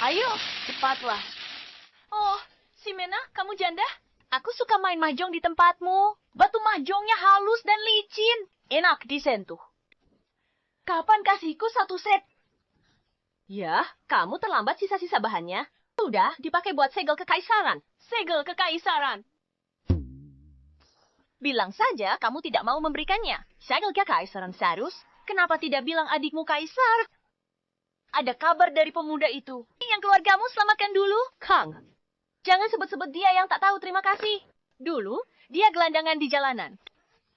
Ayo, cepatlah. Oh, Simena, kamu janda? Aku suka main mahjong di tempatmu. Batu mahjongnya halus dan licin. Enak disentuh. Kapan kasihku satu set? Ya, kamu terlambat sisa-sisa bahannya. Sudah dipakai buat segel kekaisaran. Segel kekaisaran. Bilang saja kamu tidak mau memberikannya. Segel kekaisaran Sarus, kenapa tidak bilang adikmu kaisar? Ada kabar dari pemuda itu. Yang keluargamu selamatkan dulu. Kang, jangan sebut-sebut dia yang tak tahu terima kasih. Dulu, dia gelandangan di jalanan.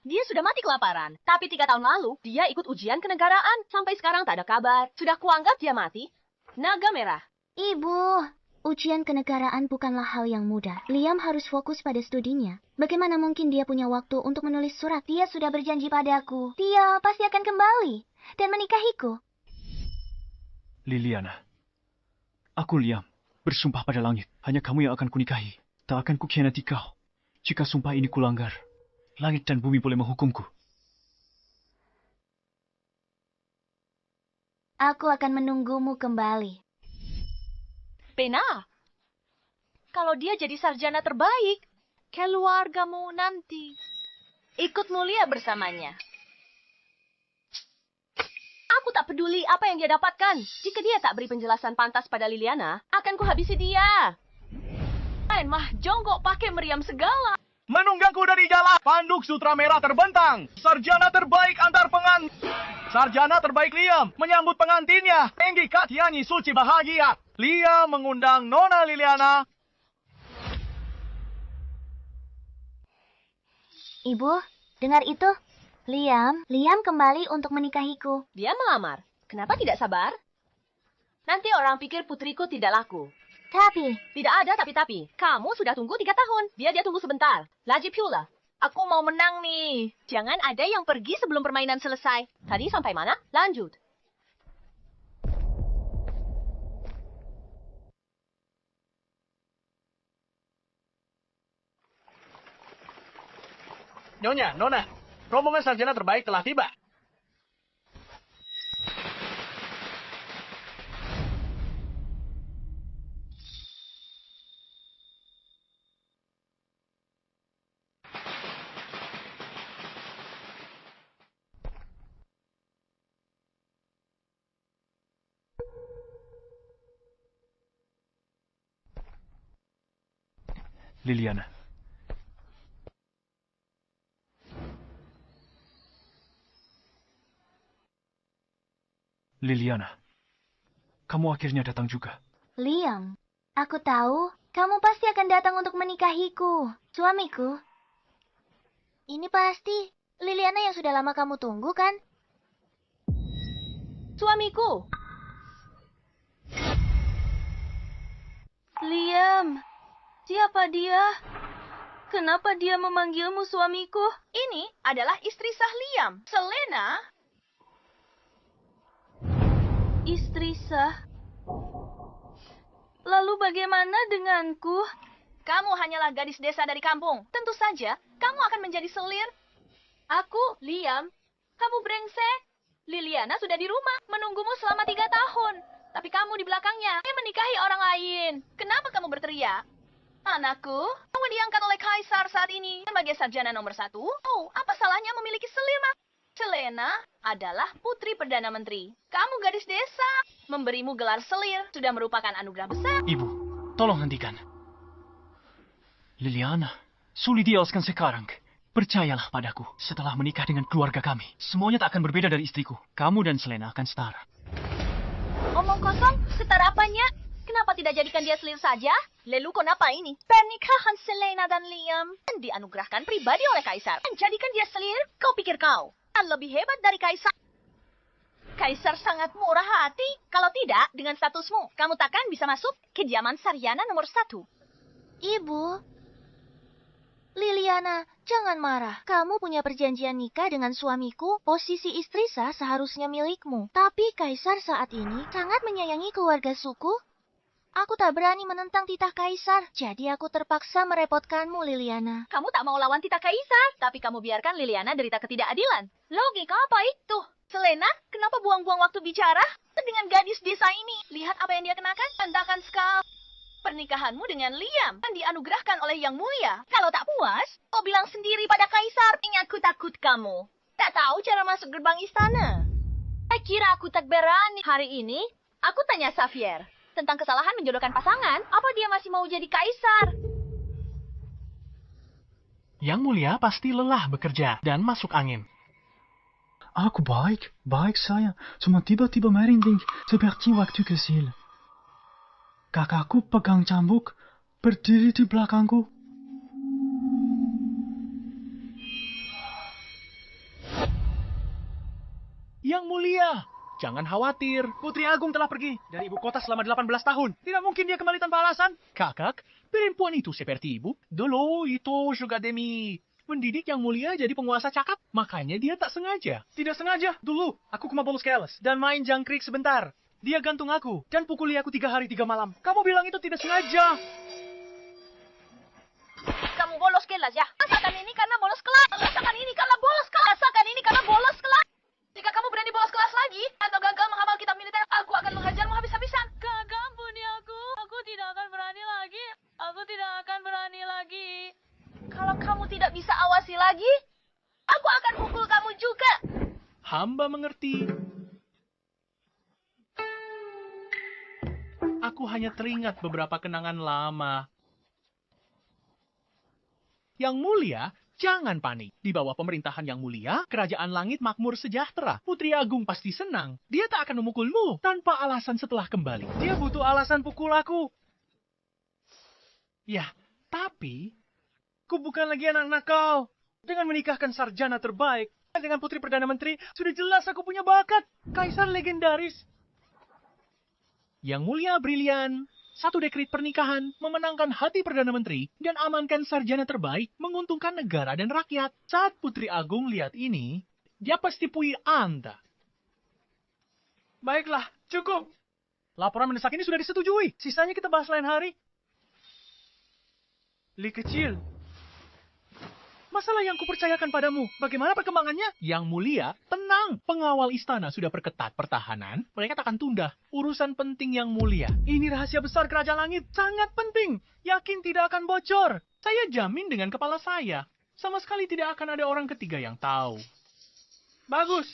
Dia sudah mati kelaparan. Tapi 3 tahun lalu, dia ikut ujian kenegaraan. Sampai sekarang tak ada kabar. Sudah kuanggap dia mati. Naga merah. Ibu, ujian kenegaraan bukanlah hal yang mudah. Liam harus fokus pada studinya. Bagaimana mungkin dia punya waktu untuk menulis surat? Dia sudah berjanji padaku. Dia pasti akan kembali dan menikahiku. Liliana, aku Liam, bersumpah pada langit, hanya kamu yang akan kunikahi. Tak akan kukhianati kau. Jika sumpah ini kulanggar, langit dan bumi boleh menghukumku. Aku akan menunggumu kembali. Pena, kalau dia jadi sarjana terbaik, keluargamu nanti ikut mulia bersamanya. Aku tak peduli apa yang dia dapatkan. Jika dia tak beri penjelasan pantas pada Liliana, akan kuhabisi dia. Main mahjong kok pakai meriam segala. Menunggangku dari jalan. Panduk sutra merah terbentang. Sarjana terbaik antar Sarjana terbaik Liam menyambut pengantinnya. Enggi Katiani suci bahagia. Liam mengundang Nona Liliana. Ibu, dengar itu? Liam kembali untuk menikahiku. Dia melamar. Kenapa tidak sabar? Nanti orang pikir putriku tidak laku. Tapi, Tidak ada tapi-tapi. Kamu sudah tunggu 3 tahun. Biar dia tunggu sebentar. Lagi pula. Aku mau menang nih. Jangan ada yang pergi sebelum permainan selesai. Tadi sampai mana? Lanjut. Nyonya, Nona, rombongan sarjana terbaik telah tiba. Liliana. Liliana, kamu akhirnya datang juga. Liam, aku tahu kamu pasti akan datang untuk menikahiku, suamiku. Ini pasti Liliana yang sudah lama kamu tunggu, kan? Suamiku. Liam, siapa dia? Kenapa dia memanggilmu suamiku? Ini adalah istri sah Liam, Selena. Istri sah. Lalu bagaimana denganku? Kamu hanyalah gadis desa dari kampung. Tentu saja, kamu akan menjadi selir. Aku, Liam. Kamu brengsek. Liliana sudah di rumah, menunggumu selama 3 tahun. Tapi kamu di belakangnya, menikahi orang lain. Kenapa kamu berteriak? Anakku, kamu diangkat oleh kaisar saat ini sebagai sarjana nomor 1. Oh, apa salahnya memiliki selir, Mak? Selena adalah putri Perdana Menteri. Kamu gadis desa. Memberimu gelar selir sudah merupakan anugerah besar. Ibu, tolong hentikan. Liliana, sulit dijelaskan sekarang. Percayalah padaku, setelah menikah dengan keluarga kami, semuanya tak akan berbeda dari istriku. Kamu dan Selena akan setara. Omong kosong, setara apanya? Kenapa tidak jadikan dia selir saja? Lalu kenapa ini? Pernikahan Selena dan Liam dianugerahkan pribadi oleh kaisar. Jadikan dia selir, kau pikir kau lebih hebat dari kaisar? Kaisar sangat murah hati. Kalau tidak, dengan statusmu, kamu takkan bisa masuk ke zaman sarjana nomor 1. Ibu, Liliana, jangan marah. Kamu punya perjanjian nikah dengan suamiku. Posisi istri sah seharusnya milikmu. Tapi kaisar saat ini sangat menyayangi keluarga suku. Aku tak berani menentang titah kaisar. Jadi aku terpaksa merepotkanmu, Liliana. Kamu tak mau lawan titah kaisar, tapi kamu biarkan Liliana derita ketidakadilan. Logika apa itu? Selena, kenapa buang-buang waktu bicara dengan gadis desa ini? Lihat apa yang dia kenakan, tandakan sekali. Pernikahanmu dengan Liam kan dianugerahkan oleh Yang Mulia. Kalau tak puas, kau bilang sendiri pada Kaisar. Ingat, aku takut kamu tak tahu cara masuk gerbang istana. Saya kira aku tak berani. Hari ini, aku tanya Xavier tentang kesalahan menjodohkan pasangan. Apa dia masih mau jadi Kaisar? Yang Mulia pasti lelah bekerja dan masuk angin. Aku baik, baik saya. Cuma tiba-tiba merinding seperti waktu kecil. Kakakku pegang cambuk, berdiri di belakangku. Yang Mulia, jangan khawatir. Putri Agung telah pergi dari ibu kota selama 18 tahun. Tidak mungkin dia kembali tanpa alasan. Kakak, perempuan itu seperti ibu. Dulu itu juga demi mendidik Yang Mulia jadi penguasa cakap. Makanya dia tak sengaja. Tidak sengaja. Dulu, aku ke Mabolus Keles dan main jangkrik sebentar. Dia gantung aku dan pukuli aku 3 hari 3 malam. Kamu bilang itu tidak sengaja. Kamu bolos kelas ya? Rasakan ini karena bolos kelas. Rasakan ini karena bolos kelas. Rasakan ini karena bolos kelas. Jika kamu berani bolos kelas lagi atau gagal menghafal kitab militer, aku akan menghajarmu habis-habisan. Kakak, ampuni aku. Aku tidak akan berani lagi. Aku tidak akan berani lagi. Kalau kamu tidak bisa awasi lagi, aku akan pukul kamu juga. Hamba mengerti. Aku hanya teringat beberapa kenangan lama. Yang Mulia, jangan panik. Di bawah pemerintahan Yang Mulia, kerajaan langit makmur sejahtera. Putri Agung pasti senang. Dia tak akan memukulmu tanpa alasan setelah kembali. Dia butuh alasan pukul aku. Ya, tapi aku bukan lagi anak-anak kau. Dengan menikahkan sarjana terbaik dengan putri Perdana Menteri, sudah jelas aku punya bakat. Kaisar legendaris. Yang Mulia brilian, satu dekret pernikahan, memenangkan hati Perdana Menteri, dan amankan sarjana terbaik, menguntungkan negara dan rakyat. Saat Putri Agung lihat ini, dia pasti puji Anda. Baiklah, cukup. Laporan mendesak ini sudah disetujui. Sisanya kita bahas lain hari. Li kecil. Masalah yang kupercayakan padamu, bagaimana perkembangannya? Yang Mulia, tenang. Pengawal istana sudah perketat pertahanan. Mereka tak akan tunda. Urusan penting Yang Mulia. Ini rahasia besar kerajaan langit. Sangat penting. Yakin tidak akan bocor. Saya jamin dengan kepala saya. Sama sekali tidak akan ada orang ketiga yang tahu. Bagus.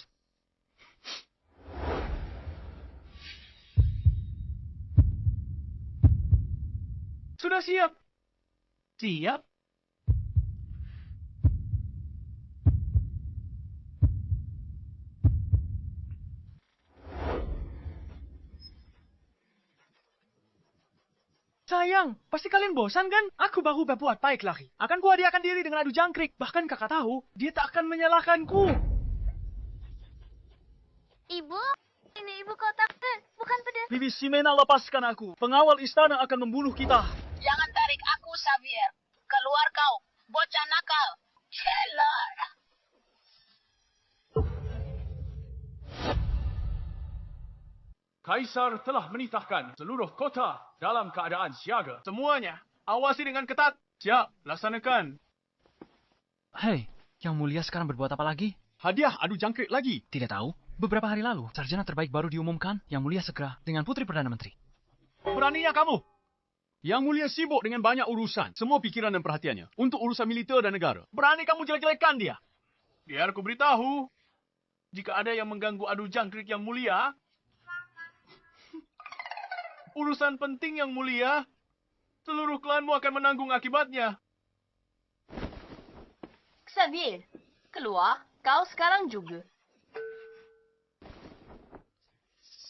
Sudah siap. Siap. Sayang, pasti kalian bosan kan? Aku baru berbuat baik lagi. Akan kuhadiahkan diri dengan adu jangkrik. Bahkan kakak tahu, dia tak akan menyalahkanku. Ibu, ini ibu kota. Bukan pedas. Bibi Ximena, lepaskan aku. Pengawal istana akan membunuh kita. Jangan tarik aku, Xavier. Keluar kau, bocah nakal. Celar. Kaisar telah menitahkan seluruh kota dalam keadaan siaga. Semuanya, awasi dengan ketat. Siap, laksanakan. Hei, Yang Mulia sekarang berbuat apa lagi? Hadiah adu jangkrik lagi. Tidak tahu. Beberapa hari lalu, sarjana terbaik baru diumumkan. Yang Mulia segera dengan putri Perdana Menteri. Beraninya kamu. Yang Mulia sibuk dengan banyak urusan. Semua pikiran dan perhatiannya untuk urusan militer dan negara. Berani kamu jelek-jelekkan dia. Biar aku beritahu. Jika ada yang mengganggu adu jangkrik Yang Mulia, urusan penting Yang Mulia, seluruh klanmu akan menanggung akibatnya. Xavier, keluar. Kau sekarang juga.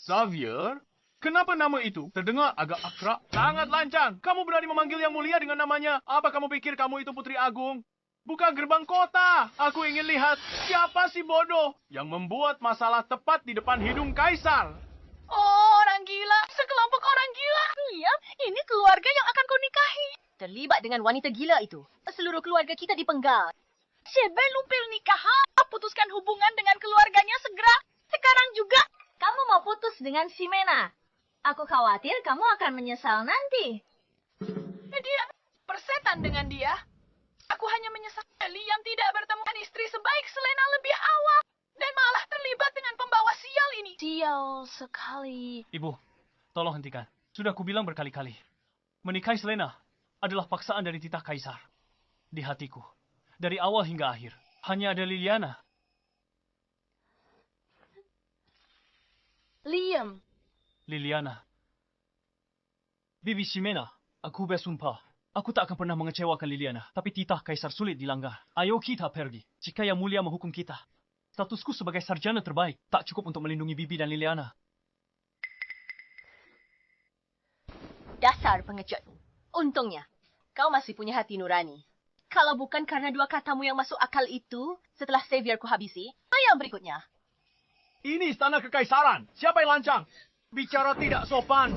Xavier? Kenapa nama itu terdengar agak akrab? Sangat lancang. Kamu berani memanggil Yang Mulia dengan namanya. Apa kamu pikir kamu itu Putri Agung? Buka gerbang kota. Aku ingin lihat siapa si bodoh yang membuat masalah tepat di depan hidung Kaisar. Oh, orang gila. Sekelompok orang gila. Liam, ini keluarga yang akan kau nikahi. Terlibat dengan wanita gila itu. Seluruh keluarga kita dipenggal. Sebelum pernikahan, putuskan hubungan dengan keluarganya segera. Sekarang juga. Kamu mau putus dengan Ximena. Aku khawatir kamu akan menyesal nanti. Dia persetan dengan dia. Aku hanya menyesal Liam tidak bertemu dengan istri sebaik Selena lebih awal. Dan malah terlibat dengan pembawa sial ini. Sial sekali. Ibu, tolong hentikan. Sudah kubilang berkali-kali. Menikahi Selena adalah paksaan dari titah kaisar. Di hatiku, dari awal hingga akhir, hanya ada Liliana. Liam. Liliana. Bibi Ximena, aku bersumpah. Aku tak akan pernah mengecewakan Liliana. Tapi titah kaisar sulit dilanggar. Ayo kita pergi. Jika Yang Mulia menghukum kita. Statusku sebagai sarjana terbaik tak cukup untuk melindungi Bibi dan Liliana. Dasar pengecut. Untungnya, kau masih punya hati nurani. Kalau bukan karena dua katamu yang masuk akal itu, setelah Xavier ku habisi, ayo berikutnya. Ini istana kekaisaran. Siapa yang lancang? Bicara tidak sopan.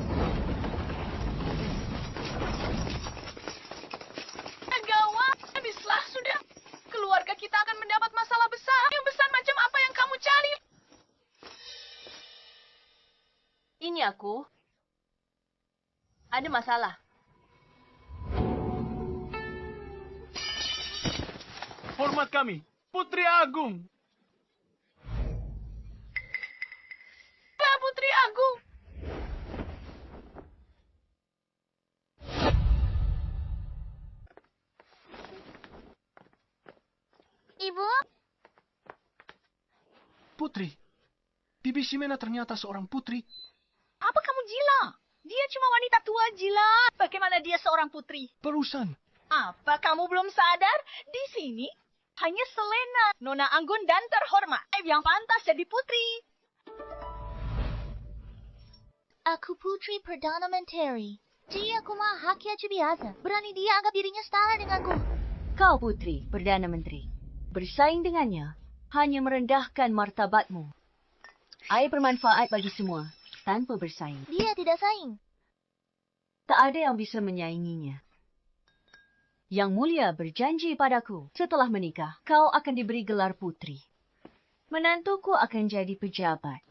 Gawat, habislah sudah. Keluarga kita akan mendapat masalah besar. Yang besar macam apa yang kamu cari? Ini aku. Ada masalah. Hormat kami, Putri Agung. Pak Putri Agung. Ibu, Putri. Bibi Ximena ternyata seorang putri. Apa kamu gila? Dia cuma wanita tua gila. Bagaimana dia seorang putri? Perusan. Apa kamu belum sadar? Di sini hanya Selena, nona anggun dan terhormat yang pantas jadi putri. aku Putri Perdana Menteri. Jadi aku mah hak ya biasa. Berani dia anggap dirinya setara denganku. Kau putri, Perdana Menteri. Bersaing dengannya hanya merendahkan martabatmu. Air bermanfaat bagi semua, tanpa bersaing. Dia tidak saing. Tak ada yang bisa menyainginya. Yang Mulia berjanji padaku, setelah menikah, kau akan diberi gelar putri. Menantuku akan jadi pejabat.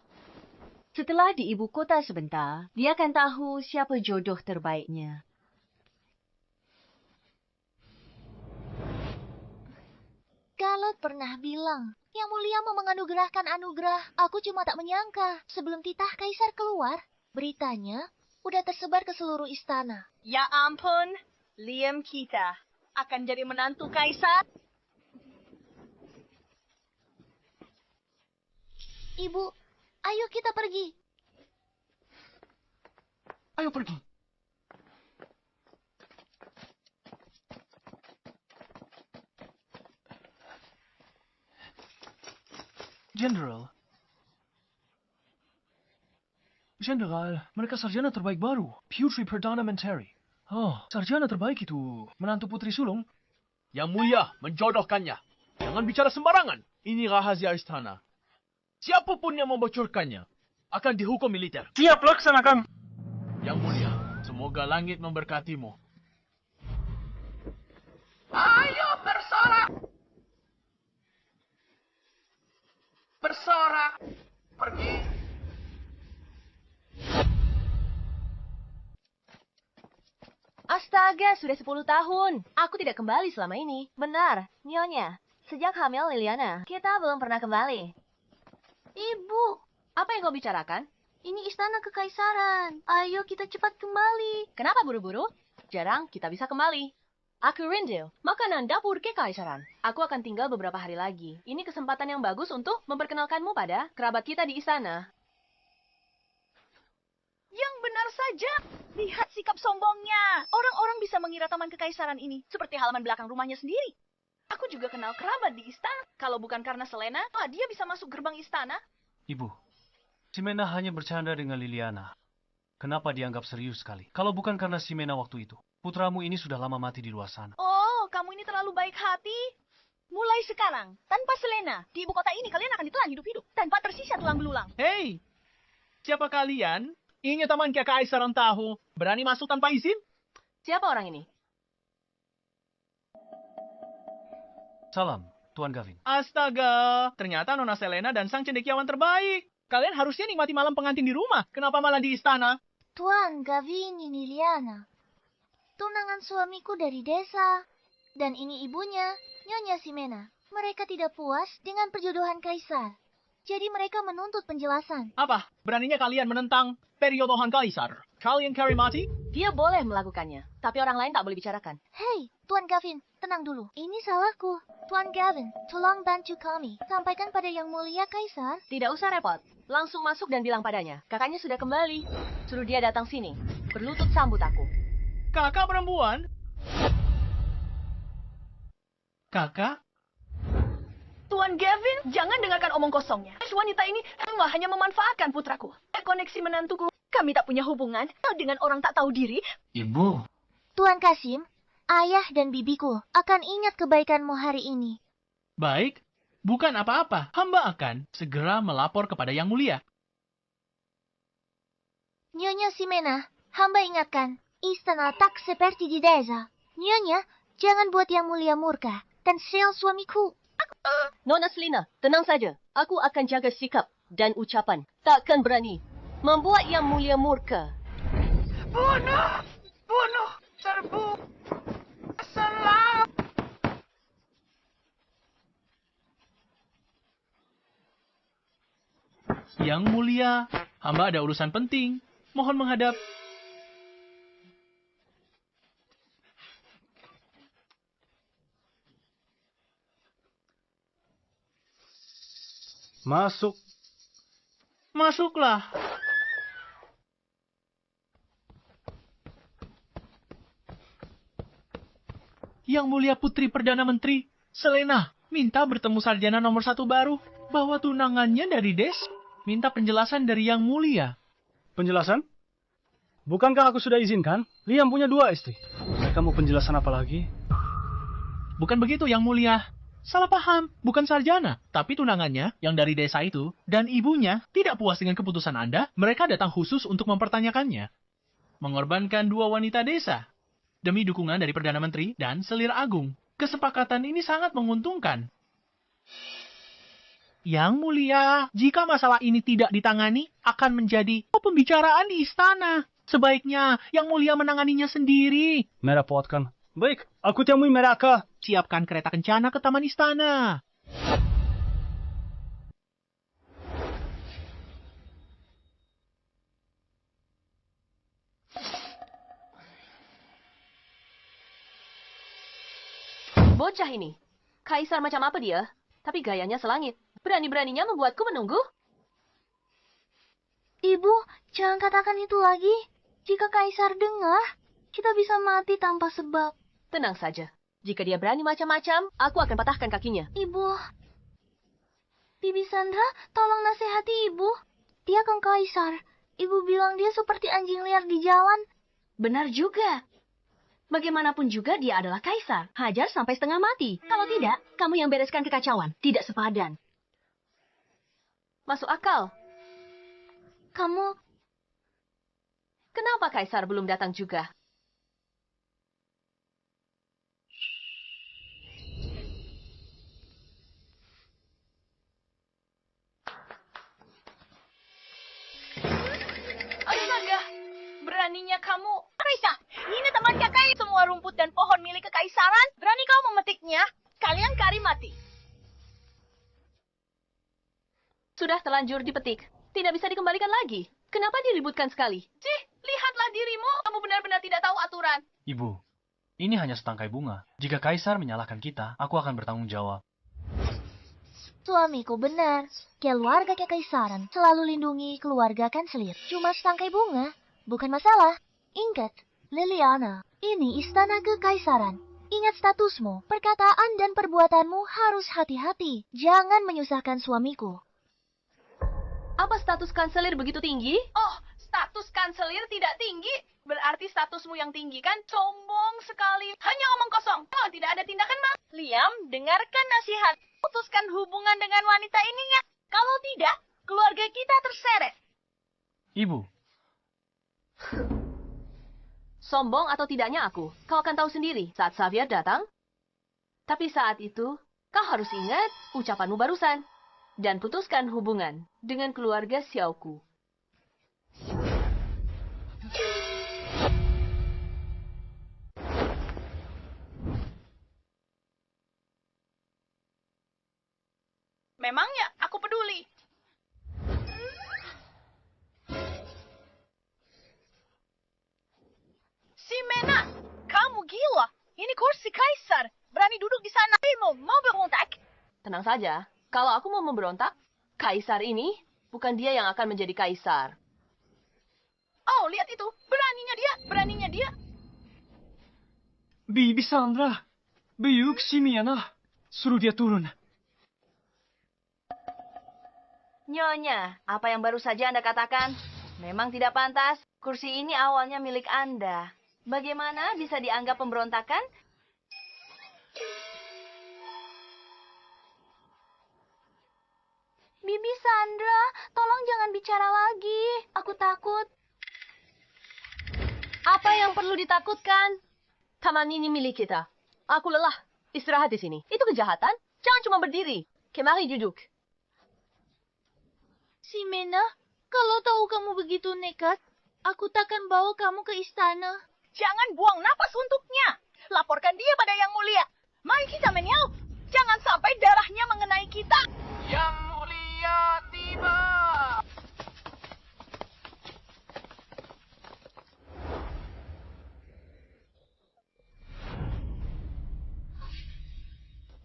Setelah di ibu kota sebentar, dia akan tahu siapa jodoh terbaiknya. Galot pernah bilang, Yang Mulia mau menganugerahkan anugerah. Aku cuma tak menyangka. Sebelum titah kaisar keluar, beritanya udah tersebar ke seluruh istana. Ya ampun, Liam kita akan jadi menantu kaisar. Ibu, ayo kita pergi. Ayo pergi. General, mereka sarjana terbaik baru. Putri Perdana Menteri. Oh, sarjana terbaik itu menantu putri sulung. Yang Mulia menjodohkannya. Jangan bicara sembarangan. Ini rahasia istana. Siapapun yang membocorkannya akan dihukum militer. Siap, laksanakan. Yang Mulia, semoga langit memberkatimu. Ayo bersorak. Bersorak. Pergi. Astaga, sudah 10 tahun. Aku tidak kembali selama ini. Benar, Nyonya. Sejak hamil Liliana, kita belum pernah kembali. Ibu, Apa yang kau bicarakan? ini istana kekaisaran. Ayo kita cepat kembali. Kenapa buru-buru? Jarang kita bisa kembali. Aku rindu makanan dapur kekaisaran. Aku akan tinggal beberapa hari lagi. Ini kesempatan yang bagus untuk memperkenalkanmu pada kerabat kita di istana. Yang benar saja. Lihat sikap sombongnya. Orang-orang bisa mengira taman kekaisaran ini seperti halaman belakang rumahnya sendiri. Aku juga kenal kerabat di istana. Kalau bukan karena Selena, dia bisa masuk gerbang istana. Ibu, Ximena hanya bercanda dengan Liliana. Kenapa dianggap serius sekali? Kalau bukan karena Ximena waktu itu, putramu ini sudah lama mati di luar sana. Oh, kamu ini terlalu baik hati. Mulai sekarang, tanpa Selena, di ibu kota ini kalian akan ditelan hidup-hidup. Tanpa tersisa tulang belulang. Hei, siapa kalian? Ingin taman kekaisaran tahu? Berani masuk tanpa izin? Siapa orang ini? Salam, Tuan Gavin. Astaga, ternyata Nona Selena dan sang cendekiawan terbaik. Kalian harusnya nikmati malam pengantin di rumah. Kenapa malah di istana? Tuan Gavin ini Liana. Tunangan suamiku dari desa. Dan ini ibunya, Nyonya Ximena. Mereka tidak puas dengan perjodohan kaisar. Jadi mereka menuntut penjelasan. Apa? Beraninya kalian menentang periodohan Kaisar? Kalian cari mati? Dia boleh melakukannya, tapi orang lain tak boleh bicarakan. Hei, Tuan Gavin, tenang dulu. Ini salahku. Tuan Gavin, tolong bantu kami. Sampaikan pada Yang Mulia Kaisar. Tidak usah repot. Langsung masuk dan bilang padanya. Kakaknya sudah kembali. Suruh dia datang sini. Berlutut sambut aku. Kakak perempuan? Kakak? Tuan Gavin, jangan dengarkan omong kosongnya. Wanita ini hanya memanfaatkan putraku. Koneksi menantuku. Kami tak punya hubungan dengan orang tak tahu diri. Ibu. Tuan Kasim, ayah dan bibiku akan ingat kebaikanmu hari ini. Baik. Bukan apa-apa. Hamba akan segera melapor kepada Yang Mulia. Nyonya Simena, hamba ingatkan, istana tak seperti di desa. Nyonya, jangan buat Yang Mulia murka dan sel suamiku. Nona Selina, tenang saja. Aku akan jaga sikap dan ucapan. Takkan berani membuat Yang Mulia murka. Bunuh! Bunuh! Serbu! Selam! Yang Mulia, hamba ada urusan penting. Mohon menghadap. Masuk. Masuklah. Yang Mulia Putri Perdana Menteri, Selena, minta bertemu sarjana nomor 1 baru. Bahwa tunangannya dari Des. Minta penjelasan dari Yang Mulia. Penjelasan? Bukankah aku sudah izinkan? Liam punya 2 istri. Mereka mau penjelasan apa lagi? Bukan begitu, Yang Mulia. Salah paham, bukan sarjana. Tapi tunangannya, yang dari desa itu, dan ibunya tidak puas dengan keputusan Anda, mereka datang khusus untuk mempertanyakannya. Mengorbankan 2 wanita desa. Demi dukungan dari Perdana Menteri dan Selir Agung. Kesepakatan ini sangat menguntungkan. Yang Mulia, jika masalah ini tidak ditangani, akan menjadi pembicaraan di istana. Sebaiknya Yang Mulia menanganinya sendiri. Merepotkan. Baik, aku temui mereka. Siapkan kereta kencana ke taman istana. Bocah ini. Kaisar macam apa dia? Tapi gayanya selangit. Berani-beraninya membuatku menunggu. Ibu, jangan katakan itu lagi. Jika Kaisar dengar, kita bisa mati tanpa sebab. Tenang saja. Jika dia berani macam-macam, aku akan patahkan kakinya. Ibu, Bibi Sandra, tolong nasihati ibu. Dia kan Kaisar. Ibu bilang dia seperti anjing liar di jalan. Benar juga. Bagaimanapun juga dia adalah kaisar. Hajar sampai setengah mati. Kalau tidak, kamu yang bereskan kekacauan. Tidak sepadan. Masuk akal. Kamu, Kenapa Kaisar belum datang juga? Astaga, beraninya kamu. Risa, ini teman kakak. Semua rumput dan pohon milik kekaisaran. Berani kau memetiknya? Kalian kari mati. Sudah telanjur dipetik. Tidak bisa dikembalikan lagi. Kenapa diributkan sekali? Cih, lihatlah dirimu. Kamu benar-benar tidak tahu aturan. Ibu, ini hanya setangkai bunga. Jika Kaisar menyalahkan kita, aku akan bertanggung jawab. suamiku benar. Keluarga kekaisaran selalu lindungi keluarga kanselir. Cuma setangkai bunga, bukan masalah. Ingat, Liliana, ini istana kekaisaran. Ingat statusmu, perkataan dan perbuatanmu harus hati-hati. Jangan menyusahkan suamiku. Apa status kanselir begitu tinggi? Oh, status kanselir tidak tinggi. Berarti statusmu yang tinggi kan? Sombong sekali. Hanya omong kosong. Oh, tidak ada tindakan, Mas. Liam, dengarkan nasihat. Putuskan hubungan dengan wanita ini ya. Kalau tidak, keluarga kita terseret. Ibu, Sombong atau tidaknya aku, kau akan tahu sendiri saat Xavier datang. Tapi saat itu, kau harus ingat ucapanmu barusan. Dan putuskan hubungan dengan keluarga Xiaoku. Memangnya aku peduli. gila. Ini kursi kaisar. Berani duduk di sana. Mau berontak? Tenang saja. Kalau aku mau memberontak, kaisar ini bukan dia yang akan menjadi kaisar. Oh, lihat itu. Beraninya dia. Bibi Sandra, Biyuk Simiana, suruh dia turun. Nyonya, apa yang baru saja Anda katakan? Memang tidak pantas. Kursi ini awalnya milik Anda. Bagaimana bisa dianggap pemberontakan? Bibi Sandra, tolong jangan bicara lagi. Aku takut. Apa yang perlu ditakutkan? Taman ini milik kita. Aku lelah. Istirahat di sini. Itu kejahatan? Jangan cuma berdiri. Mari duduk. Ximena, kalau tahu kamu begitu nekat, aku takkan bawa kamu ke istana. Jangan buang napas untuknya. Laporkan dia pada Yang Mulia. Mari kita menyau. Jangan sampai darahnya mengenai kita. Yang Mulia tiba.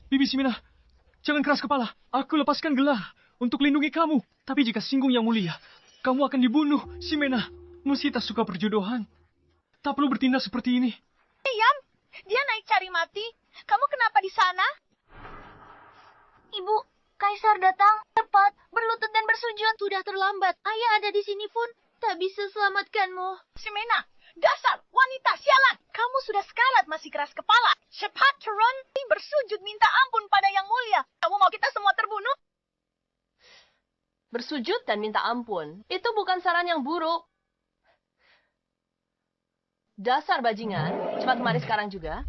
Bibi Simina, jangan keras kepala. Aku lepaskan gelar untuk lindungi kamu. Tapi jika singgung Yang Mulia, kamu akan dibunuh, Simena. Meski tak suka perjodohan, tak perlu bertindak seperti ini. Liam, dia naik cari mati. Kamu kenapa di sana? Ibu, Kaisar datang cepat, berlutut dan bersujud. Sudah terlambat. Ayah ada di sini pun tak bisa selamatkanmu. Ximena, dasar wanita sialan. Kamu sudah sekarat masih keras kepala. Cepat turun, bersujud minta ampun pada Yang Mulia. Kamu mau kita semua terbunuh? Bersujud dan minta ampun. Itu bukan saran yang buruk. Dasar bajingan, cepat kemari sekarang juga.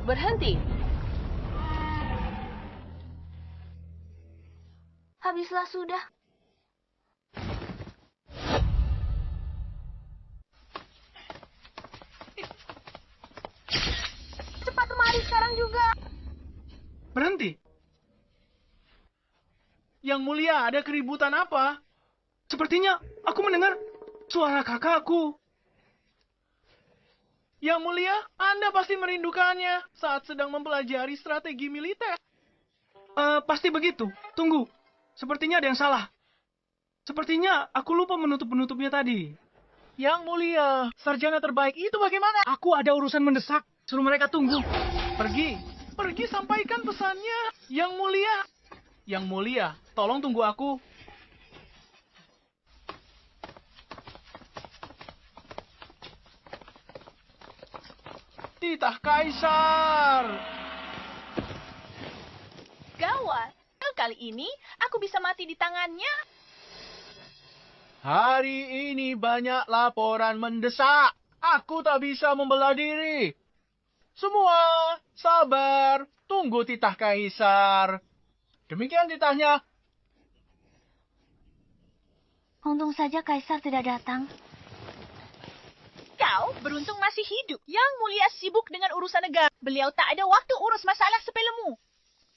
Berhenti. Habislah sudah. Cepat kemari sekarang juga. Berhenti. Yang Mulia, ada keributan apa? Sepertinya aku mendengar suara kakakku. Yang Mulia, Anda pasti merindukannya saat sedang mempelajari strategi militer. Pasti begitu. Tunggu. Sepertinya ada yang salah. Sepertinya aku lupa menutup-penutupnya tadi. Yang Mulia, sarjana terbaik itu bagaimana? Aku ada urusan mendesak. Suruh mereka tunggu. Pergi sampaikan pesannya. Yang Mulia, tolong tunggu aku. Titah Kaisar. Gawat. Kali ini aku bisa mati di tangannya. Hari ini banyak laporan mendesak. Aku tak bisa membela diri. Semua sabar. Tunggu titah Kaisar. Demikian titahnya. Untung saja Kaisar tidak datang. Kau beruntung masih hidup. Yang Mulia sibuk dengan urusan negara. Beliau tak ada waktu urus masalah sepelemu.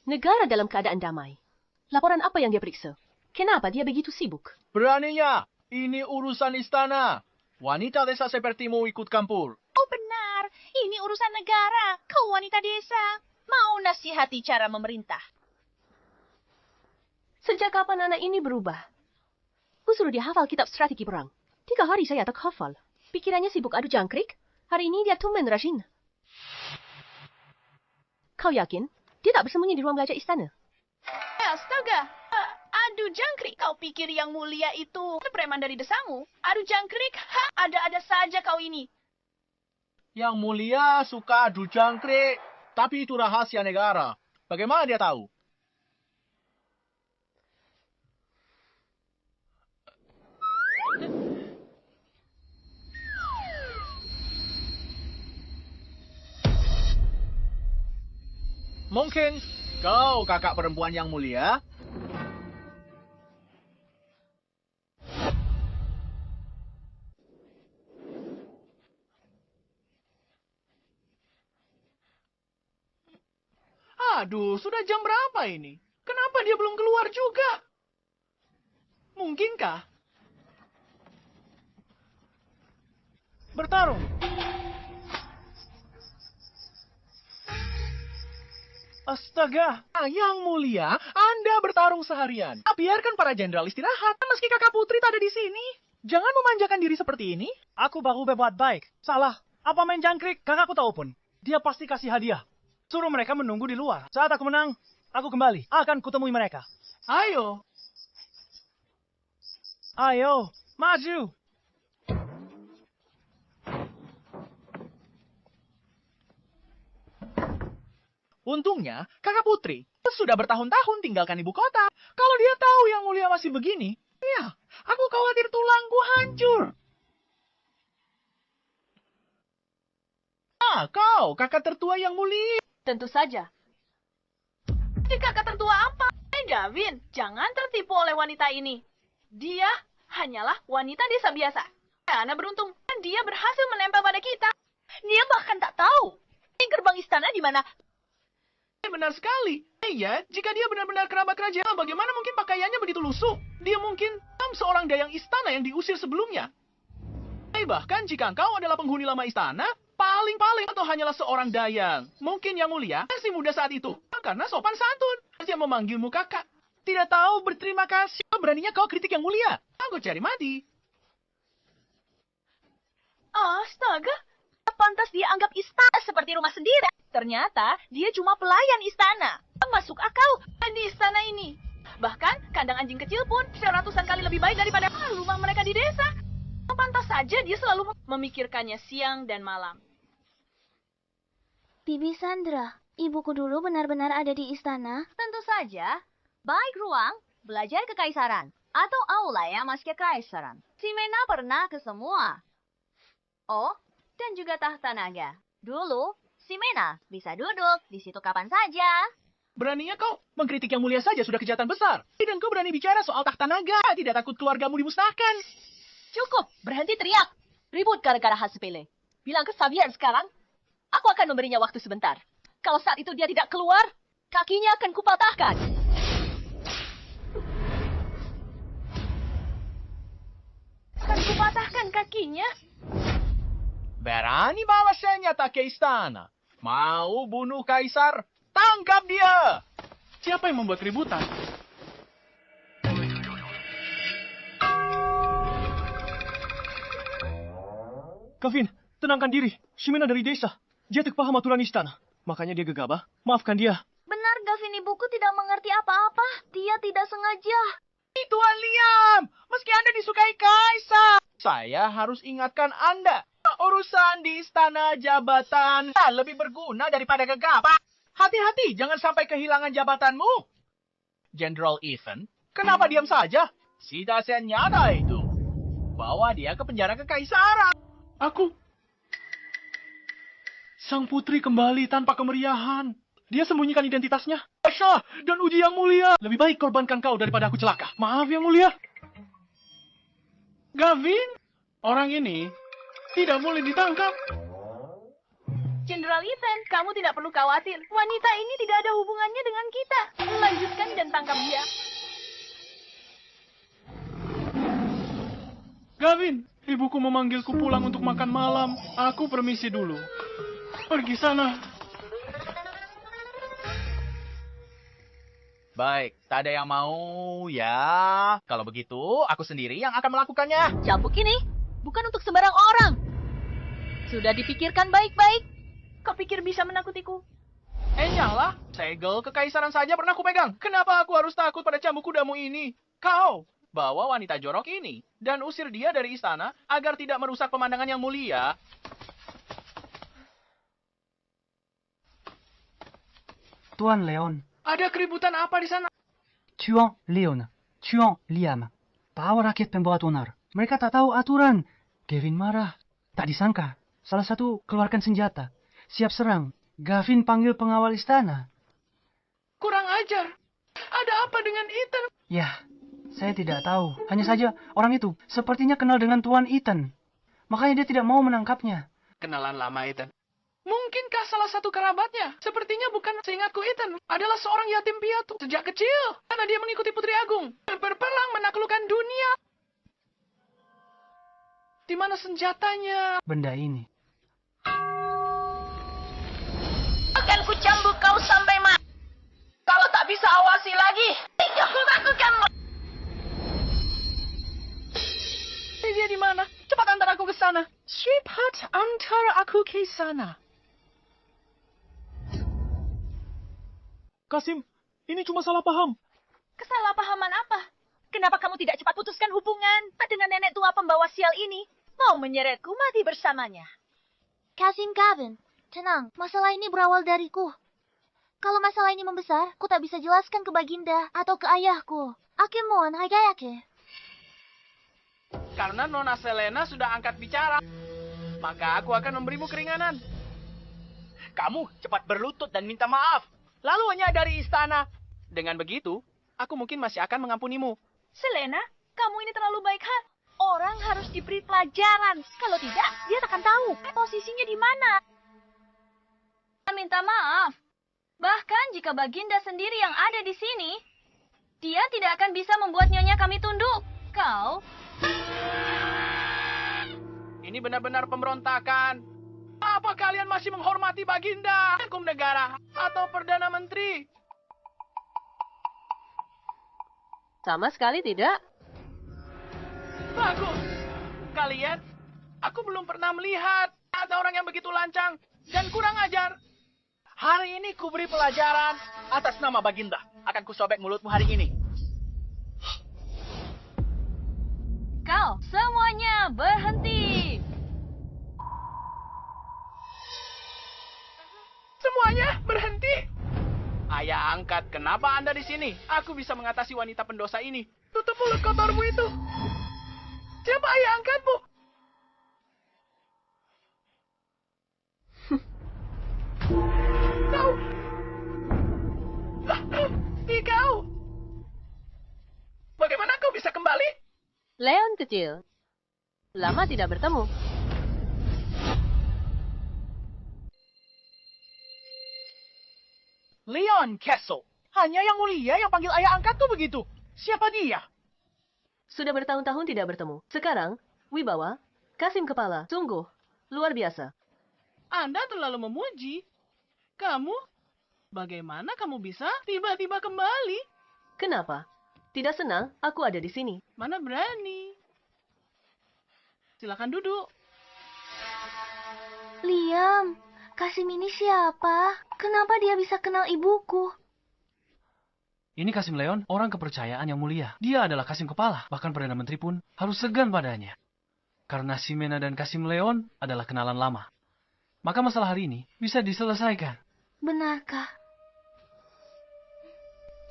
Negara dalam keadaan damai. Laporan apa yang dia periksa? Kenapa dia begitu sibuk? Beraninya. Ini urusan istana. Wanita desa sepertimu ikut campur. Oh benar, ini urusan negara. Kau wanita desa. Mau nasihati cara memerintah. Sejak kapan anak ini berubah? Aku suruh dia hafal kitab strategi perang. 3 hari saya tak hafal. Pikirannya sibuk adu jangkrik. Hari ini dia tumben rajin. Kau yakin? Dia tak bersembunyi di ruang belajar istana? Astaga, adu jangkrik. Kau pikir Yang Mulia itu preman dari desamu? Adu jangkrik? Ada-ada saja kau ini. Yang Mulia suka adu jangkrik. Tapi itu rahasia negara. Bagaimana dia tahu? Mungkin kau kakak perempuan Yang Mulia? Aduh, sudah jam berapa ini? Kenapa dia belum keluar juga? Mungkinkah? Bertarung. Astaga, Yang Mulia, Anda bertarung seharian. Biarkan para jenderal istirahat, meski kakak putri tak ada di sini. Jangan memanjakan diri seperti ini. Aku baru berbuat baik. Salah. Apa main jangkrik? Kakakku tahu pun. Dia pasti kasih hadiah. Suruh mereka menunggu di luar. Saat aku menang, aku kembali. Akan kutemui mereka. Ayo. Ayo, maju. Untungnya, kakak putri sudah bertahun-tahun tinggalkan ibu kota. Kalau dia tahu Yang Mulia masih begini, ya, aku khawatir tulangku hancur. Kau, kakak tertua Yang Mulia. Tentu saja. Kakak tertua apa? Gavin, jangan tertipu oleh wanita ini. Dia hanyalah wanita desa biasa. Karena beruntung, dia berhasil menempel pada kita. Dia bahkan tak tahu gerbang istana di mana. Benar sekali. Iya, jika dia benar-benar kerabat kerajaan, bagaimana mungkin pakaiannya begitu lusuh? Dia mungkin seorang dayang istana yang diusir sebelumnya. Bahkan jika engkau adalah penghuni lama istana, paling-paling atau hanyalah seorang dayang. Mungkin Yang Mulia masih muda saat itu. Karena sopan santun. Dia memanggilmu kakak. Tidak tahu berterima kasih. Beraninya kau kritik Yang Mulia. Aku cari mati. Astaga, pantas dia anggap istana seperti rumah sendiri. Ternyata dia cuma pelayan istana. Masuk akal di istana ini. Bahkan kandang anjing kecil pun seratusan kali lebih baik daripada rumah mereka di desa. Pantas saja dia selalu memikirkannya siang dan malam. Bibi Sandra, ibuku dulu benar-benar ada di istana. Tentu saja. Baik ruang, belajar kekaisaran. Atau aula yang masih kekaisaran. Ximena pernah ke semua. Oh, dan juga tahta naga. Dulu, Ximena bisa duduk di situ kapan saja. Beraninya kau mengkritik Yang Mulia saja sudah kejahatan besar. Dan kau berani bicara soal tahta naga. Tidak takut keluargamu dimusnahkan. Cukup, berhenti teriak. Ribut gara-gara hal sepele. Bilang ke Xavier sekarang, aku akan memberinya waktu sebentar. Kalau saat itu dia tidak keluar, kakinya akan kupatahkan. Akan kupatahkan kakinya? Berani bawa senjata ke istana. Mau bunuh kaisar? Tangkap dia! Siapa yang membuat keributan? Gavin, tenangkan diri. Ximena dari desa. Dia tak paham aturan istana. Makanya dia gegabah. Maafkan dia. Benar, Gavin, ibuku tidak mengerti apa-apa. Dia tidak sengaja. Tuan Liam, meski Anda disukai kaisar, saya harus ingatkan Anda. Urusan di istana jabatan lebih berguna daripada gegabah. Hati-hati, jangan sampai kehilangan jabatanmu. Jenderal Ethan, kenapa diam saja? Sida senjata itu. Bawa dia ke penjara kekaisaran. Aku. Sang putri kembali tanpa kemeriahan. Dia sembunyikan identitasnya. Syah dan uji Yang Mulia. Lebih baik korbankan kau daripada aku celaka. Maaf Yang Mulia. Gavin, orang ini tidak boleh ditangkap. Jenderal Ethan, kamu tidak perlu khawatir. Wanita ini tidak ada hubungannya dengan kita. Lanjutkan dan tangkap dia. Gavin, ibuku memanggilku pulang untuk makan malam. Aku permisi dulu. Pergi sana. Baik, tak ada yang mau ya. Kalau begitu, aku sendiri yang akan melakukannya. Cambuk ini bukan untuk sembarang orang. Sudah dipikirkan baik-baik. Kau pikir bisa menakutiku? Nyala, segel kekaisaran saja pernah kupegang. Kenapa aku harus takut pada cambuk kudamu ini? Kau bawa wanita jorok ini dan usir dia dari istana agar tidak merusak pemandangan Yang Mulia. Tuan Leon. Ada keributan apa di sana? Tuan Leon. Tuan Liam. Bawa rakyat pembuat onar. Mereka tak tahu aturan. Gavin marah. Tak disangka. Salah satu keluarkan senjata. Siap serang. Gavin panggil pengawal istana. Kurang ajar. Ada apa dengan Ethan? Ya, saya tidak tahu. Hanya saja orang itu sepertinya kenal dengan Tuan Ethan. Makanya dia tidak mau menangkapnya. Kenalan lama Ethan. Mungkinkah salah satu kerabatnya? Sepertinya bukan, seingatku Ethan adalah seorang yatim piatu sejak kecil. Karena dia mengikuti Putri Agung. Berperang menaklukkan dunia. Di mana senjatanya? Benda ini. Akan ku cambuk kau sampai mati. bisa awasi lagi. Aku takutkan. Dia di mana? Cepat antar aku ke sana. Cepat antar aku ke sana. Kasim, ini cuma salah paham. Kesalahpahaman apa? Kenapa kamu tidak cepat putuskan hubungan dengan nenek tua pembawa sial ini? Mau menyeretku mati bersamanya. Kasim Gavin, tenang, masalah ini berawal dariku. Kalau masalah ini membesar, ku tak bisa jelaskan ke Baginda atau ke ayahku. Aku mohon, Hagayake. Karena Nona Selena sudah angkat bicara, maka aku akan memberimu keringanan. Kamu cepat berlutut dan minta maaf. Lalu hanya dari istana. Dengan begitu, aku mungkin masih akan mengampunimu. Selena, kamu ini terlalu baik hati. Orang harus diberi pelajaran. Kalau tidak, dia akan tahu posisinya di mana. Minta maaf. Bahkan jika Baginda sendiri yang ada di sini, dia tidak akan bisa membuat nyonya kami tunduk. Kau... Ini benar-benar pemberontakan. Apa kalian masih menghormati Baginda, hukum negara, atau Perdana Menteri? Sama sekali tidak. Bagus. Kalian, aku belum pernah melihat ada orang yang begitu lancang dan kurang ajar. Hari ini ku beri pelajaran atas nama Baginda. Akan kusobek mulutmu hari ini. Kau semuanya berhenti. Semuanya berhenti. Ayah angkat, kenapa Anda di sini? Aku bisa mengatasi wanita pendosa ini. Tutup mulut kotormu itu. Siapa ayah angkatmu? Kau. Kau. Bagaimana kau bisa kembali? Leon kecil. Lama tidak bertemu. Leon Castle. Hanya yang mulia yang panggil ayah angkatku begitu. Siapa dia? Sudah bertahun-tahun tidak bertemu. Sekarang, Wibawa, Kasim kepala. Sungguh, luar biasa. Anda terlalu memuji. Kamu? Bagaimana kamu bisa tiba-tiba kembali? Kenapa? Tidak senang aku ada di sini. Mana berani. Silakan duduk. Liam, Kasim ini siapa? Kenapa dia bisa kenal ibuku? Ini Kasim Leon, orang kepercayaan yang mulia. Dia adalah Kasim Kepala. Bahkan Perdana Menteri pun harus segan padanya. Karena Ximena dan Kasim Leon adalah kenalan lama. Maka masalah hari ini bisa diselesaikan. Benarkah?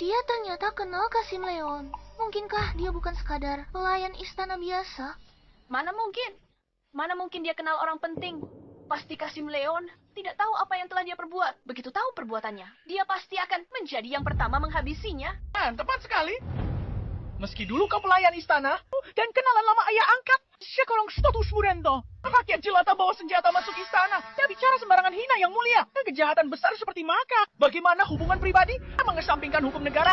Dia ternyata kenal Kasim Leon. Mungkinkah dia bukan sekadar pelayan istana biasa? Mana mungkin? Mana mungkin dia kenal orang penting? Pasti Kasim Leon tidak tahu apa yang telah dia perbuat. Begitu tahu perbuatannya, dia pasti akan menjadi yang pertama menghabisinya. Tepat sekali. Meski dulu kau pelayan istana dan kenalan lama ayah angkat, sekarang status Murento. Rakyat jelata bawa senjata masuk istana. Dia bicara sembarangan hina yang mulia. Dan kejahatan besar seperti maka. Bagaimana hubungan pribadi mengesampingkan hukum negara?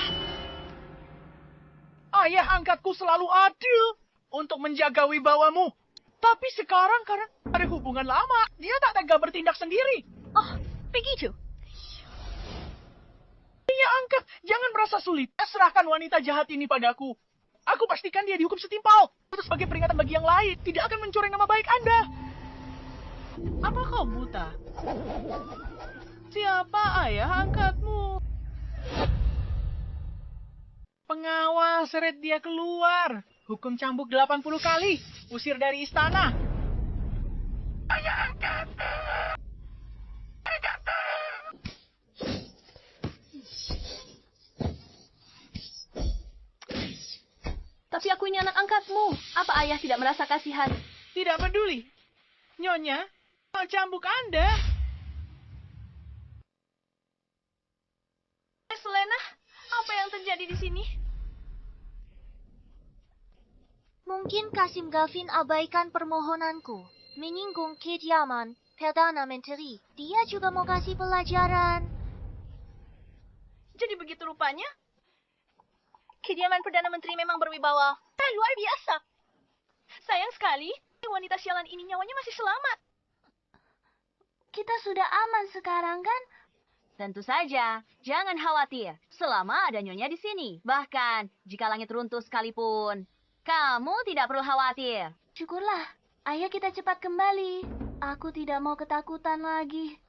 Ayah angkatku selalu adil untuk menjaga wibawamu. Tapi sekarang karena ada hubungan lama, dia tak tega bertindak sendiri. Oh, begitu. Ayah angkat, jangan merasa sulit. Serahkan wanita jahat ini padaku. Aku pastikan dia dihukum setimpal. Itu sebagai peringatan bagi yang lain. Tidak akan mencoreng nama baik Anda. Apa kau buta? Siapa ayah angkatmu? Pengawal seret dia keluar. Hukum cambuk 80 kali. Usir dari istana. Ayah angkat. Tapi aku ini anak angkatmu. Apa ayah tidak merasa kasihan? Tidak peduli. Nyonya, mau cambuk Anda. Selena, apa yang terjadi di sini? Mungkin Kasim Gavin abaikan permohonanku. Menyinggung kediaman Perdana Menteri. Dia juga mau kasih pelajaran. Jadi begitu rupanya? Kediaman Perdana Menteri memang berwibawa. Luar biasa. Sayang sekali, wanita sialan ini nyawanya masih selamat. Kita sudah aman sekarang kan? Tentu saja, jangan khawatir selama ada Nyonya di sini. Bahkan, jika langit runtuh sekalipun, kamu tidak perlu khawatir. Syukurlah, ayo kita cepat kembali. Aku tidak mau ketakutan lagi.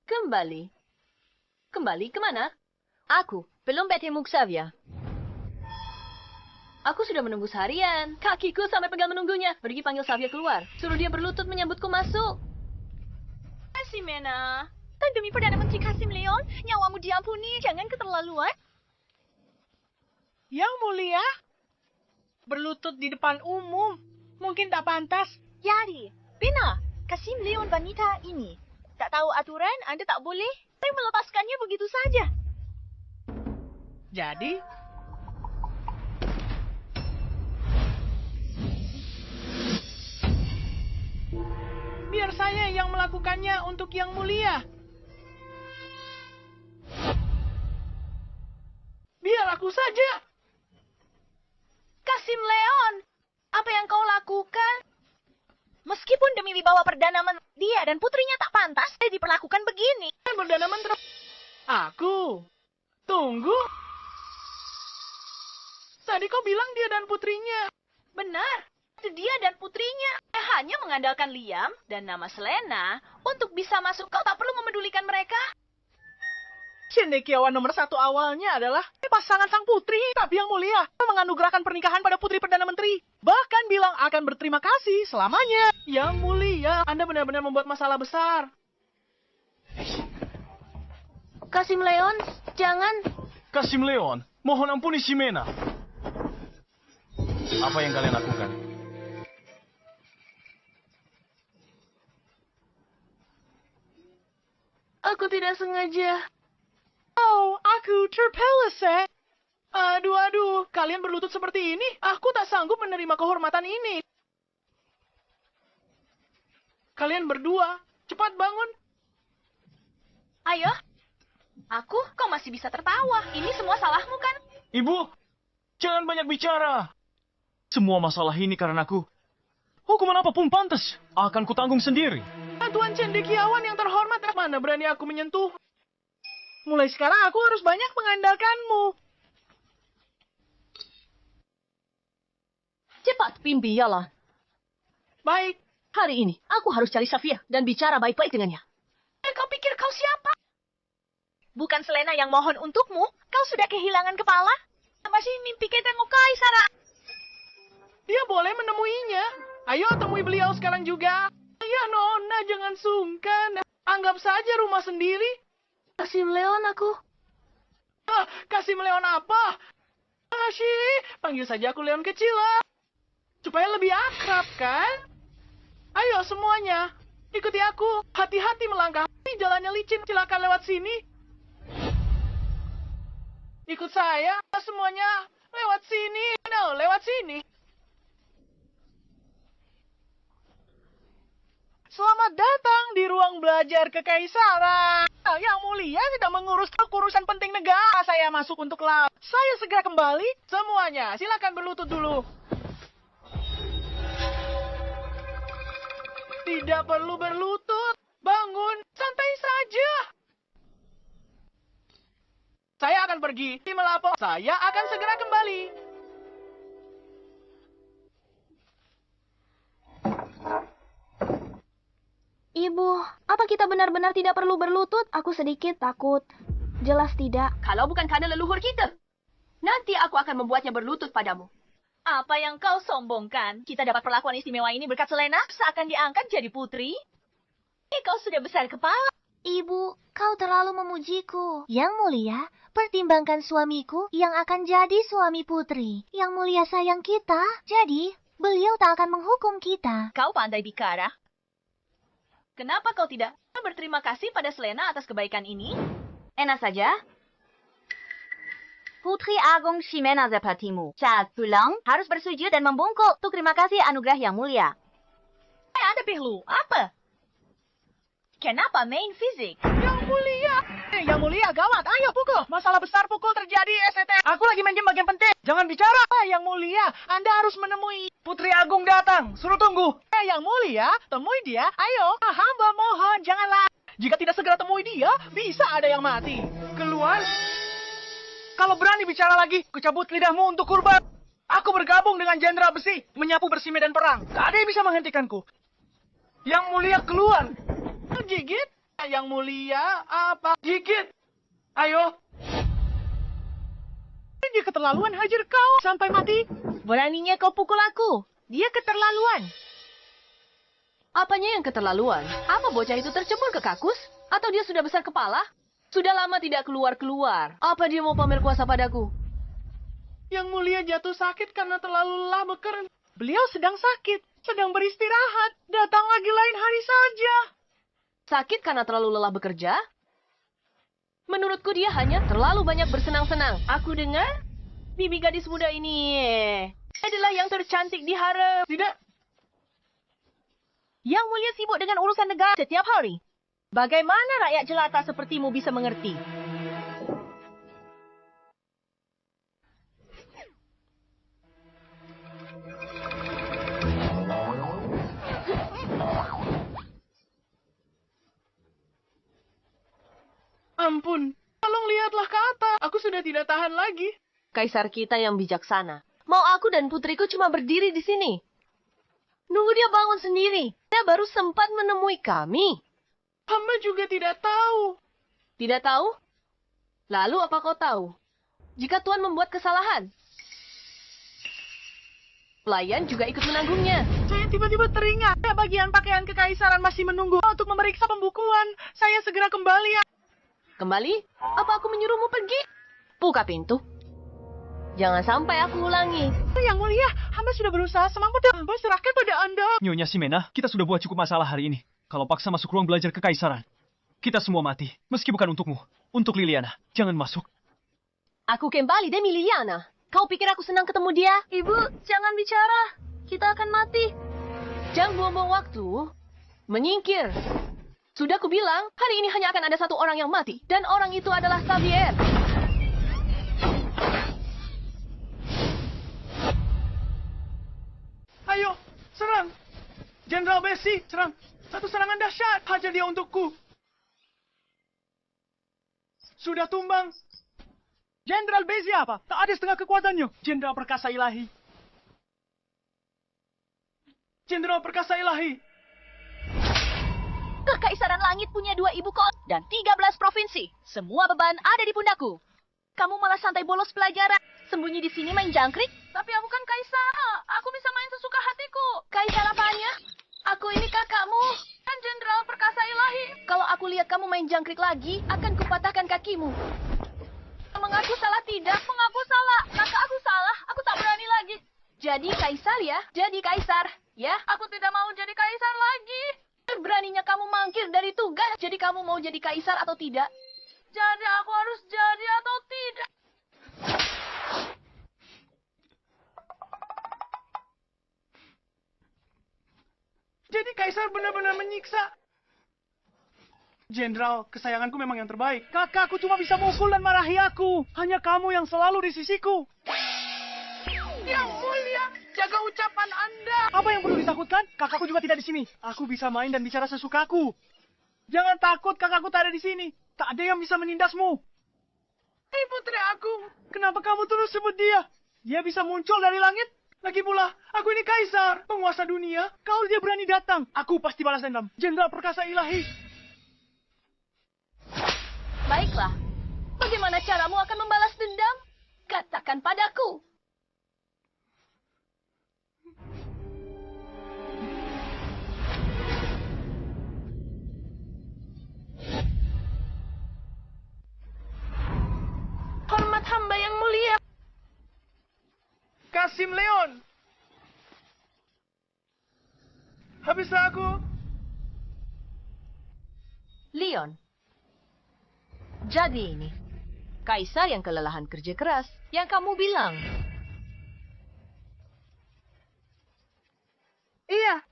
Kembali. Kembali kemana? Aku belum bertemu Xavier. Aku sudah menunggu seharian. Kakiku sampai pegal menunggunya. Pergi panggil Xavier keluar. Suruh dia berlutut menyambutku masuk. Ximena, dan demi Perdana Menteri Kasim Leon, nyawamu diampuni. Jangan keterlaluan. Yang mulia, berlutut di depan umum. Mungkin tak pantas. Yari, benar. Kasim Leon wanita ini. Tak tahu aturan, Anda tak boleh. Saya melepaskannya begitu saja. Jadi, biar saya yang melakukannya untuk yang mulia. Biar aku saja. Kasim Leon, apa yang kau lakukan? Meskipun demi wibawa Perdana Menteri, dia dan putrinya tak pantas diperlakukan begini. Perdana Menteri. Aku. Tunggu. Tadi kau bilang dia dan putrinya. Benar, itu dia dan putrinya. Hanya mengandalkan Liam dan nama Selena untuk bisa masuk. Kau tak perlu memedulikan mereka. Cendekiawan nomor 1 awalnya adalah pasangan sang putri. Tapi yang mulia, menganugerahkan pernikahan pada putri Perdana Menteri. Bahkan bilang akan berterima kasih selamanya. Yang mulia, Anda benar-benar membuat masalah besar. Kasim Leon, jangan. Kasim Leon, mohon ampuni Ximena. Apa yang kalian lakukan? Aku tidak sengaja. Oh, aku terpeleset. Aduh, kalian berlutut seperti ini. Aku tak sanggup menerima kehormatan ini. Kalian berdua, cepat bangun. Ayo. Kau masih bisa tertawa. Ini semua salahmu kan? Ibu, jangan banyak bicara. Semua masalah ini karena aku. Hukuman apapun pantas, akan kutanggung sendiri. Tuan Cendekiawan yang terhormat, mana berani aku menyentuh. Mulai sekarang aku harus banyak mengandalkanmu. Cepat, Pimpialah. Baik. Hari ini, aku harus cari Xavier dan bicara baik-baik dengannya. Kau pikir kau siapa? Bukan Selena yang mohon untukmu. Kau sudah kehilangan kepala. Masih mimpi ketemu Kaisar. Dia boleh menemuinya. Ayo temui beliau sekarang juga. Ya Nona, jangan sungkan. Anggap saja rumah sendiri. Kasim Leon aku. Kasim Leon apa? Panggil saja aku Leon kecil lah. Supaya lebih akrab kan? Ayo semuanya, ikuti aku. Hati-hati melangkah. Jalannya licin, silakan lewat sini. Ikut saya, semuanya. Lewat sini. No, lewat sini. Selamat datang di ruang belajar kekaisaran. Yang mulia sedang mengurus urusan penting negara. Saya masuk untuk lab. Saya segera kembali. Semuanya, silakan berlutut dulu. Tidak perlu berlutut. Bangun, santai saja. Saya akan pergi melapor. Saya akan segera kembali. Ibu, apa kita benar-benar tidak perlu berlutut? Aku sedikit takut. Jelas tidak. Kalau bukan karena leluhur kita, nanti aku akan membuatnya berlutut padamu. Apa yang kau sombongkan? Kita dapat perlakuan istimewa ini berkat Selena, seakan diangkat jadi putri. Kau sudah besar kepala. Ibu, kau terlalu memujiku. Yang mulia, pertimbangkan suamiku yang akan jadi suami putri. Yang mulia sayang kita, jadi beliau tak akan menghukum kita. Kau pandai bicara. Kenapa kau tidak berterima kasih pada Selena atas kebaikan ini? Enak saja. Putri Agung Ximena sepertimu saat pulang harus bersujud dan membungkuk untuk terima kasih anugerah yang mulia. Ada perlu apa? Kenapa main fisik? Yang mulia. Yang mulia, gawat. Ayo pukul. Masalah besar pukul terjadi, ST. Aku lagi main game bagian penting. Jangan bicara. Yang mulia, Anda harus menemui Putri Agung datang. Suruh tunggu. Yang mulia, temui dia. Ayo. Hamba mohon, janganlah. Jika tidak segera temui dia, bisa ada yang mati. Keluar. Kalau berani bicara lagi, kucabut lidahmu untuk kurban. Aku bergabung dengan Jenderal Besi, menyapu bersih medan perang. Tak ada yang bisa menghentikanku. Yang mulia keluar. Gigit? Yang mulia apa? Gigit. Ayo. Dia keterlaluan, hajar kau sampai mati. Beraninya kau pukul aku. Dia keterlaluan. Apanya yang keterlaluan? Apa bocah itu tercebur ke kakus? Atau dia sudah besar kepala? Sudah lama tidak keluar-keluar. Apa dia mau pamer kuasa padaku? Yang mulia jatuh sakit karena terlalu lelah bekerja. Beliau sedang sakit, sedang beristirahat. Datang lagi lain hari saja. Sakit karena terlalu lelah bekerja? Menurutku dia hanya terlalu banyak bersenang-senang. Aku dengar bibi gadis muda ini adalah yang tercantik di harem. Tidak. Yang mulia sibuk dengan urusan negara setiap hari. Bagaimana rakyat jelata sepertimu bisa mengerti? Ampun, tolong lihatlah ke atas. Aku sudah tidak tahan lagi. Kaisar kita yang bijaksana. Mau aku dan putriku cuma berdiri di sini. Nunggu dia bangun sendiri. Dia baru sempat menemui kami. Hamba juga tidak tahu. Tidak tahu? Lalu apa kau tahu? Jika Tuan membuat kesalahan, pelayan juga ikut menanggungnya. Saya tiba-tiba teringat. Bagian pakaian kekaisaran masih menunggu untuk memeriksa pembukuan. Saya segera kembali. Kembali? Apa aku menyuruhmu pergi? Buka pintu. Jangan sampai aku ulangi. Yang mulia, hamba sudah berusaha semampu dan hamba serahkan pada Anda. Nyonya Simena, kita sudah buat cukup masalah hari ini. Kalau paksa masuk ruang belajar kekaisaran, kita semua mati. Meski bukan untukmu, untuk Liliana. Jangan masuk. Aku kembali demi Liliana. Kau pikir aku senang ketemu dia? Ibu, jangan bicara. Kita akan mati. Jangan buang-buang waktu. Menyingkir. Sudah kubilang, hari ini hanya akan ada satu orang yang mati. Dan orang itu adalah Xavier. Ayo, serang. Jenderal Besi, serang. Satu serangan dahsyat. Hajar dia untukku. Sudah tumbang. Jenderal Besi apa? Tak ada setengah kekuatannya. Jenderal Perkasa Ilahi. Jenderal Perkasa Ilahi. Kekaisaran Langit punya 2 ibu kota dan 13 provinsi. Semua beban ada di pundakku. Kamu malah santai bolos pelajaran. Sembunyi di sini main jangkrik. Tapi aku kan kaisar. Aku bisa main sesuka hatiku. Kaisar apanya? Aku ini kakakmu. Kan Jenderal Perkasa Ilahi. Kalau aku lihat kamu main jangkrik lagi, akan kupatahkan kakimu. Mengaku salah tidak? Mengaku salah. Maka aku salah. Aku tak berani lagi. Jadi kaisar ya? Jadi kaisar. Ya? Aku tidak mau jadi kaisar lagi. Beraninya kamu mangkir dari tugas. Jadi kamu mau jadi kaisar atau tidak? Jadi aku harus jadi atau tidak? Jadi kaisar benar-benar menyiksa. Jenderal, kesayanganku memang yang terbaik. Kakakku cuma bisa mukul dan marahi aku. Hanya kamu yang selalu di sisiku. Yang mulia, jaga ucapan Anda. Apa yang perlu ditakutkan? Kakakku juga tidak di sini. Aku bisa main dan bicara sesukaku. Jangan takut, kakakku tak ada di sini. Tak ada yang bisa menindasmu. Hei putri aku, kenapa kamu terus sebut dia? Dia bisa muncul dari langit? Lagi pula, aku ini kaisar, penguasa dunia. Kalau dia berani datang, aku pasti balas dendam. Jenderal Perkasa Ilahi. Baiklah. Bagaimana caramu akan membalas dendam? Katakan padaku. Hormat hamba yang mulia. Kasim Leon. Habislah aku. Leon. Jadi ini, kaisar yang kelelahan kerja keras, yang kamu bilang. Iya.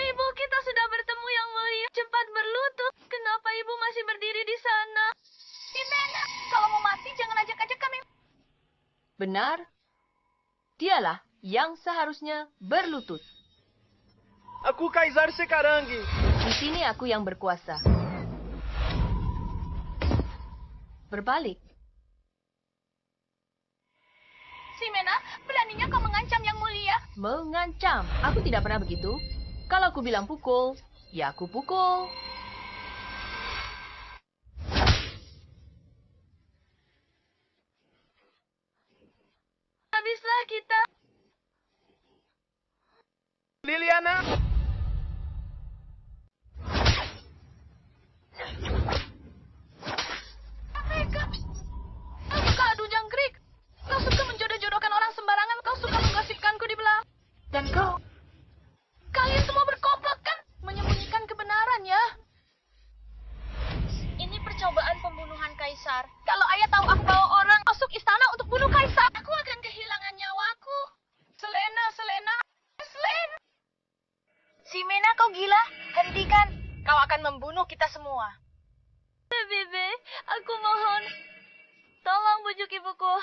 Ibu, kita sudah bertemu yang mulia. Cepat berlutut. Kenapa ibu masih berdiri di sana? Simena, kalau mau mati jangan ajak-ajak kami. Benar. Dialah yang seharusnya berlutut. Aku Kaisar Sekarangi. Di sini aku yang berkuasa. Berbalik. Ximena, beraninya kau mengancam Yang Mulia. Mengancam? Aku tidak pernah begitu. Kalau aku bilang pukul, ya aku pukul. Habislah kita. Liliana. Kau suka adu jangkrik. Kau suka menjodoh-jodohkan orang sembarangan. Kau suka menggosipkanku di belakang. Dan kau... Kalian semua berkomplot kan? Menyembunyikan kebenaran ya. Ini percobaan pembunuhan Kaisar. Kalau ayah tahu aku bawa orang masuk istana untuk bunuh Kaisar, aku akan kehilangan nyawaku. Selena. Ximena, kau gila? Hentikan. Kau akan membunuh kita semua. Bebe, aku mohon. Tolong bujuk ibuku.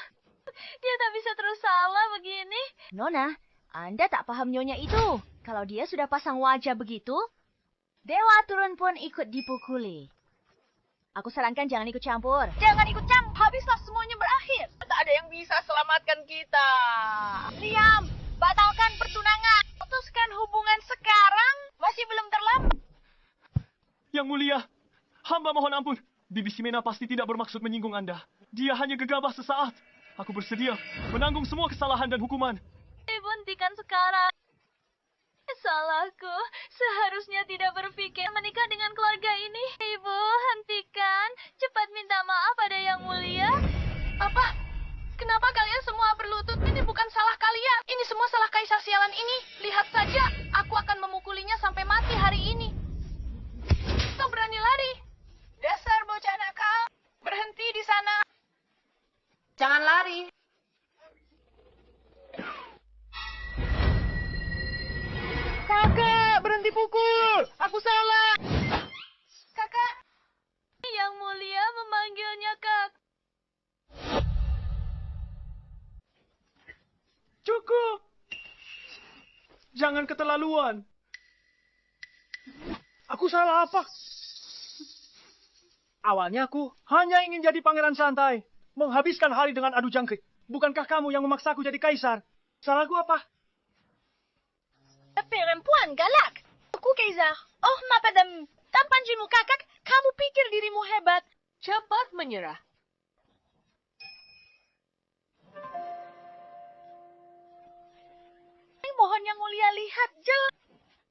Dia tak bisa terus salah begini. Nona, Anda tak paham nyonya itu. Kalau dia sudah pasang wajah begitu, Dewa Turun pun ikut dipukuli. Aku sarankan jangan ikut campur. Jangan ikut campur. Habislah semuanya berakhir. Tak ada yang bisa selamatkan kita. Liam, batalkan pertunangan. Putuskan hubungan sekarang. Masih belum terlambat. Yang Mulia, hamba mohon ampun. Bibi Ximena pasti tidak bermaksud menyinggung Anda. Dia hanya gegabah sesaat. Aku bersedia menanggung semua kesalahan dan hukuman. Ibu, hentikan sekarang. Salahku. Seharusnya tidak berpikir menikah dengan keluarga ini. Ibu, hentikan. Cepat minta maaf pada Yang Mulia. Apa? Kenapa kalian semua berlutut? Ini bukan salah kalian. Ini semua salah Kaisar sialan ini. Lihat saja. Aku akan memukulinya sampai mati hari ini. Kau berani lari? Dasar bocah nakal. Berhenti di sana. Jangan lari. Kakak, berhenti pukul. Aku salah. Kakak. Yang Mulia memanggilnya Kak. Cukup. Jangan keterlaluan. Aku salah apa? Awalnya aku hanya ingin jadi pangeran santai. Menghabiskan hari dengan adu jangkrik. Bukankah kamu yang memaksaku jadi kaisar? Salahku apa? Perempuan galak. Aku Kaisar. Oh, madame. Tampan jimu kakak. Kamu pikir dirimu hebat. Cepat menyerah. Mohon Yang Mulia lihat. Jelas.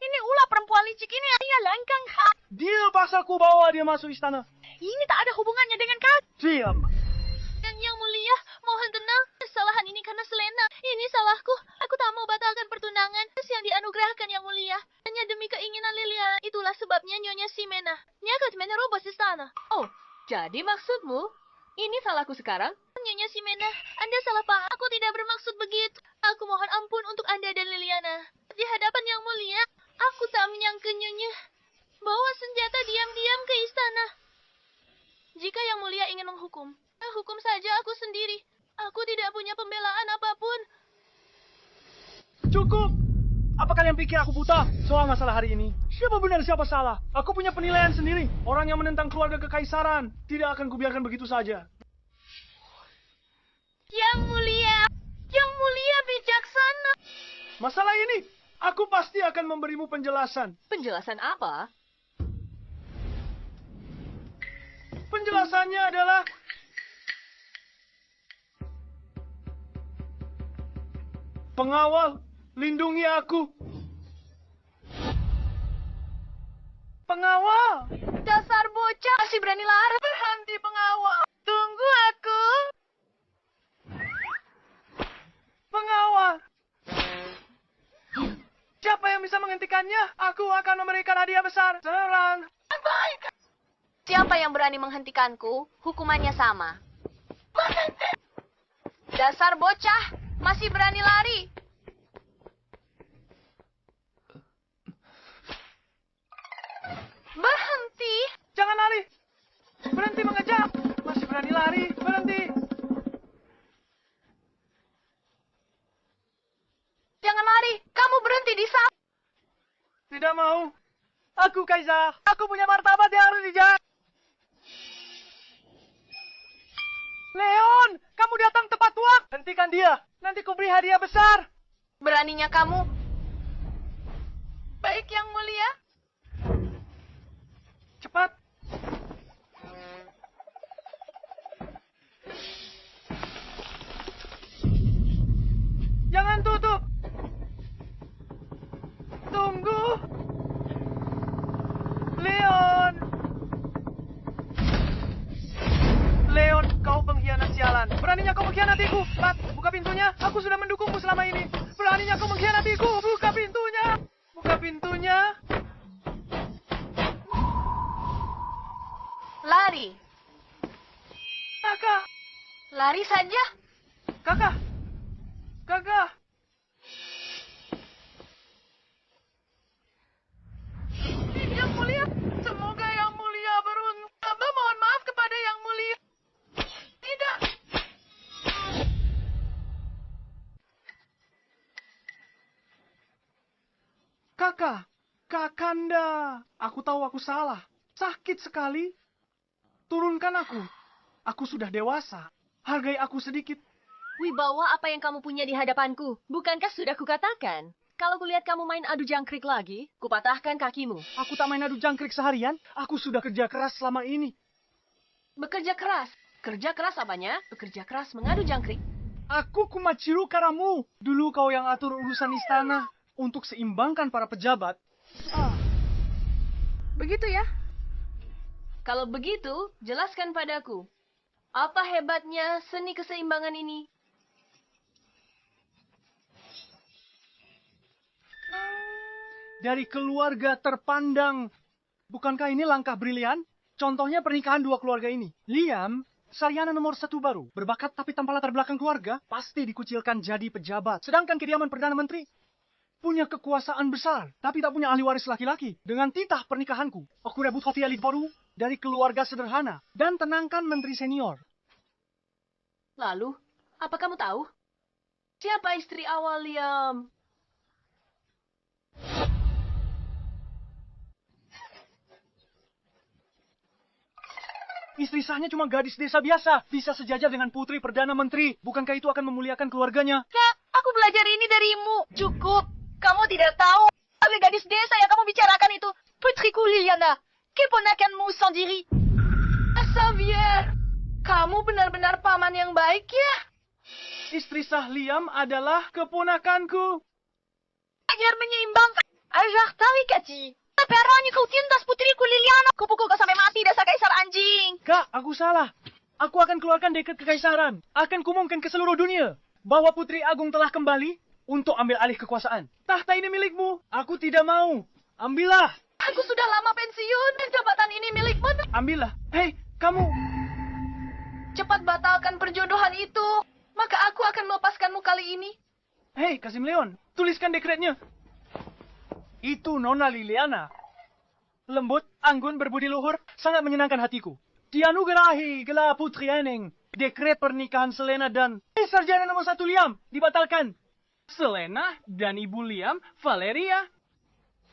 Ini ulah perempuan licik ini. Dia langkang hak. Dia pasalku bawa dia masuk istana. Ini tak ada hubungannya dengan kau. Diam. Dan Yang Mulia, mohon tenang. Kesalahan ini karena Selena. Ini salahku. Aku tak mau batalkan pertunangan yang dianugerahkan Yang Mulia. Hanya demi keinginan Liliana. Itulah sebabnya Nyonya Ximena. Nyakat menerobos istana. Oh, jadi maksudmu? Ini salahku sekarang? Nyonya Ximena, Anda salah paham. Aku tidak bermaksud begitu. Aku mohon ampun untuk Anda dan Liliana. Di hadapan Yang Mulia, aku tak menyangka Nyonya bawa senjata diam-diam ke istana. Jika Yang Mulia ingin menghukum, hukum saja aku sendiri. Aku tidak punya pembelaan apapun. Cukup. Apa kalian pikir aku buta soal masalah hari ini? Siapa benar, siapa salah? Aku punya penilaian sendiri. Orang yang menentang keluarga kekaisaran tidak akan kubiarkan begitu saja. Yang Mulia bijaksana. Masalah ini, aku pasti akan memberimu penjelasan. Penjelasan apa? Penjelasannya adalah... Pengawal, lindungi aku. Pengawal! Dasar bocah, masih berani lari. Berhenti pengawal. Tunggu aku. Pengawal! Siapa yang bisa menghentikannya? Aku akan memberikan hadiah besar. Serang! Baik. Siapa yang berani menghentikanku, hukumannya sama. Dasar bocah, masih berani lari. Berhenti. Jangan lari! Berhenti mengejar! Masih berani lari! Berhenti! Jangan lari. Kamu berhenti di sana. Tidak mau. Aku Kaisar. Aku punya martabat yang harus dijaga. Leon, kamu datang tepat waktu. Hentikan dia. Nanti ku beri hadiah besar. Beraninya kamu. Baik, Yang Mulia. Cepat. Jangan tutup. Tunggu. Leon. Leon, kau pengkhianat sialan. Beraninya kau mengkhianatiku. Pat, buka pintunya. Aku sudah mendukungmu selama ini. Beraninya kau mengkhianatiku. Buka pintunya. Buka pintunya. Lari. Kakak. Lari saja. Kakak. Kakak. Yang Mulia. Semoga Yang Mulia beruntung. Hamba mohon maaf kepada Yang Mulia. Tidak. Kakak. Kakanda. Aku tahu aku salah. Sakit sekali. Turunkan aku. Aku sudah dewasa. Hargai aku sedikit. Wibawa apa yang kamu punya di hadapanku? Bukankah sudah kukatakan? Kalau kulihat kamu main adu jangkrik lagi, kupatahkan kakimu. Aku tak main adu jangkrik seharian. Aku sudah kerja keras selama ini. Bekerja keras. Kerja keras apanya? Bekerja keras mengadu jangkrik. Aku Kumachiru Karamu. Dulu kau yang atur urusan istana. Untuk seimbangkan para pejabat. Begitu ya? Kalau begitu, jelaskan padaku. Apa hebatnya seni keseimbangan ini? Dari keluarga terpandang. Bukankah ini langkah brilian? Contohnya pernikahan dua keluarga ini. Liam, sarjana nomor 1 baru. Berbakat tapi tanpa latar belakang keluarga. Pasti dikucilkan jadi pejabat. Sedangkan kediaman Perdana Menteri punya kekuasaan besar. Tapi tak punya ahli waris laki-laki. Dengan titah pernikahanku. Aku rebut Hofi elit baru dari keluarga sederhana. Dan tenangkan menteri senior. Lalu, apa kamu tahu? Siapa istri awal Liam? Istri sahnya cuma gadis desa biasa. Bisa sejajar dengan putri Perdana Menteri. Bukankah itu akan memuliakan keluarganya? Kak, aku belajar ini darimu. Cukup. Kamu tidak tahu. Tapi gadis desa yang kamu bicarakan itu. Putriku Liliana. Keponakanmu sendiri. Xavier. Kamu benar-benar paman yang baik ya? Istri sah Liam adalah keponakanku. Agar menyeimbangkan. Ajar tahu, Kati. Peranya kau tindas putriku Liliana. Kupukul kau sampai mati dasar kaisar anjing. Kak, aku salah. Aku akan keluarkan dekret kekaisaran. Akan kumumkan ke seluruh dunia bahwa Putri Agung telah kembali untuk ambil alih kekuasaan. Tahta ini milikmu. Aku tidak mau. Ambillah. Aku sudah lama pensiun. Jabatan ini milikmu. Ambillah. Hei, kamu. Cepat batalkan perjodohan itu. Maka aku akan melepaskanmu kali ini. Hei, Kasim Leon. Tuliskan dekretnya. Itu Nona Liliana. Lembut, anggun, berbudi luhur, sangat menyenangkan hatiku. Dianugerahi gelar Putri Eneng. Dekret pernikahan Selena dan sarjana nomor 1 Liam dibatalkan. Selena dan Ibu Liam, Valeria,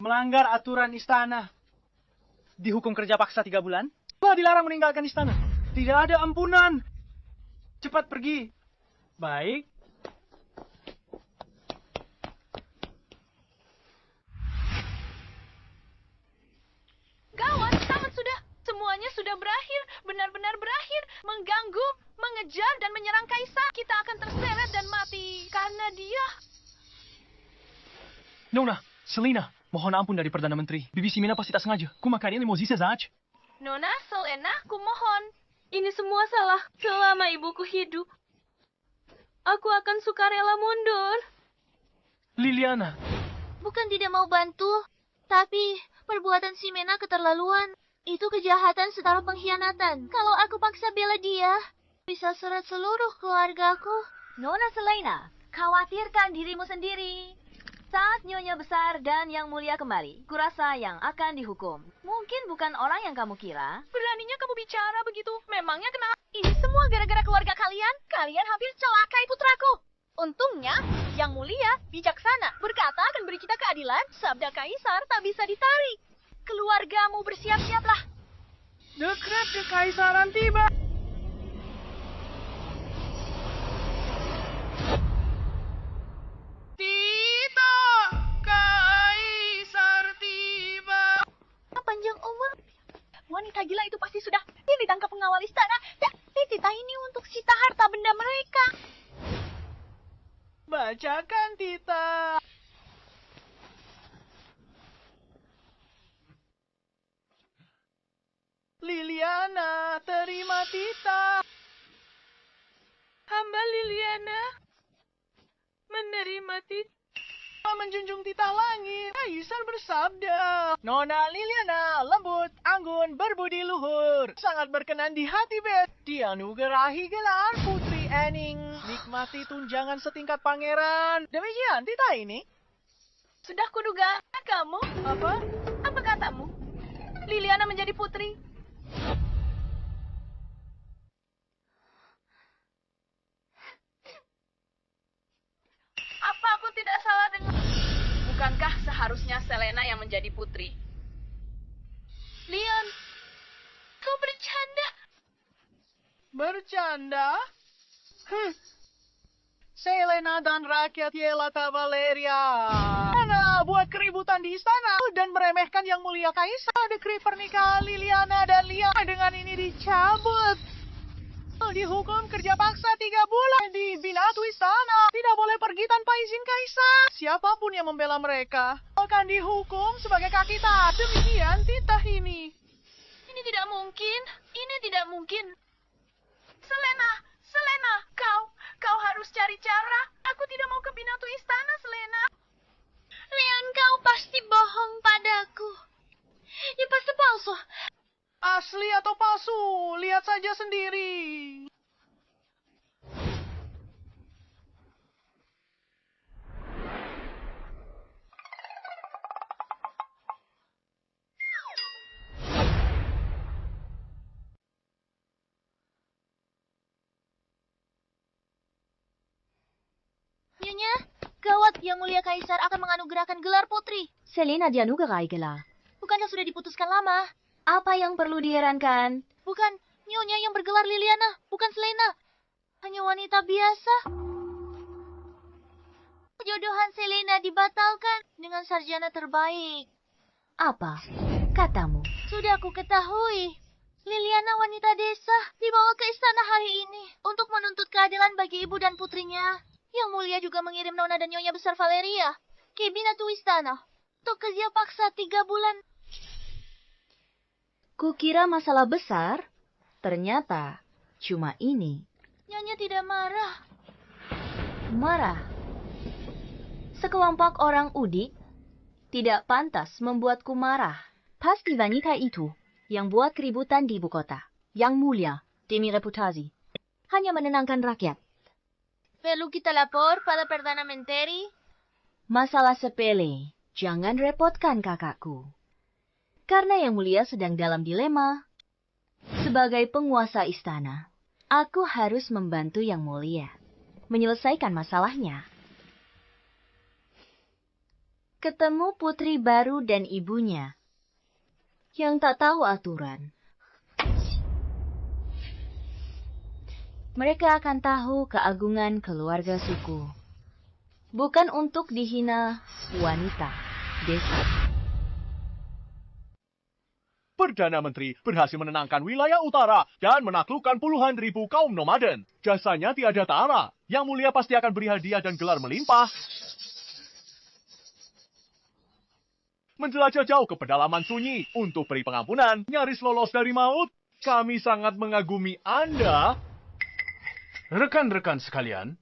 melanggar aturan istana. Dihukum kerja paksa 3 bulan. Telah dilarang meninggalkan istana. Tidak ada ampunan. Cepat pergi. Baik. Gawat, tamat sudah. Semuanya sudah berakhir. Benar-benar berakhir. Mengganggu, mengejar, dan menyerang kaisar. Kita akan terseret dan mati karena dia. Nona, Selena, mohon ampun dari Perdana Menteri. Bibi Simena pasti tak sengaja. Kumakan ini mozisa zaj. Nona, Selena, kumohon. Ini semua salah selama ibuku hidup. Aku akan sukarela mundur. Liliana. Bukan tidak mau bantu, tapi perbuatan si Mena keterlaluan. Itu kejahatan setara pengkhianatan. Kalau aku paksa bela dia, bisa seret seluruh keluargaku. Nona Selena, khawatirkan dirimu sendiri. Saat Nyonya Besar dan Yang Mulia kembali, kurasa yang akan dihukum. Mungkin bukan orang yang kamu kira. Beraninya kamu bicara begitu. Memangnya kenapa? Ini semua gara-gara keluarga kalian. Kalian hampir celakai putraku. Untungnya, Yang mulia, bijaksana, berkata akan beri kita keadilan, sabda kaisar tak bisa ditarik. Keluargamu bersiap-siaplah. Dekret kekaisaran tiba. Tita, kaisar tiba. Panjang umur. Wanita gila itu pasti sudah ditangkap pengawal istana. Dan titah ini untuk sita harta benda mereka. Bacakan, Tita. Liliana, terima Tita. Hamba Liliana menerima Tita. Menjunjung titah langit, kaisar bersabda. Nona Liliana, lembut, anggun, berbudi luhur. Sangat berkenan di hati Bet. Dianugerahi gelar Putri Ening. Nikmati tunjangan setingkat pangeran. Demikian titah ini. Sudah kuduga. Kamu? Apa? Apa katamu? Liliana menjadi putri. Apa aku tidak salah dengar? Bukankah seharusnya Selena yang menjadi putri? Leon, kau bercanda. Bercanda? Selena dan rakyat Yelata Valeria. Mana buat keributan di istana dan meremehkan yang mulia kaisar. Dekret pernikahan Liliana dan Liam dengan ini dicabut. Dihukum kerja paksa 3 bulan di binatu istana. Tidak boleh pergi tanpa izin kaisar. Siapapun yang membela mereka akan dihukum sebagai kaki taat. Demikian titah ini. Ini tidak mungkin. Ini tidak mungkin. Selena, kau harus cari cara. Aku tidak mau ke binatu istana, Selena. Leon, kau pasti bohong padaku. Ya pasti palsu. Asli atau palsu? Lihat saja sendiri. Nyonya, gawat, yang mulia kaisar akan menganugerahkan gelar putri. Selena dianugerahi gelar. Bukannya sudah diputuskan lama? Apa yang perlu diherankan? Bukan Nyonya yang bergelar Liliana, bukan Selena. Hanya wanita biasa. Perjodohan Selena dibatalkan dengan sarjana terbaik. Apa katamu? Sudah aku ketahui. Liliana wanita desa dibawa ke istana hari ini untuk menuntut keadilan bagi ibu dan putrinya. Yang mulia juga mengirim Nona dan Nyonya besar Valeria ke binatu istana untuk kerja paksa 3 bulan. Kukira masalah besar, ternyata cuma ini. Nyonya tidak marah. Marah. Sekelompok orang udik tidak pantas membuatku marah. Pasti wanita itu yang buat keributan di ibu kota. Yang mulia, demi reputasi. Hanya menenangkan rakyat. Perlu kita lapor pada Perdana Menteri? Masalah sepele, jangan repotkan kakakku. Karena yang mulia sedang dalam dilema. Sebagai penguasa istana, aku harus membantu yang mulia menyelesaikan masalahnya. Ketemu putri baru dan ibunya yang tak tahu aturan. Mereka akan tahu keagungan keluarga suku. Bukan untuk dihina wanita desa. Perdana Menteri berhasil menenangkan wilayah utara dan menaklukkan puluhan ribu kaum nomaden. Jasanya tiada tara. Yang mulia pasti akan beri hadiah dan gelar melimpah. Menjelajah jauh ke pedalaman sunyi untuk beri pengampunan. Nyaris lolos dari maut. Kami sangat mengagumi Anda. Rekan-rekan sekalian,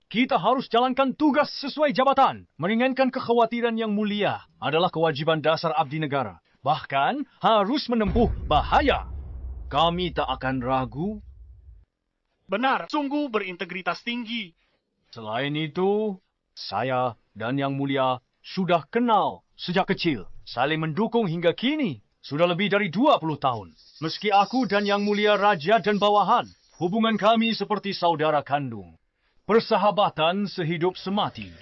kita harus jalankan tugas sesuai jabatan. Meringankan kekhawatiran yang mulia adalah kewajiban dasar abdi negara. Bahkan harus menempuh bahaya. Kami tak akan ragu. Benar, sungguh berintegritas tinggi. Selain itu, saya dan Yang Mulia sudah kenal sejak kecil. Saling mendukung hingga kini. Sudah lebih dari 20 tahun. Meski aku dan Yang Mulia raja dan bawahan, hubungan kami seperti saudara kandung. Persahabatan sehidup semati.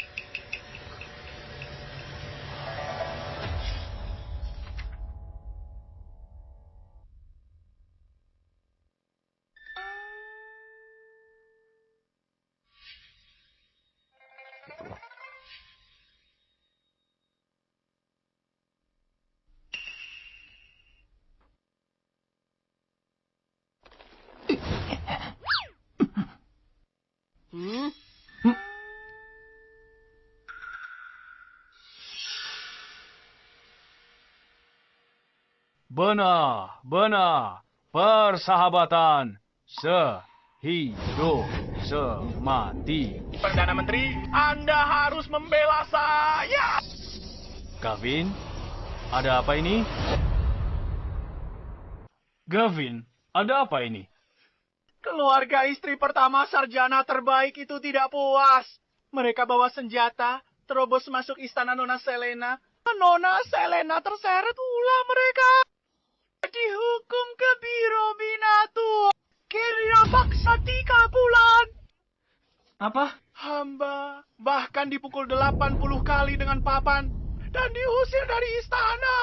Benar. Persahabatan sehidup semati. Perdana Menteri, Anda harus membela saya. Gavin, ada apa ini? Gavin, ada apa ini? Keluarga istri pertama sarjana terbaik itu tidak puas. Mereka bawa senjata, terobos masuk istana Nona Selena. Nona Selena terseret ulah mereka. Dihukum ke Biro Binatu. Kira paksa 3 bulan. Apa? Hamba bahkan dipukul 80 kali dengan papan dan diusir dari istana.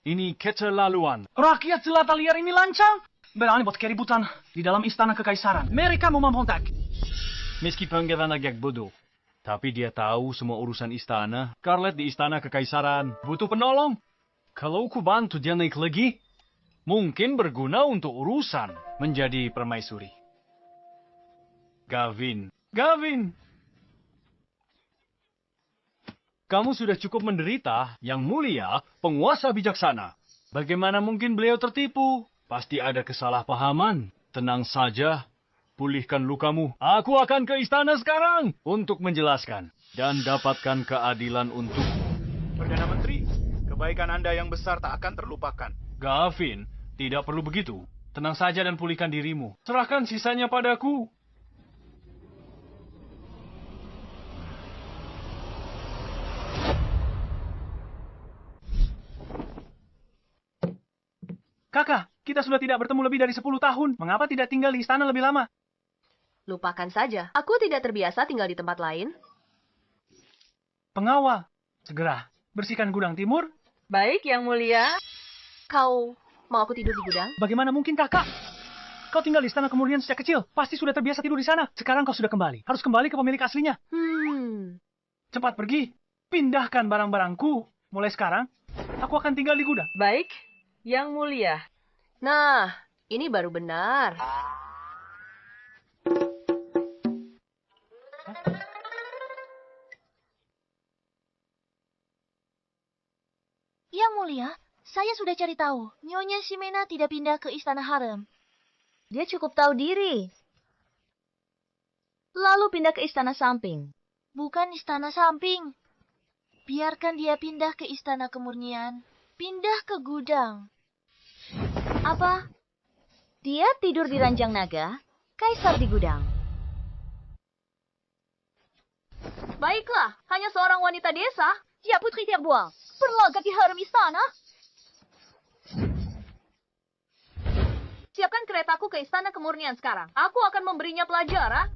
Ini keterlaluan. Rakyat jelata liar ini lancang. Berani buat keributan di dalam istana kekaisaran. Mereka mau memberontak. Meskipun Gavin agak bodoh, tapi dia tahu semua urusan istana. Scarlett di istana kekaisaran butuh penolong. Kalau ku bantu dia naik lagi, mungkin berguna untuk urusan menjadi permaisuri. Gavin. Kamu sudah cukup menderita, Yang Mulia, penguasa bijaksana. Bagaimana mungkin beliau tertipu? Pasti ada kesalahpahaman. Tenang saja, pulihkan lukamu. Aku akan ke istana sekarang untuk menjelaskan dan dapatkan keadilan untuk Perdana Menteri, kebaikan Anda yang besar tak akan terlupakan. Gavin. Tidak perlu begitu. Tenang saja dan pulihkan dirimu. Serahkan sisanya padaku. Kakak, kita sudah tidak bertemu lebih dari 10 tahun. Mengapa tidak tinggal di istana lebih lama? Lupakan saja. Aku tidak terbiasa tinggal di tempat lain. Pengawal, segera bersihkan gudang timur. Baik, Yang Mulia. Kau mau aku tidur di gudang? Bagaimana mungkin, Kakak? Kau tinggal di istana kemurnian sejak kecil. Pasti sudah terbiasa tidur di sana. Sekarang kau sudah kembali. Harus kembali ke pemilik aslinya. Cepat pergi. Pindahkan barang-barangku. Mulai sekarang, aku akan tinggal di gudang. Baik, Yang Mulia. Nah, ini baru benar. Yang Mulia, saya sudah cari tahu. Nyonya Ximena tidak pindah ke istana harem. Dia cukup tahu diri. Lalu pindah ke istana samping. Bukan istana samping. Biarkan dia pindah ke istana kemurnian. Pindah ke gudang. Apa? Dia tidur di ranjang naga, kaisar di gudang. Baiklah, hanya seorang wanita desa. Ya, putri terbuang. Berlagak di harem istana. Siapkan keretaku ke istana kemurnian sekarang. Aku akan memberinya pelajaran.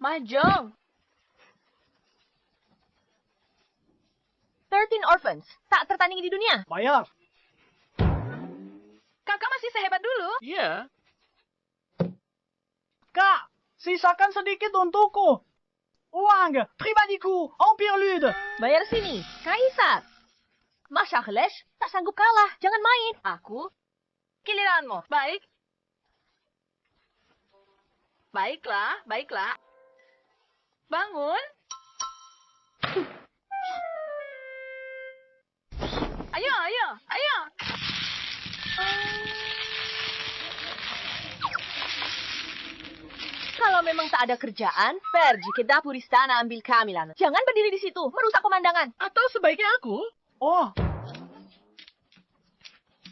Mahjong. 13 orphans, tak tertandingi di dunia. Bayar. Kakak masih sehebat dulu. Iya. Kak, sisakan sedikit untukku. Uang, pribadiku, Empire Lude. Bayar sini, kaisar. Mas Charles tak sanggup kalah, jangan main. Aku? Giliranmu. Baik. Baiklah. Bangun. Ayo. Kalau memang tak ada kerjaan, pergi ke dapur istana ambil camilan. Jangan berdiri di situ, merusak pemandangan. Atau sebaiknya aku? Oh.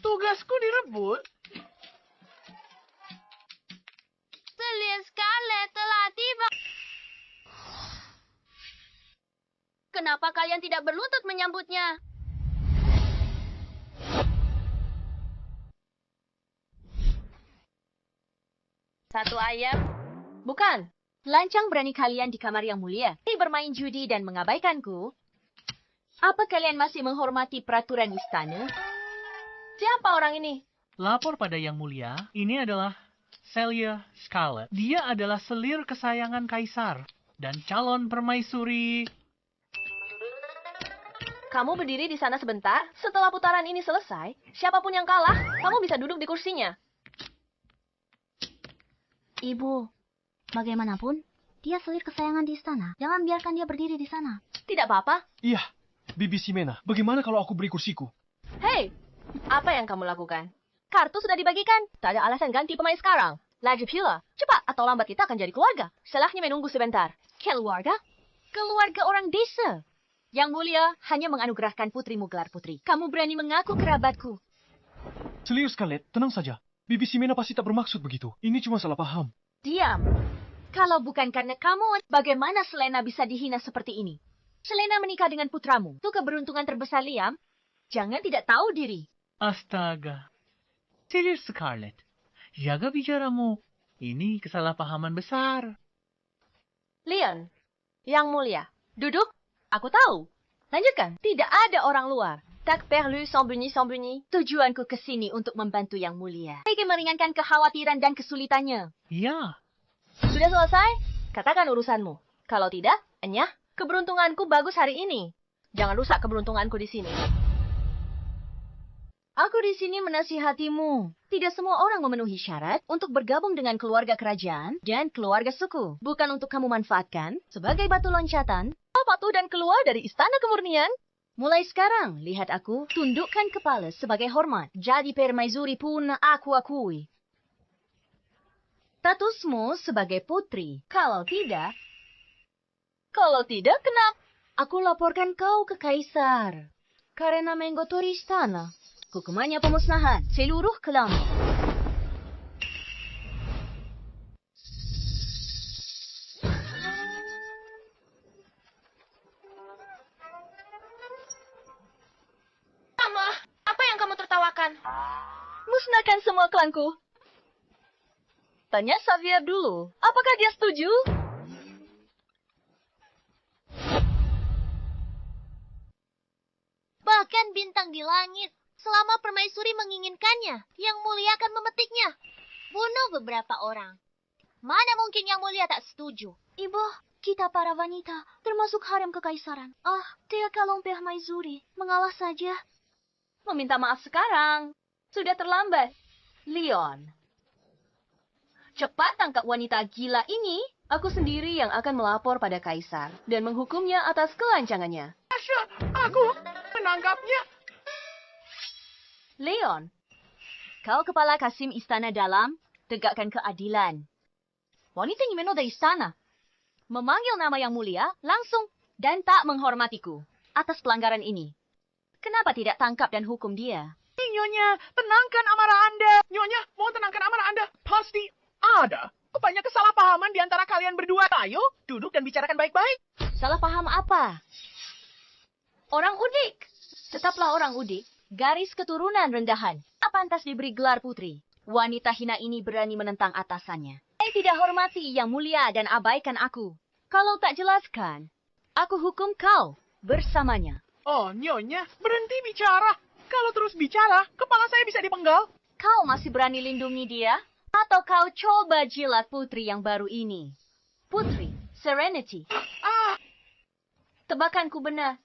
Tugasku direbut. Selir Scarlett telah tiba. Kenapa kalian tidak berlutut menyambutnya? Satu ayam? Bukan. Lancang berani kalian di kamar yang mulia. Ini bermain judi dan mengabaikanku. Apa kalian masih menghormati peraturan istana? Siapa orang ini? Lapor pada Yang Mulia, ini adalah Celia Scarlet. Dia adalah selir kesayangan Kaisar dan calon permaisuri. Kamu berdiri di sana sebentar. Setelah putaran ini selesai, siapapun yang kalah, kamu bisa duduk di kursinya. Ibu, bagaimanapun, dia selir kesayangan di istana. Jangan biarkan dia berdiri di sana. Tidak apa-apa. Iya, Bibi Simena. Bagaimana kalau aku beri kursiku? Hei, apa yang kamu lakukan? Kartu sudah dibagikan. Tak ada alasan ganti pemain sekarang. Lagi pula, cepat atau lambat kita akan jadi keluarga. Salahnya menunggu sebentar. Keluarga? Keluarga orang desa. Yang Mulia hanya menganugerahkan putrimu gelar putri. Kamu berani mengaku kerabatku. Celia Scarlet, tenang saja. Bibi Simena pasti tak bermaksud begitu. Ini cuma salah paham. Diam. Kalau bukan karena kamu, bagaimana Selena bisa dihina seperti ini? Selena menikah dengan putramu. Itu keberuntungan terbesar, Liam. Jangan tidak tahu diri. Astaga. Celia Scarlet, jaga bicaramu. Ini kesalahpahaman besar. Leon, yang mulia, duduk. Aku tahu. Lanjutkan. Tidak ada orang luar. Tak perlu sembunyi-sembunyi. Tujuanku ke sini untuk membantu Yang Mulia. Ingin meringankan kekhawatiran dan kesulitannya. Ya, Sudah selesai? Katakan urusanmu. Kalau tidak, enyah, keberuntunganku bagus hari ini. Jangan rusak keberuntunganku di sini. Aku di sini menasihatimu. Tidak semua orang memenuhi syarat untuk bergabung dengan keluarga kerajaan dan keluarga suku. Bukan untuk kamu manfaatkan sebagai batu loncatan. Patuh dan keluar dari istana kemurnian. Mulai sekarang, lihat aku, tundukkan kepala sebagai hormat. Jadi permaisuri pun aku akui. Statusmu sebagai putri. Kalau tidak, kenapa? aku laporkan kau ke Kaisar. Karena menggotori istana. Hukumannya pemusnahan seluruh klan. Apa yang kamu tertawakan? Musnahkan semua klanku. Tanya Xavier dulu. Apakah dia setuju? Bahkan bintang di langit, selama permaisuri menginginkannya, Yang Mulia akan memetiknya. Bunuh beberapa orang. Mana mungkin Yang Mulia tak setuju? Ibu, kita para wanita, termasuk harem kekaisaran. Dia kalung permaisuri, mengalah saja. Meminta maaf sekarang. Sudah terlambat. Leon, cepat tangkap wanita gila ini. Aku sendiri yang akan melapor pada Kaisar dan menghukumnya atas kelancangannya. Asya, aku menangkapnya. Leon, kau kepala Kasim Istana Dalam, tegakkan keadilan. Wanita ini dari istana. Memanggil nama Yang Mulia langsung dan tak menghormatiku atas pelanggaran ini. Kenapa tidak tangkap dan hukum dia? Nyonya, tenangkan amarah Anda. Nyonya, mau tenangkan amarah Anda? Pasti ada. Banyak kesalahpahaman di antara kalian berdua. Ayo, duduk dan bicarakan baik-baik. Salah paham apa? Orang udik. Tetaplah orang udik. Garis keturunan rendahan. Tak pantas diberi gelar putri. Wanita hina ini berani menentang atasannya. Saya tidak hormati Yang Mulia dan abaikan aku. Kalau tak jelaskan, aku hukum kau bersamanya. Oh, Nyonya, berhenti bicara. Kalau terus bicara, kepala saya bisa dipenggal. Kau masih berani lindungi dia? Atau kau coba jilat putri yang baru ini? Putri, Serenity. Tebakanku benar.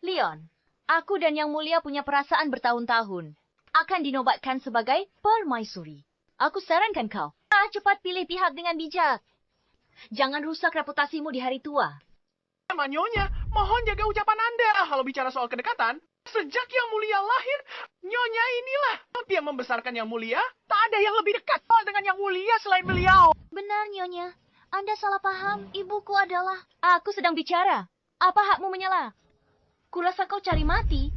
Leon, aku dan Yang Mulia punya perasaan bertahun-tahun. Akan dinobatkan sebagai permaisuri. Aku sarankan kau, cepat pilih pihak dengan bijak. Jangan rusak reputasimu di hari tua. Sama Nyonya, mohon jaga ucapan Anda. Kalau bicara soal kedekatan, sejak Yang Mulia lahir, Nyonya inilah yang membesarkan Yang Mulia. Tak ada yang lebih dekat dengan Yang Mulia selain beliau. Benar, Nyonya. Anda salah paham. Ibuku adalah... Aku sedang bicara. Apa hakmu menyela? Kurasa kau cari mati.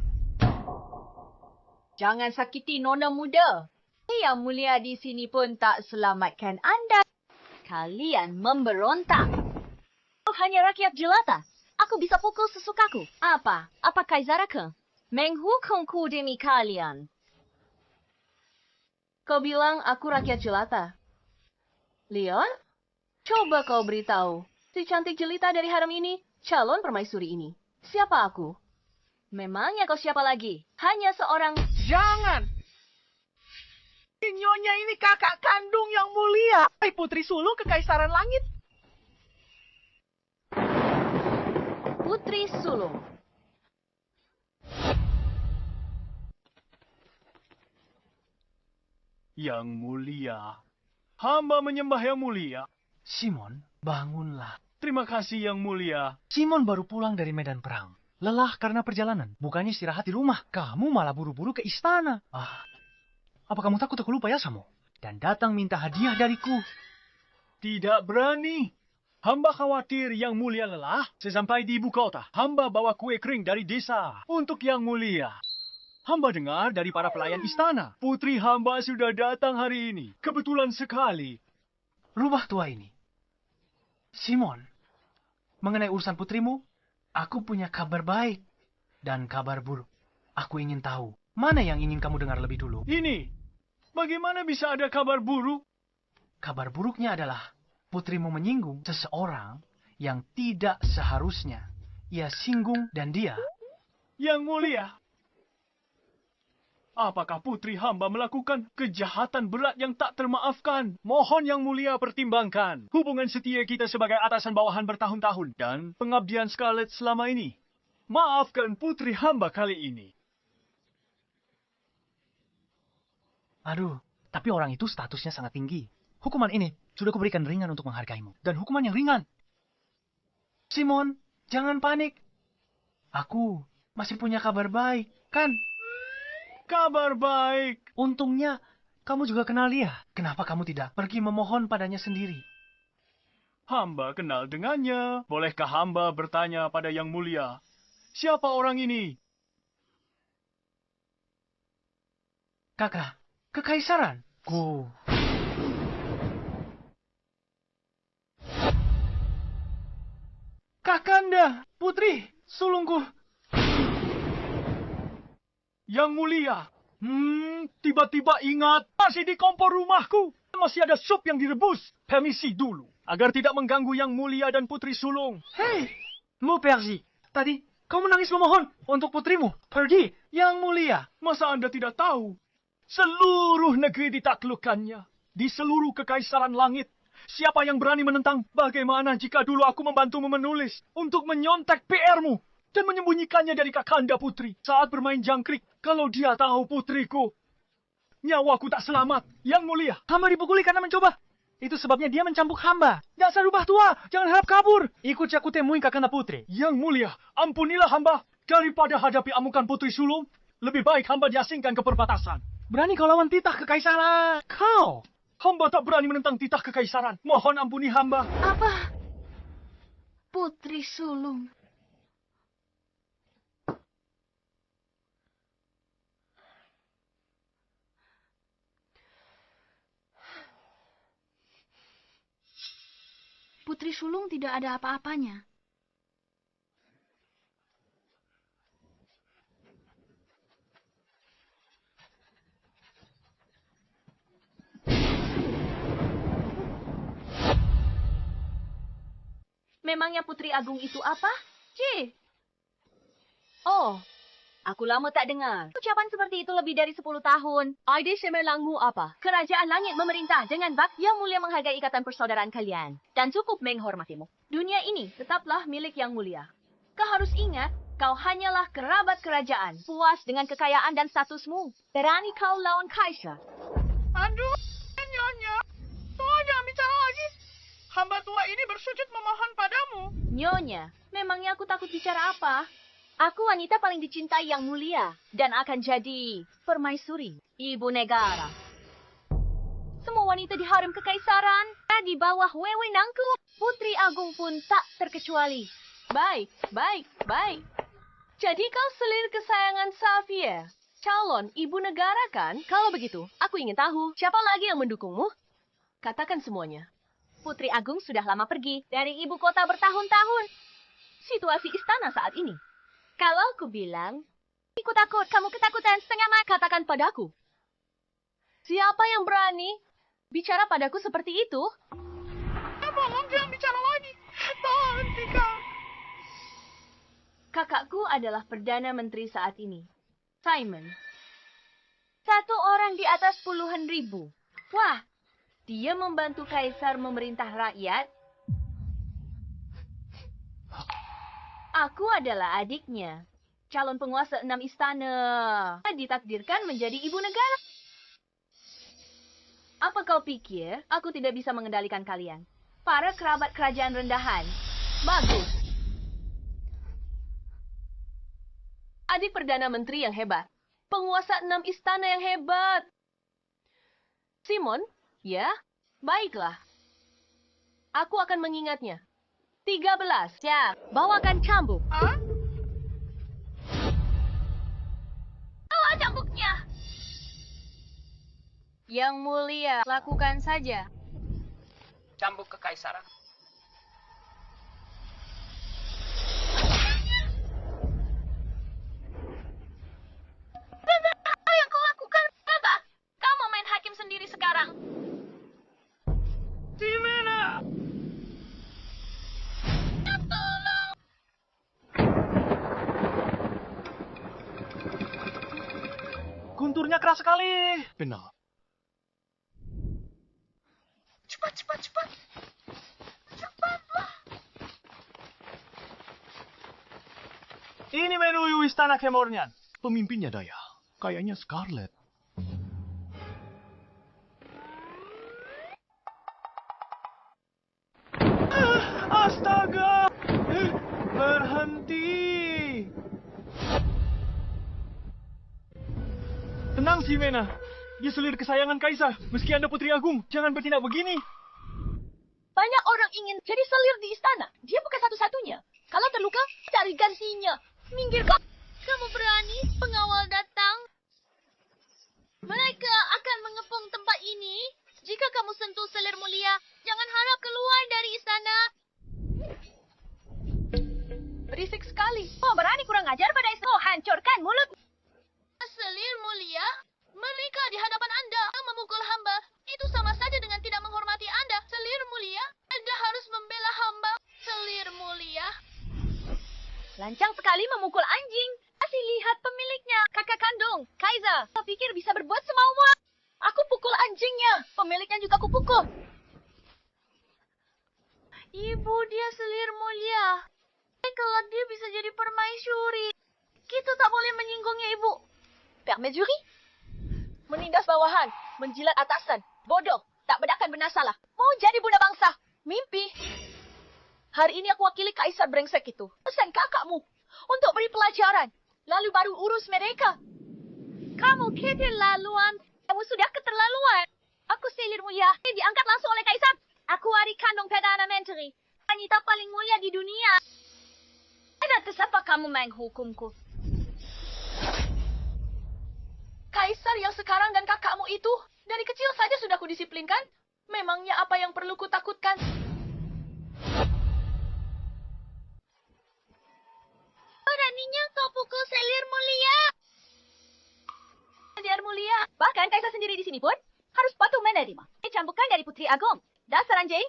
Jangan sakiti nona muda. Yang Mulia di sini pun tak selamatkan Anda. Kalian memberontak. Hanya rakyat jelata. Aku bisa pukul sesukaku. Apa? Apa Kaisar ke? Menghukumku demi kalian. Kau bilang aku rakyat jelata. Leon, coba kau beritahu, si cantik jelita dari harem ini, calon permaisuri ini. Siapa aku? Memangnya kau siapa lagi? Hanya seorang... Jangan! Nyonya ini kakak kandung yang mulia. Putri sulung Kekaisaran Langit. Putri sulung. Yang mulia. Hamba menyembah yang mulia. Simon, bangunlah. Terima kasih yang mulia. Simon baru pulang dari medan perang. Lelah karena perjalanan. Bukannya istirahat di rumah. Kamu malah buru-buru ke istana. Apa kamu takut aku lupa yasamu? Dan datang minta hadiah dariku. Tidak berani. Hamba khawatir yang mulia lelah. Sesampai di ibu kota, hamba bawa kue kering dari desa untuk yang mulia. Hamba dengar dari para pelayan istana. Putri hamba sudah datang hari ini. Kebetulan sekali. Rubah tua ini. Simon, mengenai urusan putrimu, aku punya kabar baik dan kabar buruk. Aku ingin tahu, mana yang ingin kamu dengar lebih dulu? Ini, bagaimana bisa ada kabar buruk? Kabar buruknya adalah putrimu menyinggung seseorang yang tidak seharusnya ia singgung dan dia. Yang mulia, apakah putri hamba melakukan kejahatan berat yang tak termaafkan? Mohon yang mulia pertimbangkan hubungan setia kita sebagai atasan bawahan bertahun-tahun dan pengabdian Scarlett selama ini. Maafkan putri hamba kali ini. Aduh, tapi orang itu statusnya sangat tinggi. Hukuman ini sudah kuberikan ringan untuk menghargaimu. Dan hukuman yang ringan. Simon, jangan panik. Aku masih punya kabar baik, kan? Kabar baik. Untungnya, kamu juga kenal dia. Kenapa kamu tidak pergi memohon padanya sendiri? Hamba kenal dengannya. Bolehkah hamba bertanya pada yang mulia? Siapa orang ini? Kakak, Kekaisaran. Kakanda, putri, sulungku. Yang mulia, tiba-tiba ingat, masih di kompor rumahku. Masih ada sup yang direbus. Permisi dulu, agar tidak mengganggu yang mulia dan putri sulung. Hei, Mu Persi, tadi kau menangis memohon untuk putrimu. Pergi, yang mulia. Masa Anda tidak tahu? Seluruh negeri ditaklukkannya. Di seluruh kekaisaran langit. Siapa yang berani menentang? Bagaimana jika dulu aku membantumu menulis untuk menyontek PR-mu? Dan menyembunyikannya dari Kakanda putri saat bermain jangkrik. Kalau dia tahu putriku, nyawaku tak selamat. Yang mulia, Hamba dipukuli karena mencoba. Itu sebabnya dia mencambuk hamba. Dasar rubah tua, jangan harap kabur. Ikut aku temui Kakanda putri. yang mulia, ampunilah hamba. Daripada hadapi amukan putri sulung, lebih baik hamba diasingkan ke perbatasan. Berani kau lawan titah kekaisaran. Kau. Hamba tak berani menentang titah kekaisaran. Mohon ampuni hamba. Apa? Putri sulung. Putri sulung tidak ada apa-apanya. Memangnya Putri Agung itu apa? Ci. Oh, aku lama tak dengar. Ucapan seperti itu lebih dari 10 tahun. Ide semelangmu apa? Kerajaan langit memerintah dengan bak yang mulia menghargai ikatan persaudaraan kalian. Dan cukup menghormatimu. Dunia ini tetaplah milik yang mulia. Kau harus ingat, kau hanyalah kerabat kerajaan. Puas dengan kekayaan dan statusmu. Berani kau lawan kaisar. Aduh, Nyonya. Tuh, jangan bicara lagi. Hamba tua ini bersujud memohon padamu. Nyonya, memangnya aku takut bicara apa? Aku wanita paling dicintai yang mulia. Dan akan jadi permaisuri, ibu negara. Semua wanita di harem kekaisaran, di bawah wewenangku. Putri Agung pun tak terkecuali. Baik, baik, baik. Jadi kau selir kesayangan Xavier. Calon ibu negara kan? Kalau begitu, aku ingin tahu siapa lagi yang mendukungmu? Katakan semuanya. Putri Agung sudah lama pergi dari ibu kota bertahun-tahun. Situasi istana saat ini. Kalau aku bilang, aku takut, kamu ketakutan setengah mati. Katakan padaku. Siapa yang berani bicara padaku seperti itu? Tolong jangan bicara lagi. Tolong hentikan. Kakakku adalah Perdana Menteri saat ini, Simon. Satu orang di atas puluhan ribu. Wah, dia membantu kaisar memerintah rakyat. Aku adalah adiknya, calon penguasa 6 istana. Ditakdirkan menjadi ibu negara. Apa kau pikir aku tidak bisa mengendalikan kalian? Para kerabat kerajaan rendahan. Bagus. Adik Perdana Menteri yang hebat. Penguasa 6 istana yang hebat. Simon, ya, baiklah. Aku akan mengingatnya. 13. Siap, bawakan cambuk. Bawa cambuknya. Yang mulia, lakukan saja. Cambuk kekaisaran. Apa yang kau lakukan? Apa? Kau mau main hakim sendiri sekarang. Ximena! Gunturnya keras sekali. Benar. Cepat. Cepatlah. Ini menuju istana Kemornyan. Pemimpinnya Daya. Kayaknya Scarlet. Astaga! Berhenti! Tenang, Ximena. Dia selir kesayangan kaisar. Meski Anda Putri Agung, jangan bertindak begini. Banyak orang ingin jadi selir di istana. Dia bukan satu-satunya. Kalau terluka, cari gantinya. Minggir kau. Kamu berani? Pengawal datang. Mereka akan mengepung tempat ini. Jika kamu sentuh selir mulia, jangan harap keluar dari istana. Berisik sekali. Oh, berani kurang ajar pada istana. Oh, hancurkan mulut. Selir mulia, mereka di hadapan Anda memukul hamba. Itu sama saja dengan tidak menghormati Anda. Selir mulia, Anda harus membela hamba. Selir mulia. Lancang sekali memukul anjing. Kasih lihat pemiliknya. Kakak kandung, Kaiser. Kau pikir bisa berbuat semaumu? Aku pukul anjingnya. Pemiliknya juga aku pukul. Ibu, dia selir mulia. Kelak dia bisa jadi permaisuri. Kita tak boleh menyinggungnya, Ibu. Permaisuri? Menindas bawahan, menjilat atasan. Bodoh, tak bedakan benar salah. Mau jadi bunda bangsa. Mimpi. Hari ini aku wakili kaisar brengsek itu. Pesan kakakmu untuk beri pelajaran. Lalu baru urus mereka. Kamu keterlaluan. Kamu sudah keterlaluan. Aku selir mulia. Diangkat langsung oleh kaisar. Aku adik kandung Perdana Menteri. Wanita paling mulia di dunia. Ada siapa kamu menghukumku? Kaisar yang sekarang dan kakakmu itu dari kecil saja sudah kudisiplinkan. Memangnya apa yang perlu kutakutkan? Beraninya kau pukul selir mulia. Selir mulia. Bahkan kaisar sendiri di sini pun harus patuh menerima. Dicampukan dari Putri Agung. Dasar anjing.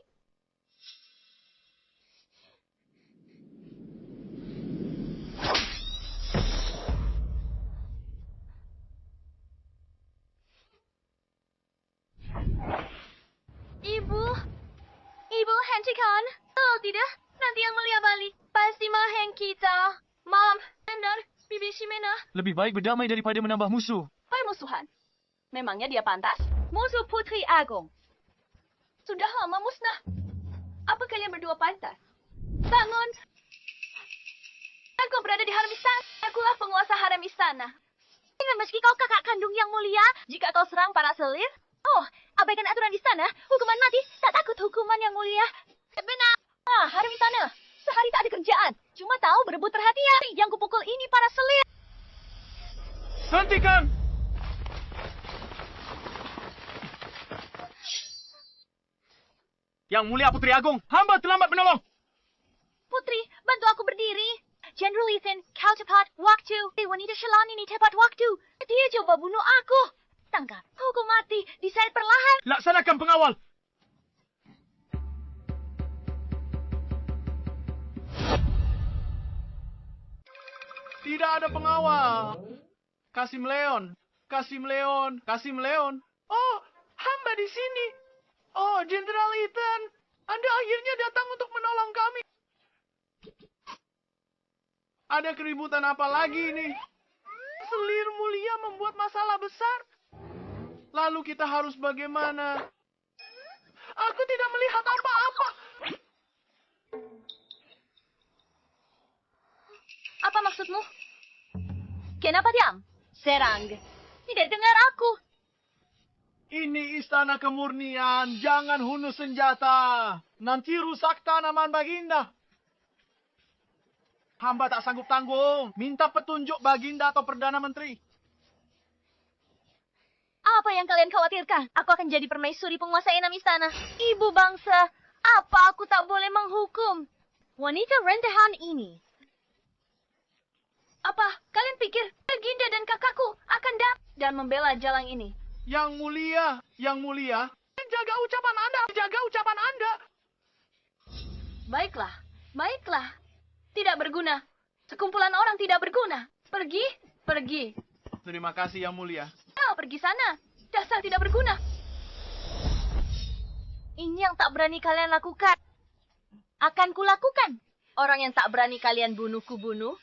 Ibu hentikan. Oh tidak, nanti yang mulia balik. Pasti maheng kita. Mam, benar, Bibi Ximena. Lebih baik berdamai daripada menambah musuh. Permusuhan. Memangnya dia pantas? Musuh Putri Agung. Sudah lama musnah. Apa kalian berdua pantas? Bangun. Aku berada di harem istana. Akulah penguasa harem istana. Dengan meski kau kakak kandung yang mulia, Jika kau serang para selir, oh, abaikan aturan istana, hukuman mati, tak takut hukuman yang mulia. benar. Harem istana. Sehari tak ada kerjaan. Cuma tahu berebut perhatian. Yang kupukul ini para selir. Hentikan! Yang mulia Putri Agung, hamba terlambat menolong. Putri, bantu aku berdiri. General Ethan, kau tepat waktu. Wanita Shalani ini tepat waktu. Dia coba bunuh aku. Tangkap. Hukum mati. Disayat perlahan. Laksanakan pengawal. Tidak ada pengawal. Kasim Leon. Kasim Leon. Kasim Leon. Oh, hamba di sini. Oh, Jenderal Ethan. Anda akhirnya datang untuk menolong kami. Ada keributan apa lagi ini? Selir mulia membuat masalah besar. Lalu kita harus bagaimana? Aku tidak melihat apa-apa. Apa maksudmu? Kenapa diam? Serang. Tidak dengar aku. Ini istana kemurnian. Jangan hunus senjata. Nanti rusak tanaman Baginda. Hamba tak sanggup tanggung. Minta petunjuk Baginda atau Perdana Menteri. Apa yang kalian khawatirkan? Aku akan jadi permaisuri penguasa enam istana. Ibu bangsa, apa aku tak boleh menghukum? Wanita rendahan ini. Apa kalian pikir Baginda dan kakakku akan datang dan membela jalan ini? Yang mulia. Jaga ucapan Anda. Jaga ucapan Anda. Baiklah, baiklah. Tidak berguna. Sekumpulan orang tidak berguna. Pergi, pergi. Terima kasih yang mulia. Kau pergi sana. Dasar tidak berguna. Ini yang tak berani kalian lakukan. Akan kulakukan. Orang yang tak berani kalian bunuh, kubunuh.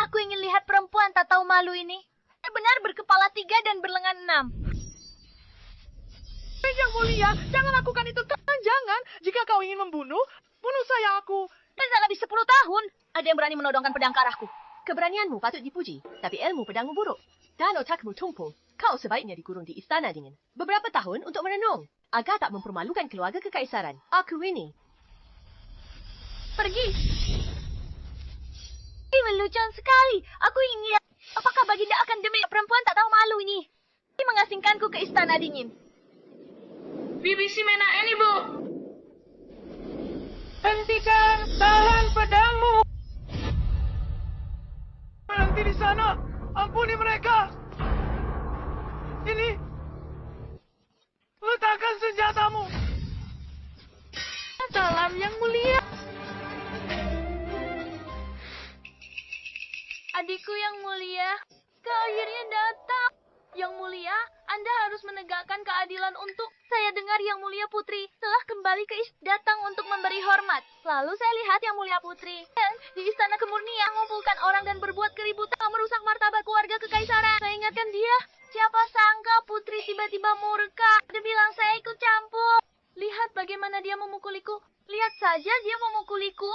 Aku ingin lihat perempuan tak tahu malu ini. Benar berkepala 3 dan berlengan 6. Yang mulia, jangan lakukan itu. Jangan. Jika kau ingin membunuh, bunuh saya aku. Dan tak lebih 10 tahun, ada yang berani menodongkan pedang ke arahku. Keberanianmu patut dipuji, tapi ilmu pedangmu buruk. Dan otakmu tumpul. Kau sebaiknya dikurung di istana dingin. Beberapa tahun untuk merenung, agar tak mempermalukan keluarga kekaisaran. Aku ini. Pergi. Ini melucuan sekali. Aku ingin lihat apakah Baginda akan demi perempuan tak tahu malu ini. Ini mengasingkanku ke istana dingin. Bibi Simena ini, Bu. Hentikan, tahan pedangmu. Berhenti di sana. Ampuni mereka. Ini. Letakkan senjatamu. Salam yang mulia. Adikku yang mulia, kau akhirnya datang. Yang mulia, Anda harus menegakkan keadilan untuk... Saya dengar Yang Mulia Putri telah kembali ke datang untuk memberi hormat. Lalu saya lihat Yang Mulia Putri dan di istana kemurnian mengumpulkan orang dan berbuat keributan merusak martabat keluarga kekaisaran. Saya ingatkan dia. Siapa sangka Putri tiba-tiba murka dan bilang saya ikut campur. Lihat bagaimana dia memukuliku. Lihat saja dia memukuliku.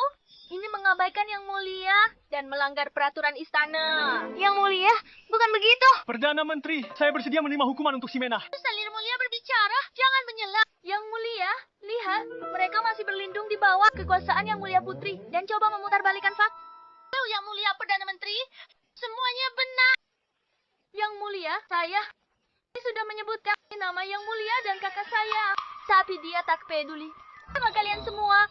Ini mengabaikan Yang Mulia dan melanggar peraturan istana. Yang Mulia, bukan begitu. Perdana Menteri, saya bersedia menerima hukuman untuk Simena. Selir Mulia berbicara, jangan menyela. Yang mulia, lihat. Mereka masih berlindung di bawah kekuasaan Yang Mulia Putri dan coba memutarbalikan fakta. Yang Mulia Perdana Menteri, semuanya benar. Yang mulia, saya sudah menyebutkan nama Yang Mulia dan kakak saya. Tapi dia tak peduli. Sama kalian semua.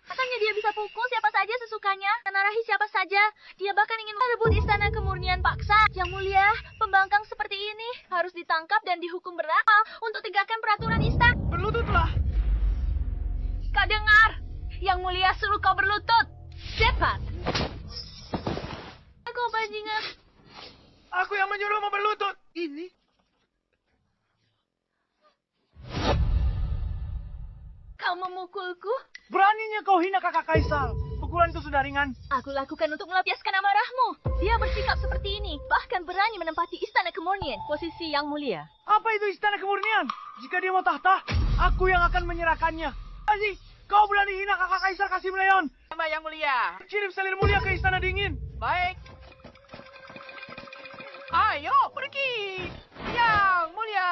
Katanya dia bisa pukul siapa saja sesukanya, menarahi siapa saja. Dia bahkan ingin merebut istana kemurnian paksa. Yang mulia, pembangkang seperti ini harus ditangkap dan dihukum berat untuk tegakkan peraturan istana. Berlututlah. Kau dengar? Yang mulia suruh kau berlutut. Cepat. Kau bajingan. Aku yang menyuruhmu berlutut. Ini. Kau memukulku? Beraninya kau hina kakak kaisar. Pukulan itu sudah ringan. Aku lakukan untuk melampiaskan amarahmu. Dia bersikap seperti ini, bahkan berani menempati istana kemurnian. Posisi Yang Mulia. Apa itu istana kemurnian? Jika dia mau tahta, aku yang akan menyerahkannya. Aziz, kau berani hina kakak kaisar Kasim Leon. Sama Yang Mulia. Kirim selir mulia ke istana dingin. Baik. Ayo, pergi. Yang Mulia.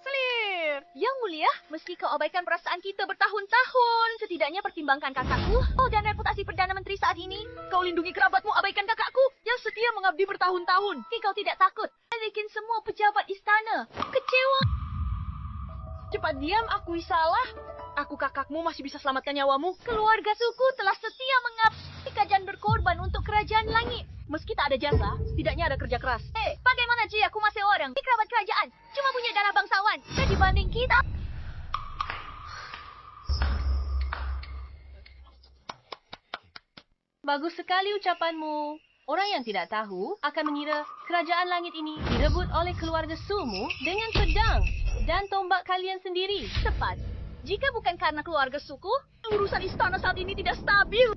Selir. Yang Mulia, meski kau abaikan perasaan kita bertahun-tahun, setidaknya pertimbangkan kakakku. Oh, dan reputasi Perdana Menteri saat ini. Kau lindungi kerabatmu, abaikan kakakku yang setia mengabdi bertahun-tahun. Kau tidak takut. Bikin semua pejabat istana kecewa. Cepat diam, akui salah. Aku kakakmu masih bisa selamatkan nyawamu. Keluarga suku telah setia mengabdi dan berkorban untuk kerajaan langit. Meski tak ada jasa, setidaknya ada kerja keras. Bagaimana Gaji aku masih orang. Di kerabat kerajaan. Cuma punya darah bangsawan. Dan dibanding kita... Bagus sekali ucapanmu. Orang yang tidak tahu akan mengira kerajaan langit ini direbut oleh keluarga Sumu dengan pedang dan tombak kalian sendiri. Tepat. Jika bukan karena keluarga suku, urusan istana saat ini tidak stabil.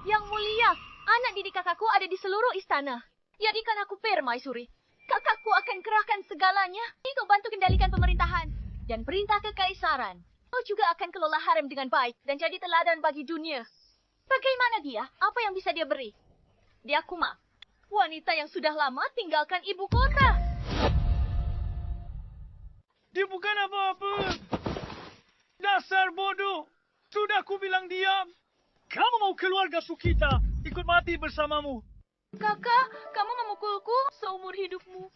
Yang mulia, anak didik kakakku ada di seluruh istana. Jadikan aku permaisuri. Kakakku akan kerahkan segalanya untuk bantu kendalikan pemerintahan dan perintah kekaisaran. Kau juga akan kelola harem dengan baik dan jadi teladan bagi dunia. Bagaimana dia? Apa yang bisa dia beri? Dia Kuma, wanita yang sudah lama tinggalkan ibu kota. Dia bukan apa-apa. Dasar bodoh. Sudah aku bilang diam. Kamu mau keluarga Sukita ikut mati bersamamu. Kakak, kamu memukulku seumur hidupmu.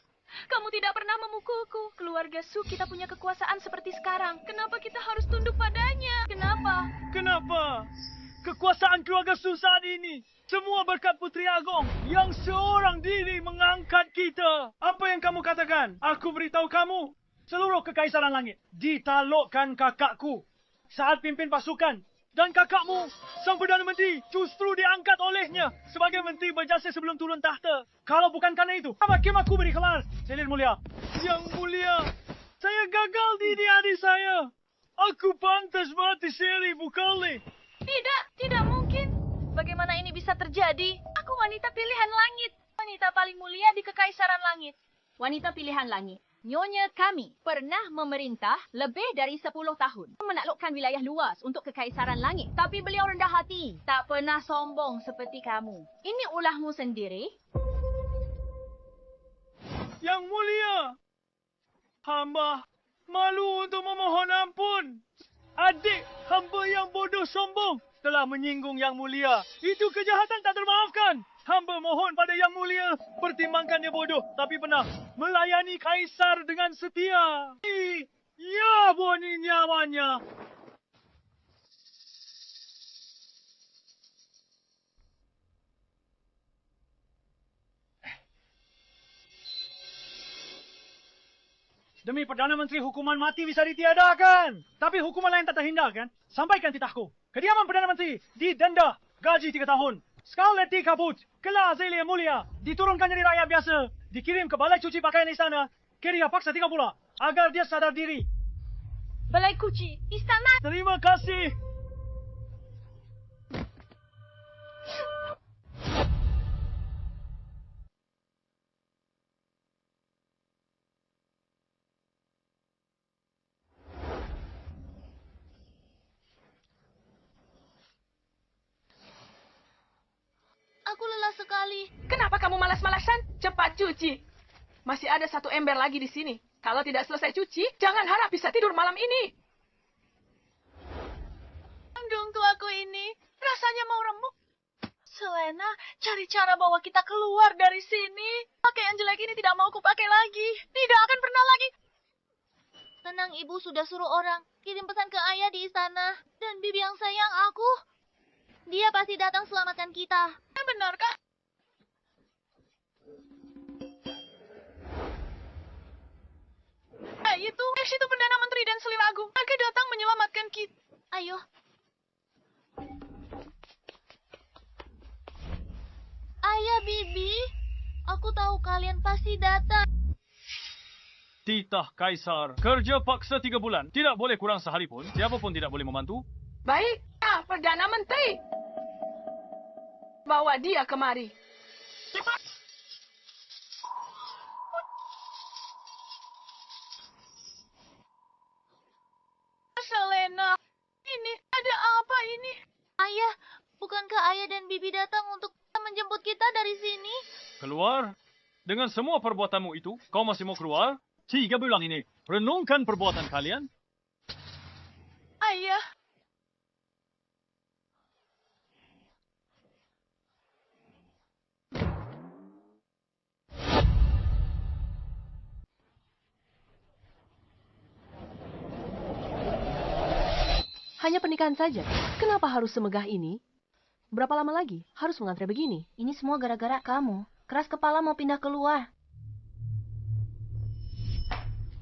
Kamu tidak pernah memukulku. Keluarga Su kita punya kekuasaan seperti sekarang. Kenapa kita harus tunduk padanya? Kenapa? Kenapa? Kekuasaan keluarga Su saat ini semua berkat Putri Agong yang seorang diri mengangkat kita. Apa yang kamu katakan? Aku beritahu kamu, seluruh kekaisaran langit ditaklukkan kakakku saat pimpin pasukan. Dan kakakmu, sang Perdana Menteri, justru diangkat olehnya sebagai menteri berjasa sebelum turun tahta. Kalau bukan karena itu, apa kemaku beri kelar? Selir mulia. Yang mulia, saya gagal didik adik saya. Aku pantas mati seri bukali. Tidak mungkin. Bagaimana ini bisa terjadi? Aku wanita pilihan langit. Wanita paling mulia di kekaisaran langit. Wanita pilihan langit. Nyonya kami pernah memerintah lebih dari 10 tahun. Menaklukkan wilayah luas untuk kekaisaran langit. Tapi beliau rendah hati. Tak pernah sombong seperti kamu. Ini ulahmu sendiri. Yang mulia, hamba malu untuk memohon ampun. Adik hamba yang bodoh sombong telah menyinggung Yang Mulia. Itu kejahatan tak termaafkan. Hamba mohon pada Yang Mulia, pertimbangkan dia bodoh, tapi pernah melayani kaisar dengan setia. Ya, boni nyawanya. Demi Perdana Menteri, hukuman mati bisa ditiadakan. Tapi hukuman lain tak terhindarkan. Sampaikan titahku. Kediaman Perdana Menteri didenda gaji 3 tahun. Scarlet kabut, kelas Zelia Mulia, diturunkan jadi rakyat biasa, dikirim ke balai cuci pakaian istana, Keria paksa tinggal pula, agar dia sadar diri. Balai Kuci, istana. Terima kasih. Aku lelah sekali. Kenapa kamu malas-malasan? Cepat cuci. Masih ada 1 ember lagi di sini. Kalau tidak selesai cuci, jangan harap bisa tidur malam ini. Kandung tuaku ini rasanya mau remuk. Selena, cari cara bawa kita keluar dari sini. Pakaian jelek ini tidak mau kupakai lagi. Tidak akan pernah lagi. Tenang, Ibu sudah suruh orang kirim pesan ke ayah di istana. Dan bibi yang sayang aku. Dia pasti datang selamatkan kita. Benarkah? Itu Perdana Menteri dan Selir Agung. Mereka datang menyelamatkan kita. Ayo. Ayah, Bibi. Aku tahu kalian pasti datang. Titah Kaisar, kerja paksa 3 bulan. Tidak boleh kurang sehari pun. Siapa pun tidak boleh membantu. Baik, Perdana Menteri. Bawa dia kemari. Selena, ini ada apa ini? Ayah, bukankah ayah dan bibi datang untuk menjemput kita dari sini? Keluar. Dengan semua perbuatanmu itu, kau masih mau keluar? 3 bulan ini, renungkan perbuatan kalian. Ayah. Hanya pernikahan saja. Kenapa harus semegah ini? Berapa lama lagi harus mengantre begini? Ini semua gara-gara kamu. Keras kepala mau pindah keluar.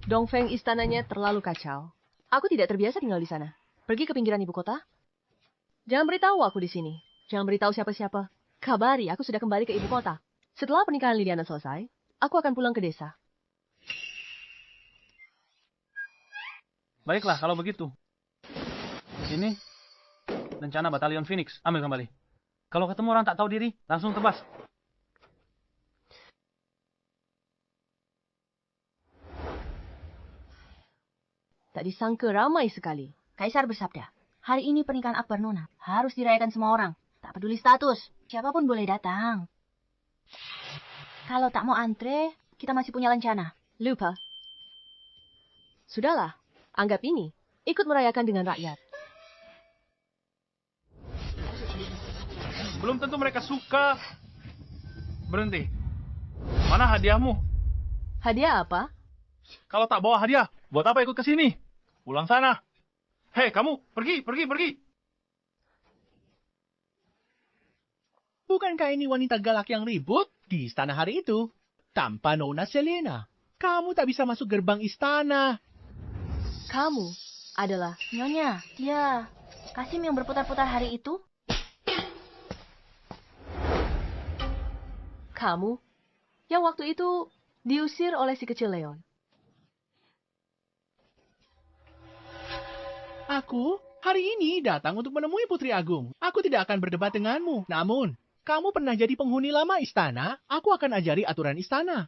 Dongfeng istananya terlalu kacau. Aku tidak terbiasa tinggal di sana. Pergi ke pinggiran ibu kota. Jangan beritahu aku di sini. Jangan beritahu siapa-siapa. Kabari, aku sudah kembali ke ibu kota. Setelah pernikahan Liliana selesai, aku akan pulang ke desa. Baiklah, kalau begitu. Ini rencana Batalion Phoenix. Ambil kembali. Kalau ketemu orang tak tahu diri, langsung tebas. Tak disangka ramai sekali. Kaisar bersabda, hari ini pernikahan Akbar Nona harus dirayakan semua orang. Tak peduli status, siapapun boleh datang. Kalau tak mau antre, kita masih punya rencana. Lupa. Sudahlah, anggap ini. Ikut merayakan dengan rakyat. Belum tentu mereka suka. Berhenti. Mana hadiahmu? Hadiah apa? Kalau tak bawa hadiah, buat apa ikut ke sini? Pulang sana. Hei, kamu, pergi. Bukankah ini wanita galak yang ribut di istana hari itu? Tanpa Nona Selena, kamu tak bisa masuk gerbang istana. Kamu adalah... Nyonya, dia Kasim yang berputar-putar hari itu? Kamu yang waktu itu diusir oleh si kecil Leon. Aku hari ini datang untuk menemui Putri Agung. Aku tidak akan berdebat denganmu. Namun, kamu pernah jadi penghuni lama istana, aku akan ajari aturan istana.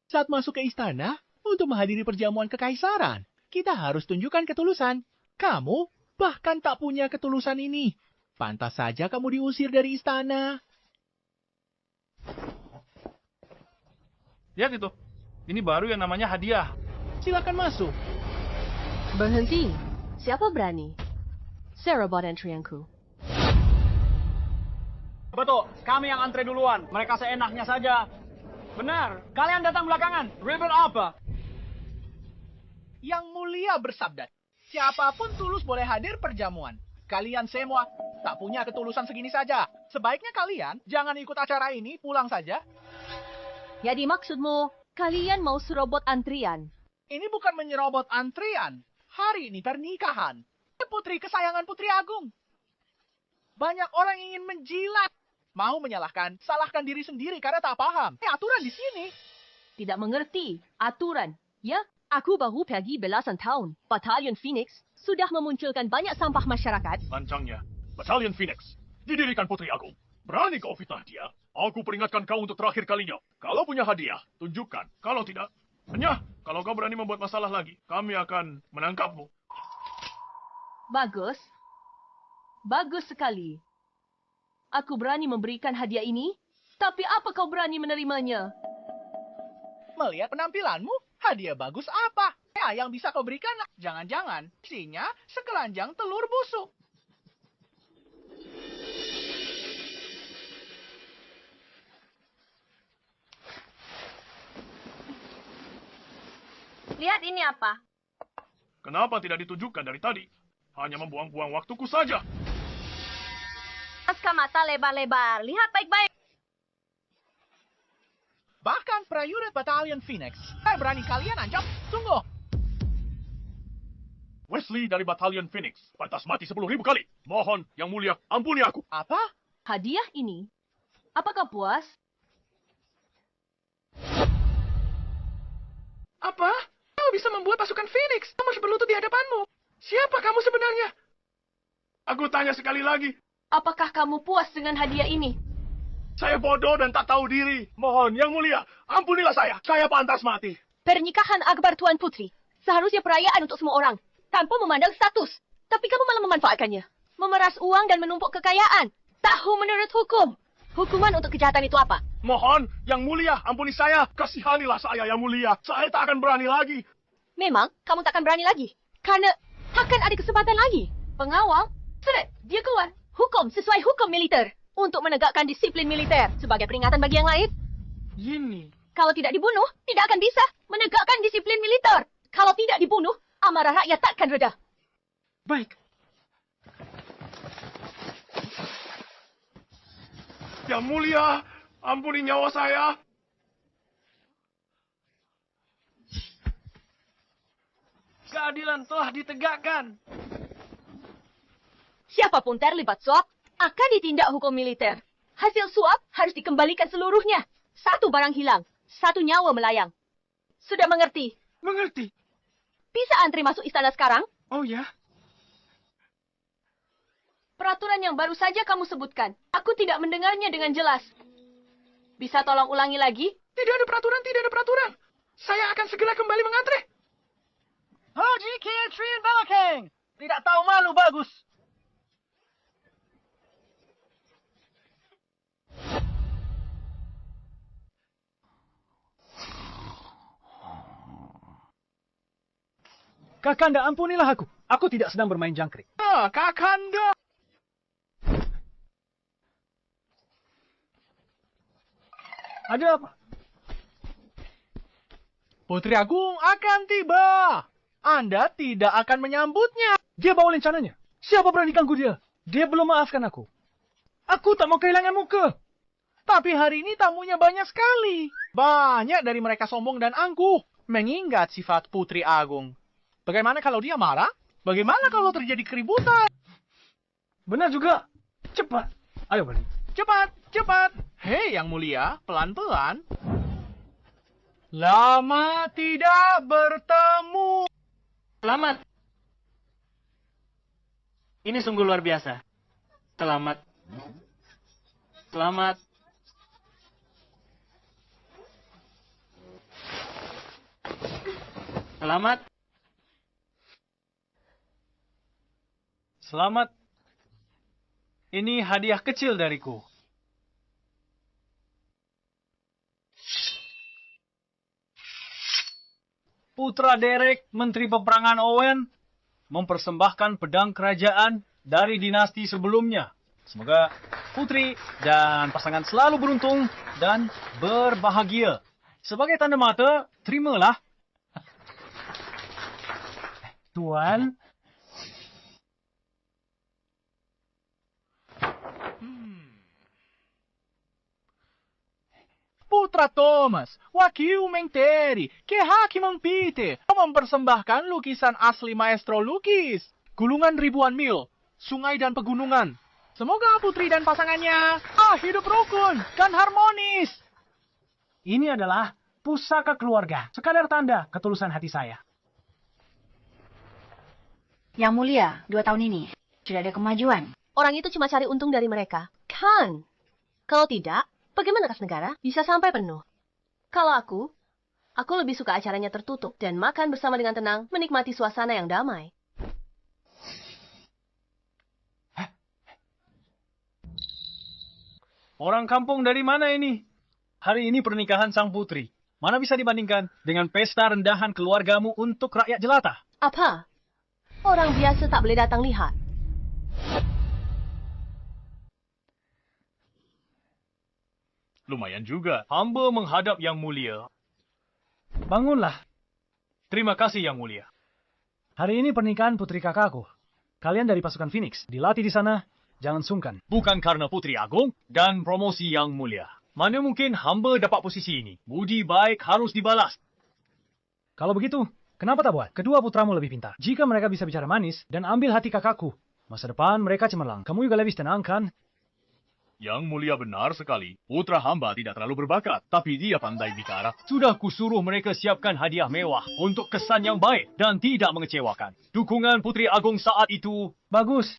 Saat masuk ke istana, untuk menghadiri perjamuan kekaisaran, kita harus tunjukkan ketulusan. Kamu bahkan tak punya ketulusan ini. Pantas saja kamu diusir dari istana. Lihat itu. Ini baru yang namanya hadiah. Silakan masuk. Berhenti. Siapa berani? Serobot antrianku. Betul, kami yang antre duluan. Mereka seenaknya saja. Benar, kalian datang belakangan. River apa? Yang mulia bersabda, siapapun tulus boleh hadir perjamuan. Kalian semua tak punya ketulusan segini saja. Sebaiknya kalian jangan ikut acara ini, pulang saja. Jadi maksudmu, kalian mau serobot antrian? Ini bukan menyerobot antrian. Hari ini pernikahan. Putri kesayangan Putri Agung. Banyak orang ingin menjilat. Mau menyalahkan, salahkan diri sendiri karena tak paham. Ini aturan di sini. Tidak mengerti aturan. Ya, aku baru pergi belasan tahun. Batalion Phoenix sudah memunculkan banyak sampah masyarakat. Lancangnya, Batalion Phoenix didirikan Putri Agung. Berani kau fitnah dia? Aku peringatkan kau untuk terakhir kalinya. Kalau punya hadiah, tunjukkan. Kalau tidak, hanya kalau kau berani membuat masalah lagi, kami akan menangkapmu. Bagus. Bagus sekali. Aku berani memberikan hadiah ini, tapi apa kau berani menerimanya? Melihat penampilanmu, hadiah bagus apa? Yang bisa kau berikan, jangan-jangan isinya sekeranjang telur busuk. Lihat ini apa? Kenapa tidak ditujukan dari tadi? Hanya membuang-buang waktuku saja. Naskah mata lebar-lebar. Lihat baik-baik. Bahkan prajurit Batalion Phoenix. Saya berani kalian ancam. Tunggu. Wesley dari Batalion Phoenix. Pantas mati 10.000 kali. Mohon, Yang Mulia, ampuni aku. Apa? Hadiah ini? Apakah puas? Apa? Kau bisa membuat pasukan Phoenix. Kamu harus berlutut di hadapanmu. Siapa kamu sebenarnya? Aku tanya sekali lagi. Apakah kamu puas dengan hadiah ini? Saya bodoh dan tak tahu diri. Mohon, Yang Mulia, ampunilah saya. Saya pantas mati. Pernikahan Akbar Tuan Putri. Seharusnya perayaan untuk semua orang. Tanpa memandang status. Tapi kamu malah memanfaatkannya. Memeras uang dan menumpuk kekayaan. Tahu menurut hukum. Hukuman untuk kejahatan itu apa? Mohon, Yang Mulia, ampuni saya. Kasihanilah saya, Yang Mulia. Saya tak akan berani lagi. Memang kamu tak akan berani lagi. Karena takkan ada kesempatan lagi. Pengawal, seret, dia keluar. Hukum sesuai hukum militer. Untuk menegakkan disiplin militer. Sebagai peringatan bagi yang lain. Ini. Kalau tidak dibunuh, tidak akan bisa menegakkan disiplin militer. Kalau tidak dibunuh, amarah rakyat takkan reda. Baik. Yang Mulia, ampuni nyawa saya. keadilan telah ditegakkan. Siapapun terlibat suap akan ditindak hukum militer. Hasil suap harus dikembalikan seluruhnya. Satu barang hilang, satu nyawa melayang. Sudah mengerti? Mengerti? Bisa antri masuk istana sekarang? Oh ya? Peraturan yang baru saja kamu sebutkan. Aku tidak mendengarnya dengan jelas. Bisa tolong ulangi lagi? Tidak ada peraturan, tidak ada peraturan. Saya akan segera kembali mengantre. Haji Kian Trian Balakeng. Tidak tahu malu bagus. Kakanda, ampunilah aku. Aku tidak sedang bermain jangkrik. Kakanda. Ada apa? Putri Agung akan tiba. Anda tidak akan menyambutnya. Dia bawa lencananya. Siapa berani ganggu dia? Dia belum maafkan aku. Aku tak mau kehilangan muka. Tapi hari ini tamunya banyak sekali. Banyak dari mereka sombong dan angkuh. Mengingat sifat Putri Agung. Bagaimana kalau dia marah? Bagaimana kalau terjadi keributan? Benar juga. Cepat. Ayo, Bali. Cepat, cepat. Hei, Yang Mulia, pelan-pelan. Lama tidak bertemu. Selamat. Ini sungguh luar biasa. Selamat. Selamat. Selamat. Selamat. Ini hadiah kecil dariku. Putra Derek, Menteri Peperangan Owen, mempersembahkan pedang kerajaan dari dinasti sebelumnya. Semoga putri dan pasangan selalu beruntung dan berbahagia. Sebagai tanda mata, terimalah. Tuan, Putra Thomas, Wakil Mengteri, Kehakiman Peter mempersembahkan lukisan asli maestro lukis. Gulungan ribuan mil, sungai dan pegunungan. Semoga putri dan pasangannya hidup rukun dan harmonis. ini adalah pusaka keluarga. Sekadar tanda ketulusan hati saya. Yang Mulia, 2 tahun ini sudah ada kemajuan. Orang itu cuma cari untung dari mereka. Kan? Kalau tidak, bagaimana kas negara bisa sampai penuh? Kalau aku lebih suka acaranya tertutup dan makan bersama dengan tenang, menikmati suasana yang damai. Orang kampung dari mana ini? Hari ini pernikahan sang putri. Mana bisa dibandingkan dengan pesta rendahan keluargamu untuk rakyat jelata? Apa? Orang biasa tak boleh datang lihat. Lumayan juga. Hamba menghadap Yang Mulia. Bangunlah. Terima kasih Yang Mulia. Hari ini pernikahan putri kakakku. Kalian dari pasukan Phoenix. Dilatih di sana, jangan sungkan. Bukan karena Putri Agung dan promosi Yang Mulia. Mana mungkin hamba dapat posisi ini. Budi baik harus dibalas. Kalau begitu, kenapa tak buat? Kedua putramu lebih pintar. Jika mereka bisa bicara manis dan ambil hati kakakku, masa depan mereka cemerlang. Kamu juga lebih tenang, kan? Yang Mulia benar sekali. Putra hamba tidak terlalu berbakat, tapi dia pandai bicara. Sudah kusuruh mereka siapkan hadiah mewah untuk kesan yang baik dan tidak mengecewakan. Dukungan Putri Agung saat itu Bagus.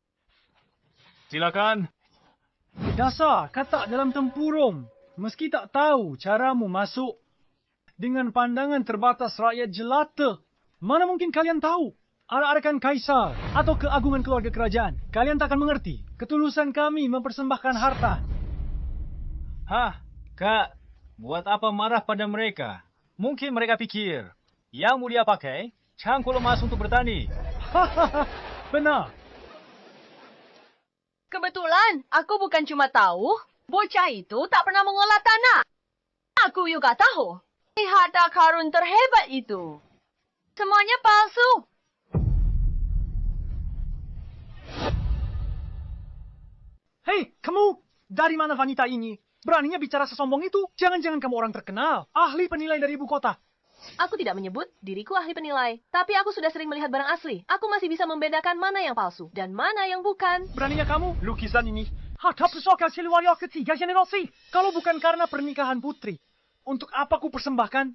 silakan. Dasar katak dalam tempurung. Meski tak tahu caramu masuk. Dengan pandangan terbatas rakyat jelata. Mana mungkin kalian tahu? Arak-arakan kaisar atau keagungan keluarga kerajaan. Kalian tak akan mengerti ketulusan kami mempersembahkan harta. Hah, Kak. Buat apa marah pada mereka? Mungkin mereka pikir, Yang Mulia pakai cangkul emas untuk bertani. Hahaha, benar. Kebetulan, aku bukan cuma tahu, bocah itu tak pernah mengolah tanah. Aku juga tahu. Harta karun terhebat itu. Semuanya palsu. Hei, kamu! Dari mana wanita ini? Beraninya bicara sesombong itu? Jangan-jangan kamu orang terkenal. Ahli penilai dari ibu kota. Aku tidak menyebut diriku ahli penilai, tapi aku sudah sering melihat barang asli. Aku masih bisa membedakan mana yang palsu dan mana yang bukan. Beraninya kamu, lukisan ini hadap pesona Silwaria ketiga generasi. Kalau bukan karena pernikahan putri, untuk apa ku persembahkan?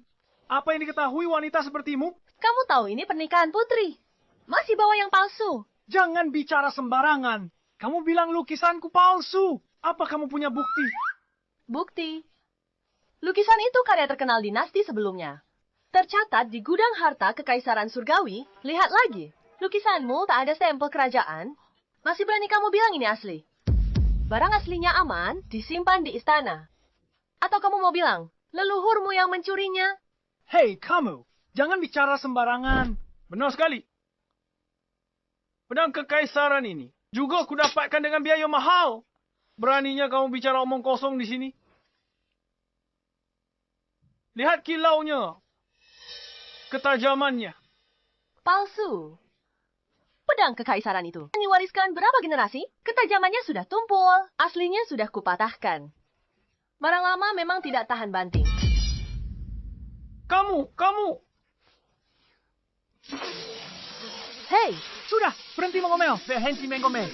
Apa yang diketahui wanita sepertimu? Kamu tahu ini pernikahan putri. Masih bawa yang palsu. Jangan bicara sembarangan. Kamu bilang lukisanku palsu. Apa kamu punya bukti? Bukti. Lukisan itu karya terkenal dinasti sebelumnya. Tercatat di gudang harta kekaisaran surgawi. Lihat lagi. Lukisanmu tak ada stempel kerajaan. Masih berani kamu bilang ini asli? Barang aslinya aman, disimpan di istana. Atau kamu mau bilang, leluhurmu yang mencurinya? Hei, kamu. Jangan bicara sembarangan. Benar sekali. Pedang kekaisaran ini juga kudapatkan dengan biaya mahal. Beraninya kamu bicara omong kosong di sini? Lihat kilaunya. Ketajamannya. Palsu. Pedang kekaisaran itu diwariskan berapa generasi? Ketajamannya sudah tumpul. Aslinya sudah kupatahkan. Barang lama memang tidak tahan banting. Kamu. Hei, Sudah, berhenti mengomel. Berhenti mengomel.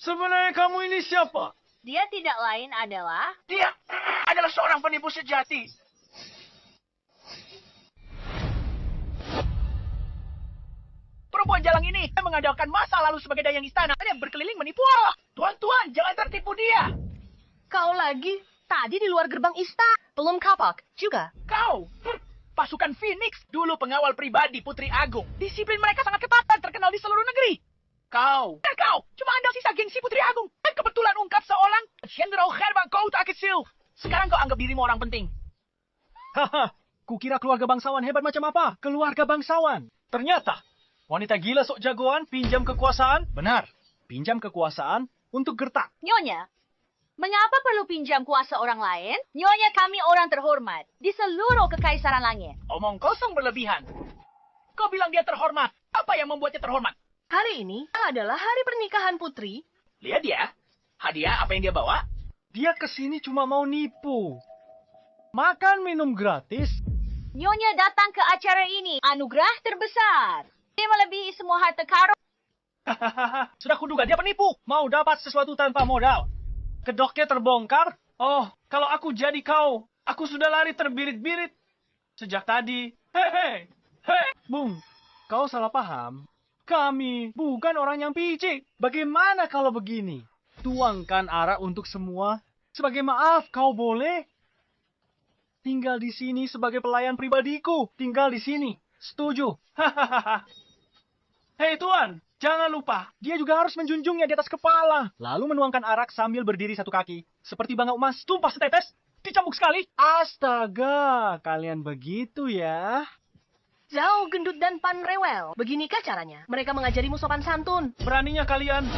Sebenarnya kamu ini siapa? Dia tidak lain adalah... Dia adalah seorang penipu sejati. Perempuan jalang ini mengandalkan masa lalu sebagai dayang istana yang berkeliling menipu Allah. Tuan-tuan, jangan tertipu dia. kau lagi? Tadi di luar gerbang istana. Belum kapak juga. Kau, pasukan Phoenix, dulu pengawal pribadi Putri Agung. Disiplin mereka sangat ketat dan terkenal di seluruh negeri. Kau, cuma andal sisa gengsi Putri Agung. Dan kebetulan ungkap seorang Jenderal Herman Kota Kecil. Sekarang kau anggap dirimu orang penting. Haha, kukira keluarga bangsawan hebat macam apa? Keluarga bangsawan. Ternyata, wanita gila sok jagoan pinjam kekuasaan. Benar, pinjam kekuasaan untuk gertak. Nyonya, mengapa perlu pinjam kuasa orang lain? Nyonya kami orang terhormat di seluruh kekaisaran langit. Omong kosong berlebihan. Kau bilang dia terhormat. Apa yang membuatnya terhormat? Hari ini adalah hari pernikahan putri. Lihat dia. Hadiah apa yang dia bawa? Dia kesini cuma mau nipu. Makan minum gratis. Nyonya datang ke acara ini, anugerah terbesar. Dia melebihi semua harta karun. Sudah kuduga dia penipu. Mau dapat sesuatu tanpa modal. Kedoknya terbongkar. Oh, kalau aku jadi kau, aku sudah lari terbirit-birit. Sejak tadi. Hei. Bung, kau salah paham. Kami bukan orang yang picik. Bagaimana kalau begini? Tuangkan arak untuk semua. Sebagai maaf, kau boleh tinggal di sini sebagai pelayan pribadiku. Tinggal di sini. Setuju? Hei tuan, jangan lupa. Dia juga harus menjunjungnya di atas kepala. Lalu menuangkan arak sambil berdiri satu kaki. Seperti bangau emas. Tumpah setetes. Dicambuk sekali. Astaga, kalian begitu ya? Zhao gendut dan Pan rewel. Beginikah caranya? Mereka mengajarimu sopan santun. Beraninya kalian.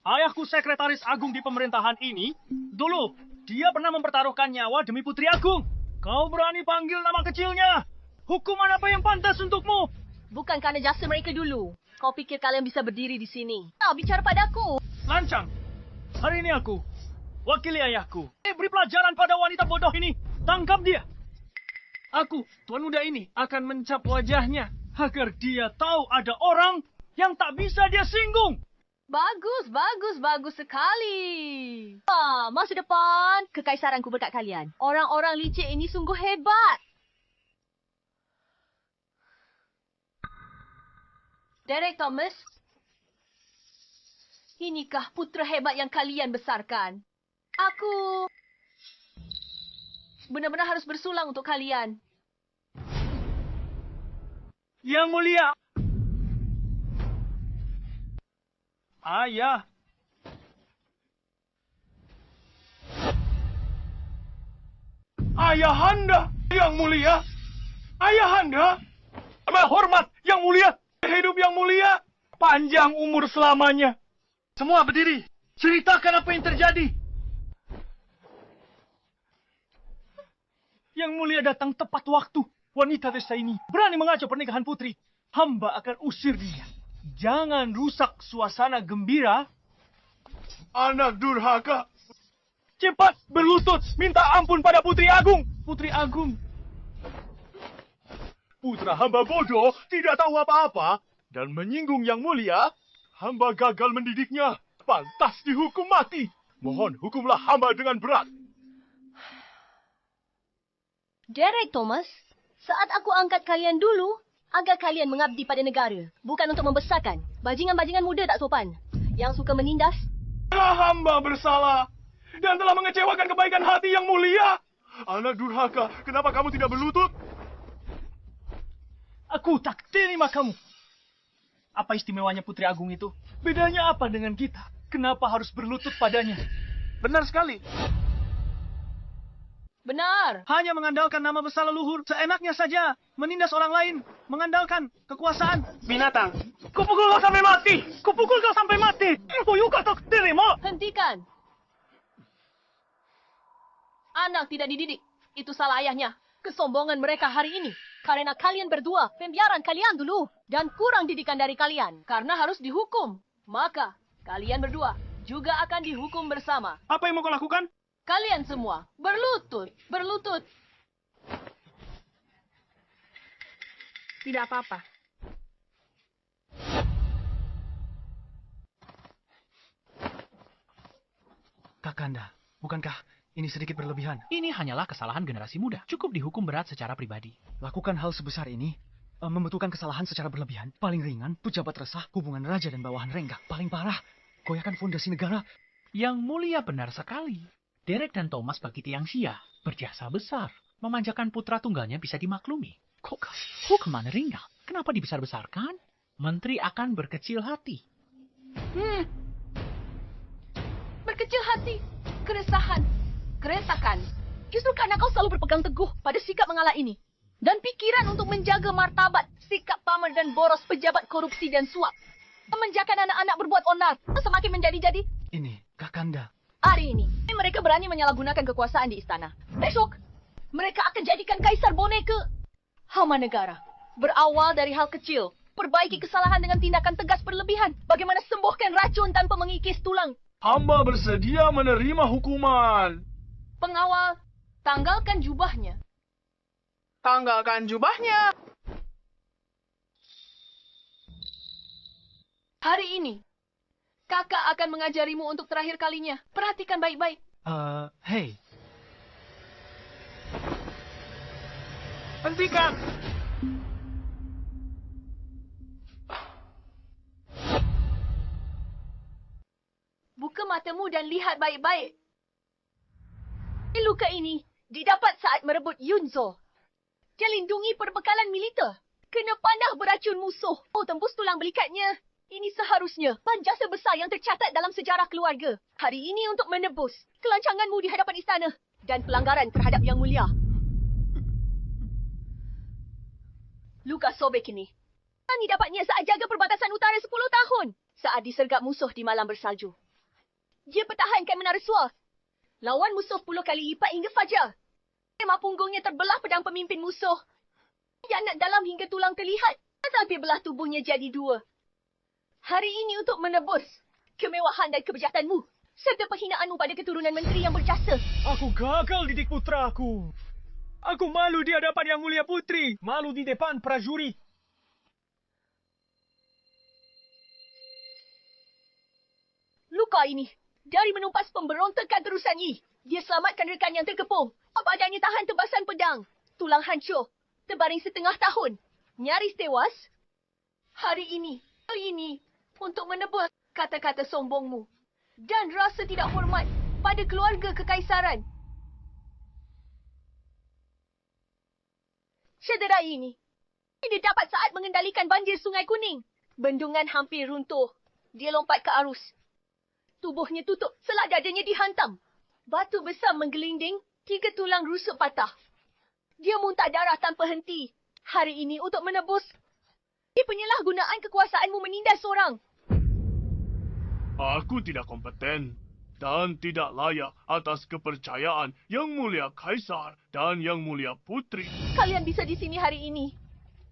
Ayahku sekretaris agung di pemerintahan ini. Dulu, dia pernah mempertaruhkan nyawa demi Putri Agung. Kau berani panggil nama kecilnya? Hukuman apa yang pantas untukmu? Bukan karena jasa mereka dulu. Kau pikir kalian bisa berdiri di sini? Kau bicara padaku. Lancang. Hari ini aku, wakili ayahku. Beri pelajaran pada wanita bodoh ini. Tangkap dia. Aku, tuan muda ini, akan mencap wajahnya. Agar dia tahu ada orang yang tak bisa dia singgung. Bagus sekali. Masa depan, kekaisaranku berkat kalian. Orang-orang licik ini sungguh hebat. Derek Thomas, inikah putra hebat yang kalian besarkan? Aku benar-benar harus bersulang untuk kalian. Yang mulia. Ayah. Ayahanda yang mulia. Ayahanda. Hormat yang mulia. Hidup yang mulia. Panjang umur selamanya. Semua berdiri. Ceritakan apa yang terjadi. Yang mulia datang tepat waktu. Wanita desa ini berani mengacau pernikahan putri. Hamba akan usir dia. Jangan rusak suasana gembira. Anak durhaka. Cepat, berlutut, minta ampun pada Putri Agung. Putri Agung. Putra hamba bodoh, tidak tahu apa-apa, dan menyinggung yang mulia. Hamba gagal mendidiknya. Pantas dihukum mati. Mohon hukumlah hamba dengan berat. Derek Thomas, saat aku angkat kalian dulu, agar kalian mengabdi pada negara. Bukan untuk membesarkan bajingan-bajingan muda tak sopan. Yang suka menindas. Hamba bersalah. Dan telah mengecewakan kebaikan hati yang mulia. Anak durhaka, kenapa kamu tidak berlutut? Aku tak terima kamu. Apa istimewanya Putri Agung itu? Bedanya apa dengan kita? Kenapa harus berlutut padanya? Benar sekali. Benar. Hanya mengandalkan nama besar leluhur, seenaknya saja. Menindas orang lain, mengandalkan kekuasaan. Binatang. Kupukul kau sampai mati! Kupukul kau sampai mati! Kuyuh kau tak terima! Hentikan. Anak tidak dididik. Itu salah ayahnya. Kesombongan mereka hari ini. Karena kalian berdua, pembiaran kalian dulu. Dan kurang didikan dari kalian. Karena harus dihukum. Maka, kalian berdua juga akan dihukum bersama. Apa yang mau kau lakukan? Kalian semua berlutut. Berlutut. Tidak apa-apa. Kakanda, bukankah ini sedikit berlebihan? Ini hanyalah kesalahan generasi muda. Cukup dihukum berat secara pribadi. Lakukan hal sebesar ini, membentukkan kesalahan secara berlebihan. Paling ringan, pejabat resah, hubungan raja dan bawahan renggang. Paling parah, goyahkan fondasi negara. Yang mulia benar sekali. Derek dan Thomas bagi tiang Xia berjasa besar. Memanjakan putra tunggalnya bisa dimaklumi. Kok hukuman ringan? Kenapa dibesar-besarkan? Menteri akan berkecil hati. Berkecil hati. Keresahan. Keresakan. Justru karena kau selalu berpegang teguh pada sikap mengalah ini. Dan pikiran untuk menjaga martabat, sikap pamer dan boros pejabat korupsi dan suap. Memanjakan anak-anak berbuat onar. Semakin menjadi-jadi. Ini, Kakanda. Hari ini, mereka berani menyalahgunakan kekuasaan di istana. Besok, mereka akan jadikan kaisar boneka. Hama negara. Berawal dari hal kecil. Perbaiki kesalahan dengan tindakan tegas berlebihan. Bagaimana sembuhkan racun tanpa mengikis tulang. Hamba bersedia menerima hukuman. Pengawal, tanggalkan jubahnya. Tanggalkan jubahnya. Hari ini, kakak akan mengajarimu untuk terakhir kalinya. Perhatikan baik-baik. Hei. Hentikan. Buka matamu dan lihat baik-baik. Luka ini didapat saat merebut Yunzo. Dia lindungi perbekalan militer. Kena panah beracun musuh. Oh, tembus tulang belikatnya. Ini seharusnya jasa besar yang tercatat dalam sejarah keluarga. Hari ini untuk menebus kelancanganmu di hadapan istana dan pelanggaran terhadap Yang Mulia. Luka sobek ini didapatnya saat jaga perbatasan utara 10 tahun. Saat disergap musuh di malam bersalju. Dia pertahankan menara Suar. Lawan musuh 10 kali lipat hingga fajar. Emah punggungnya terbelah pedang pemimpin musuh. Yanat dalam hingga tulang terlihat. Sampai belah tubuhnya jadi 2. Hari ini untuk menebus kemewahan dan kebejatanmu. Serta perhinaanmu pada keturunan menteri yang berjasa. Aku gagal didik putraku. Aku malu di hadapan Yang Mulia Putri. Malu di depan prajurit. Luka ini dari menumpas pemberontakan terusan Yi. Dia selamatkan rekan yang terkepung. Badannya tahan tebasan pedang. Tulang hancur. Terbaring setengah tahun. Nyaris tewas. Hari ini untuk menebus kata-kata sombongmu. Dan rasa tidak hormat pada keluarga kekaisaran. Cedera ini didapat saat mengendalikan banjir Sungai Kuning. Bendungan hampir runtuh. Dia lompat ke arus. Tubuhnya tutup, selah dadanya dihantam. Batu besar menggelinding, 3 tulang rusuk patah. Dia muntah darah tanpa henti. Hari ini untuk menebus penyalahgunaan kekuasaanmu menindas orang. Aku tidak kompeten dan tidak layak atas kepercayaan Yang Mulia Kaisar dan Yang Mulia Putri. Kalian bisa di sini hari ini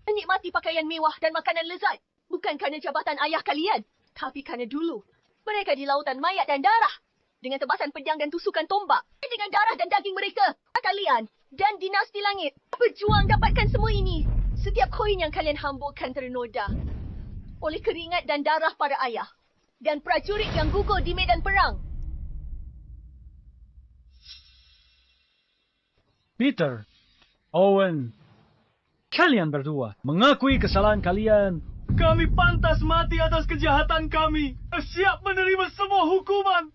menikmati pakaian mewah dan makanan lezat. Bukan kerana jabatan ayah kalian, tapi kerana dulu mereka di lautan mayat dan darah. dengan tebasan pedang dan tusukan tombak. Dengan darah dan daging mereka, kalian dan dinasti langit berjuang dapatkan semua ini. Setiap koin yang kalian hamburkan ternoda oleh keringat dan darah para ayah dan prajurit yang gugur di medan perang. Peter, Owen, kalian berdua mengakui kesalahan kalian. Kami pantas mati atas kejahatan kami. Siap menerima semua hukuman.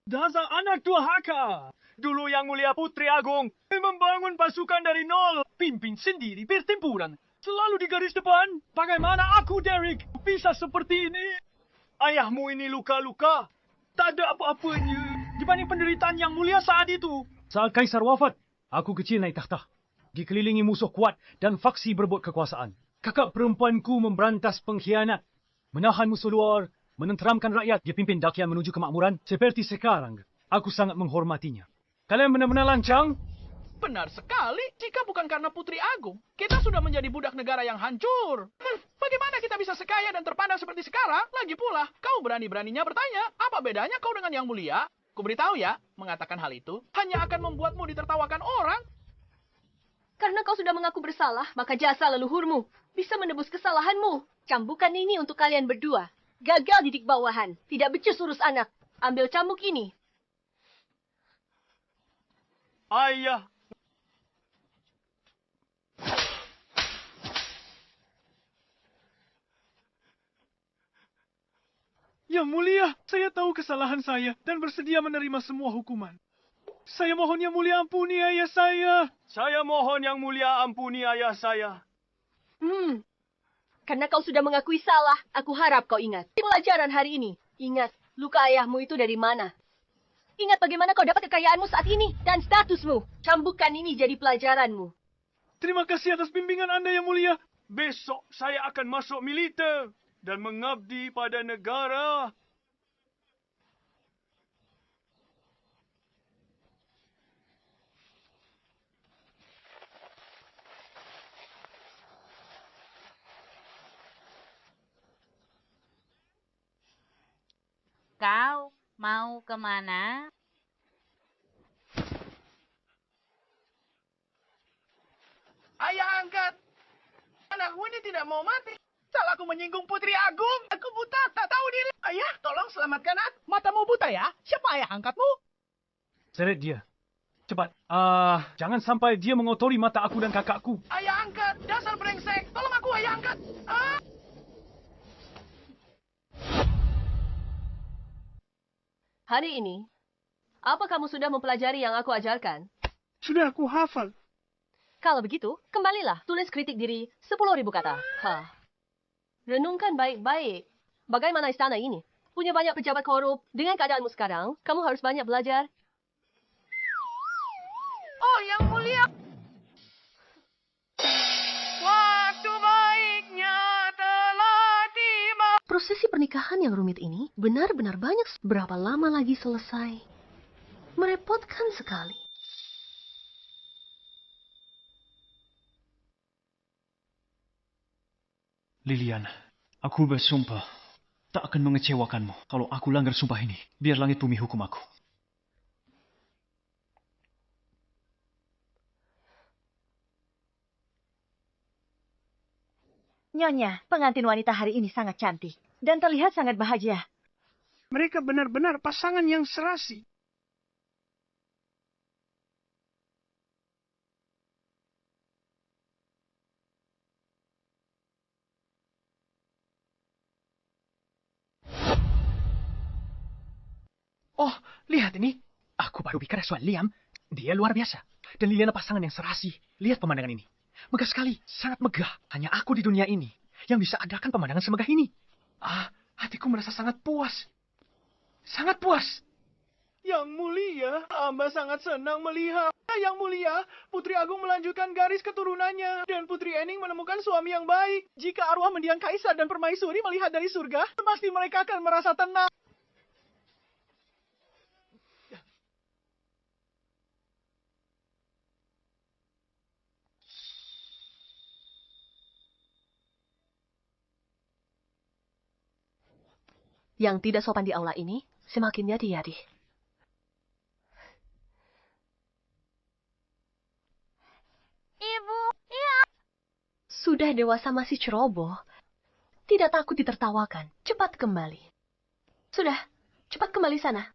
Dasar anak durhaka. Dulu Yang Mulia Putri Agung membangun pasukan dari nol. Pimpin sendiri bertempuran. Selalu di garis depan. Bagaimana aku, Derek, bisa seperti ini? Ayahmu ini luka-luka. Tak ada apa-apanya dibanding penderitaan Yang Mulia saat itu. Saat Kaisar wafat, aku kecil naik takhta. Dikelilingi musuh kuat dan faksi berebut kekuasaan. Kakak perempuanku memberantas pengkhianat. Menahan musuh luar, menenteramkan rakyat. Dia pimpin Dakian menuju kemakmuran. Seperti sekarang, aku sangat menghormatinya. Kalian benar-benar lancang? Benar sekali. Jika bukan karena Putri Agung, kita sudah menjadi budak negara yang hancur. Bagaimana kita bisa sekaya dan terpandang seperti sekarang? Lagi pula, kau berani-beraninya bertanya, apa bedanya kau dengan Yang Mulia? Ku beritahu ya, mengatakan hal itu hanya akan membuatmu ditertawakan orang. Karena kau sudah mengaku bersalah, maka jasa leluhurmu bisa menebus kesalahanmu. Cambukan ini untuk kalian berdua. Gagal didik bawahan, tidak becus urus anak. Ambil cambuk ini. Ayah. Yang Mulia, saya tahu kesalahan saya dan bersedia menerima semua hukuman. Saya mohon Yang Mulia ampuni ayah saya. Saya mohon Yang Mulia ampuni ayah saya. Karena kau sudah mengakui salah, aku harap kau ingat. Pelajaran hari ini. Ingat, luka ayahmu itu dari mana? Ingat bagaimana kau dapat kekayaanmu saat ini dan statusmu. Cambukkan ini jadi pelajaranmu. Terima kasih atas bimbingan Anda Yang Mulia. Besok saya akan masuk militer dan mengabdi pada negara. Kau mau kemana? Ayah angkat. Anakmu ini tidak mau mati. Salahku menyinggung Putri Agung. Aku buta, tak tahu diri. Ayah, tolong selamatkan aku. Matamu buta ya? Siapa ayah angkatmu? Seret dia. Cepat. Jangan sampai dia mengotori mata aku dan kakakku. Ayah angkat. Dasar brengsek. Tolong aku, ayah angkat. Hari ini, apa kamu sudah mempelajari yang aku ajarkan? Sudah aku hafal. Kalau begitu, kembalilah. Tulis kritik diri 10.000 kata. Renungkan baik-baik. Bagaimana istana ini? Punya banyak pejabat korup. Dengan keadaanmu sekarang, kamu harus banyak belajar. Oh, Yang Mulia. Waktu baiknya telah tiba. Prosesi pernikahan yang rumit ini benar-benar banyak. Berapa lama lagi selesai? Merepotkan sekali. Lilian, aku bersumpah tak akan mengecewakanmu kalau aku langgar sumpah ini. Biar langit bumi hukum aku. Nyonya, pengantin wanita hari ini sangat cantik dan terlihat sangat bahagia. Mereka benar-benar pasangan yang serasi. Oh, lihat ini. Aku baru bicara soal Liam. Dia luar biasa. Dan Liliana pasangan yang serasi. Lihat pemandangan ini. Megah sekali. Sangat megah. Hanya aku di dunia ini yang bisa adakan pemandangan semegah ini. Hatiku merasa sangat puas. Sangat puas. Yang Mulia, hamba sangat senang melihat. Yang Mulia, Putri Agung melanjutkan garis keturunannya. Dan Putri Ening menemukan suami yang baik. Jika arwah mendiang kaisar dan permaisuri melihat dari surga, pasti mereka akan merasa tenang. Yang tidak sopan di aula ini semakin jadi-jadi. Ibu, iya. Sudah dewasa masih ceroboh. Tidak takut ditertawakan. Cepat kembali. Sudah, cepat kembali sana.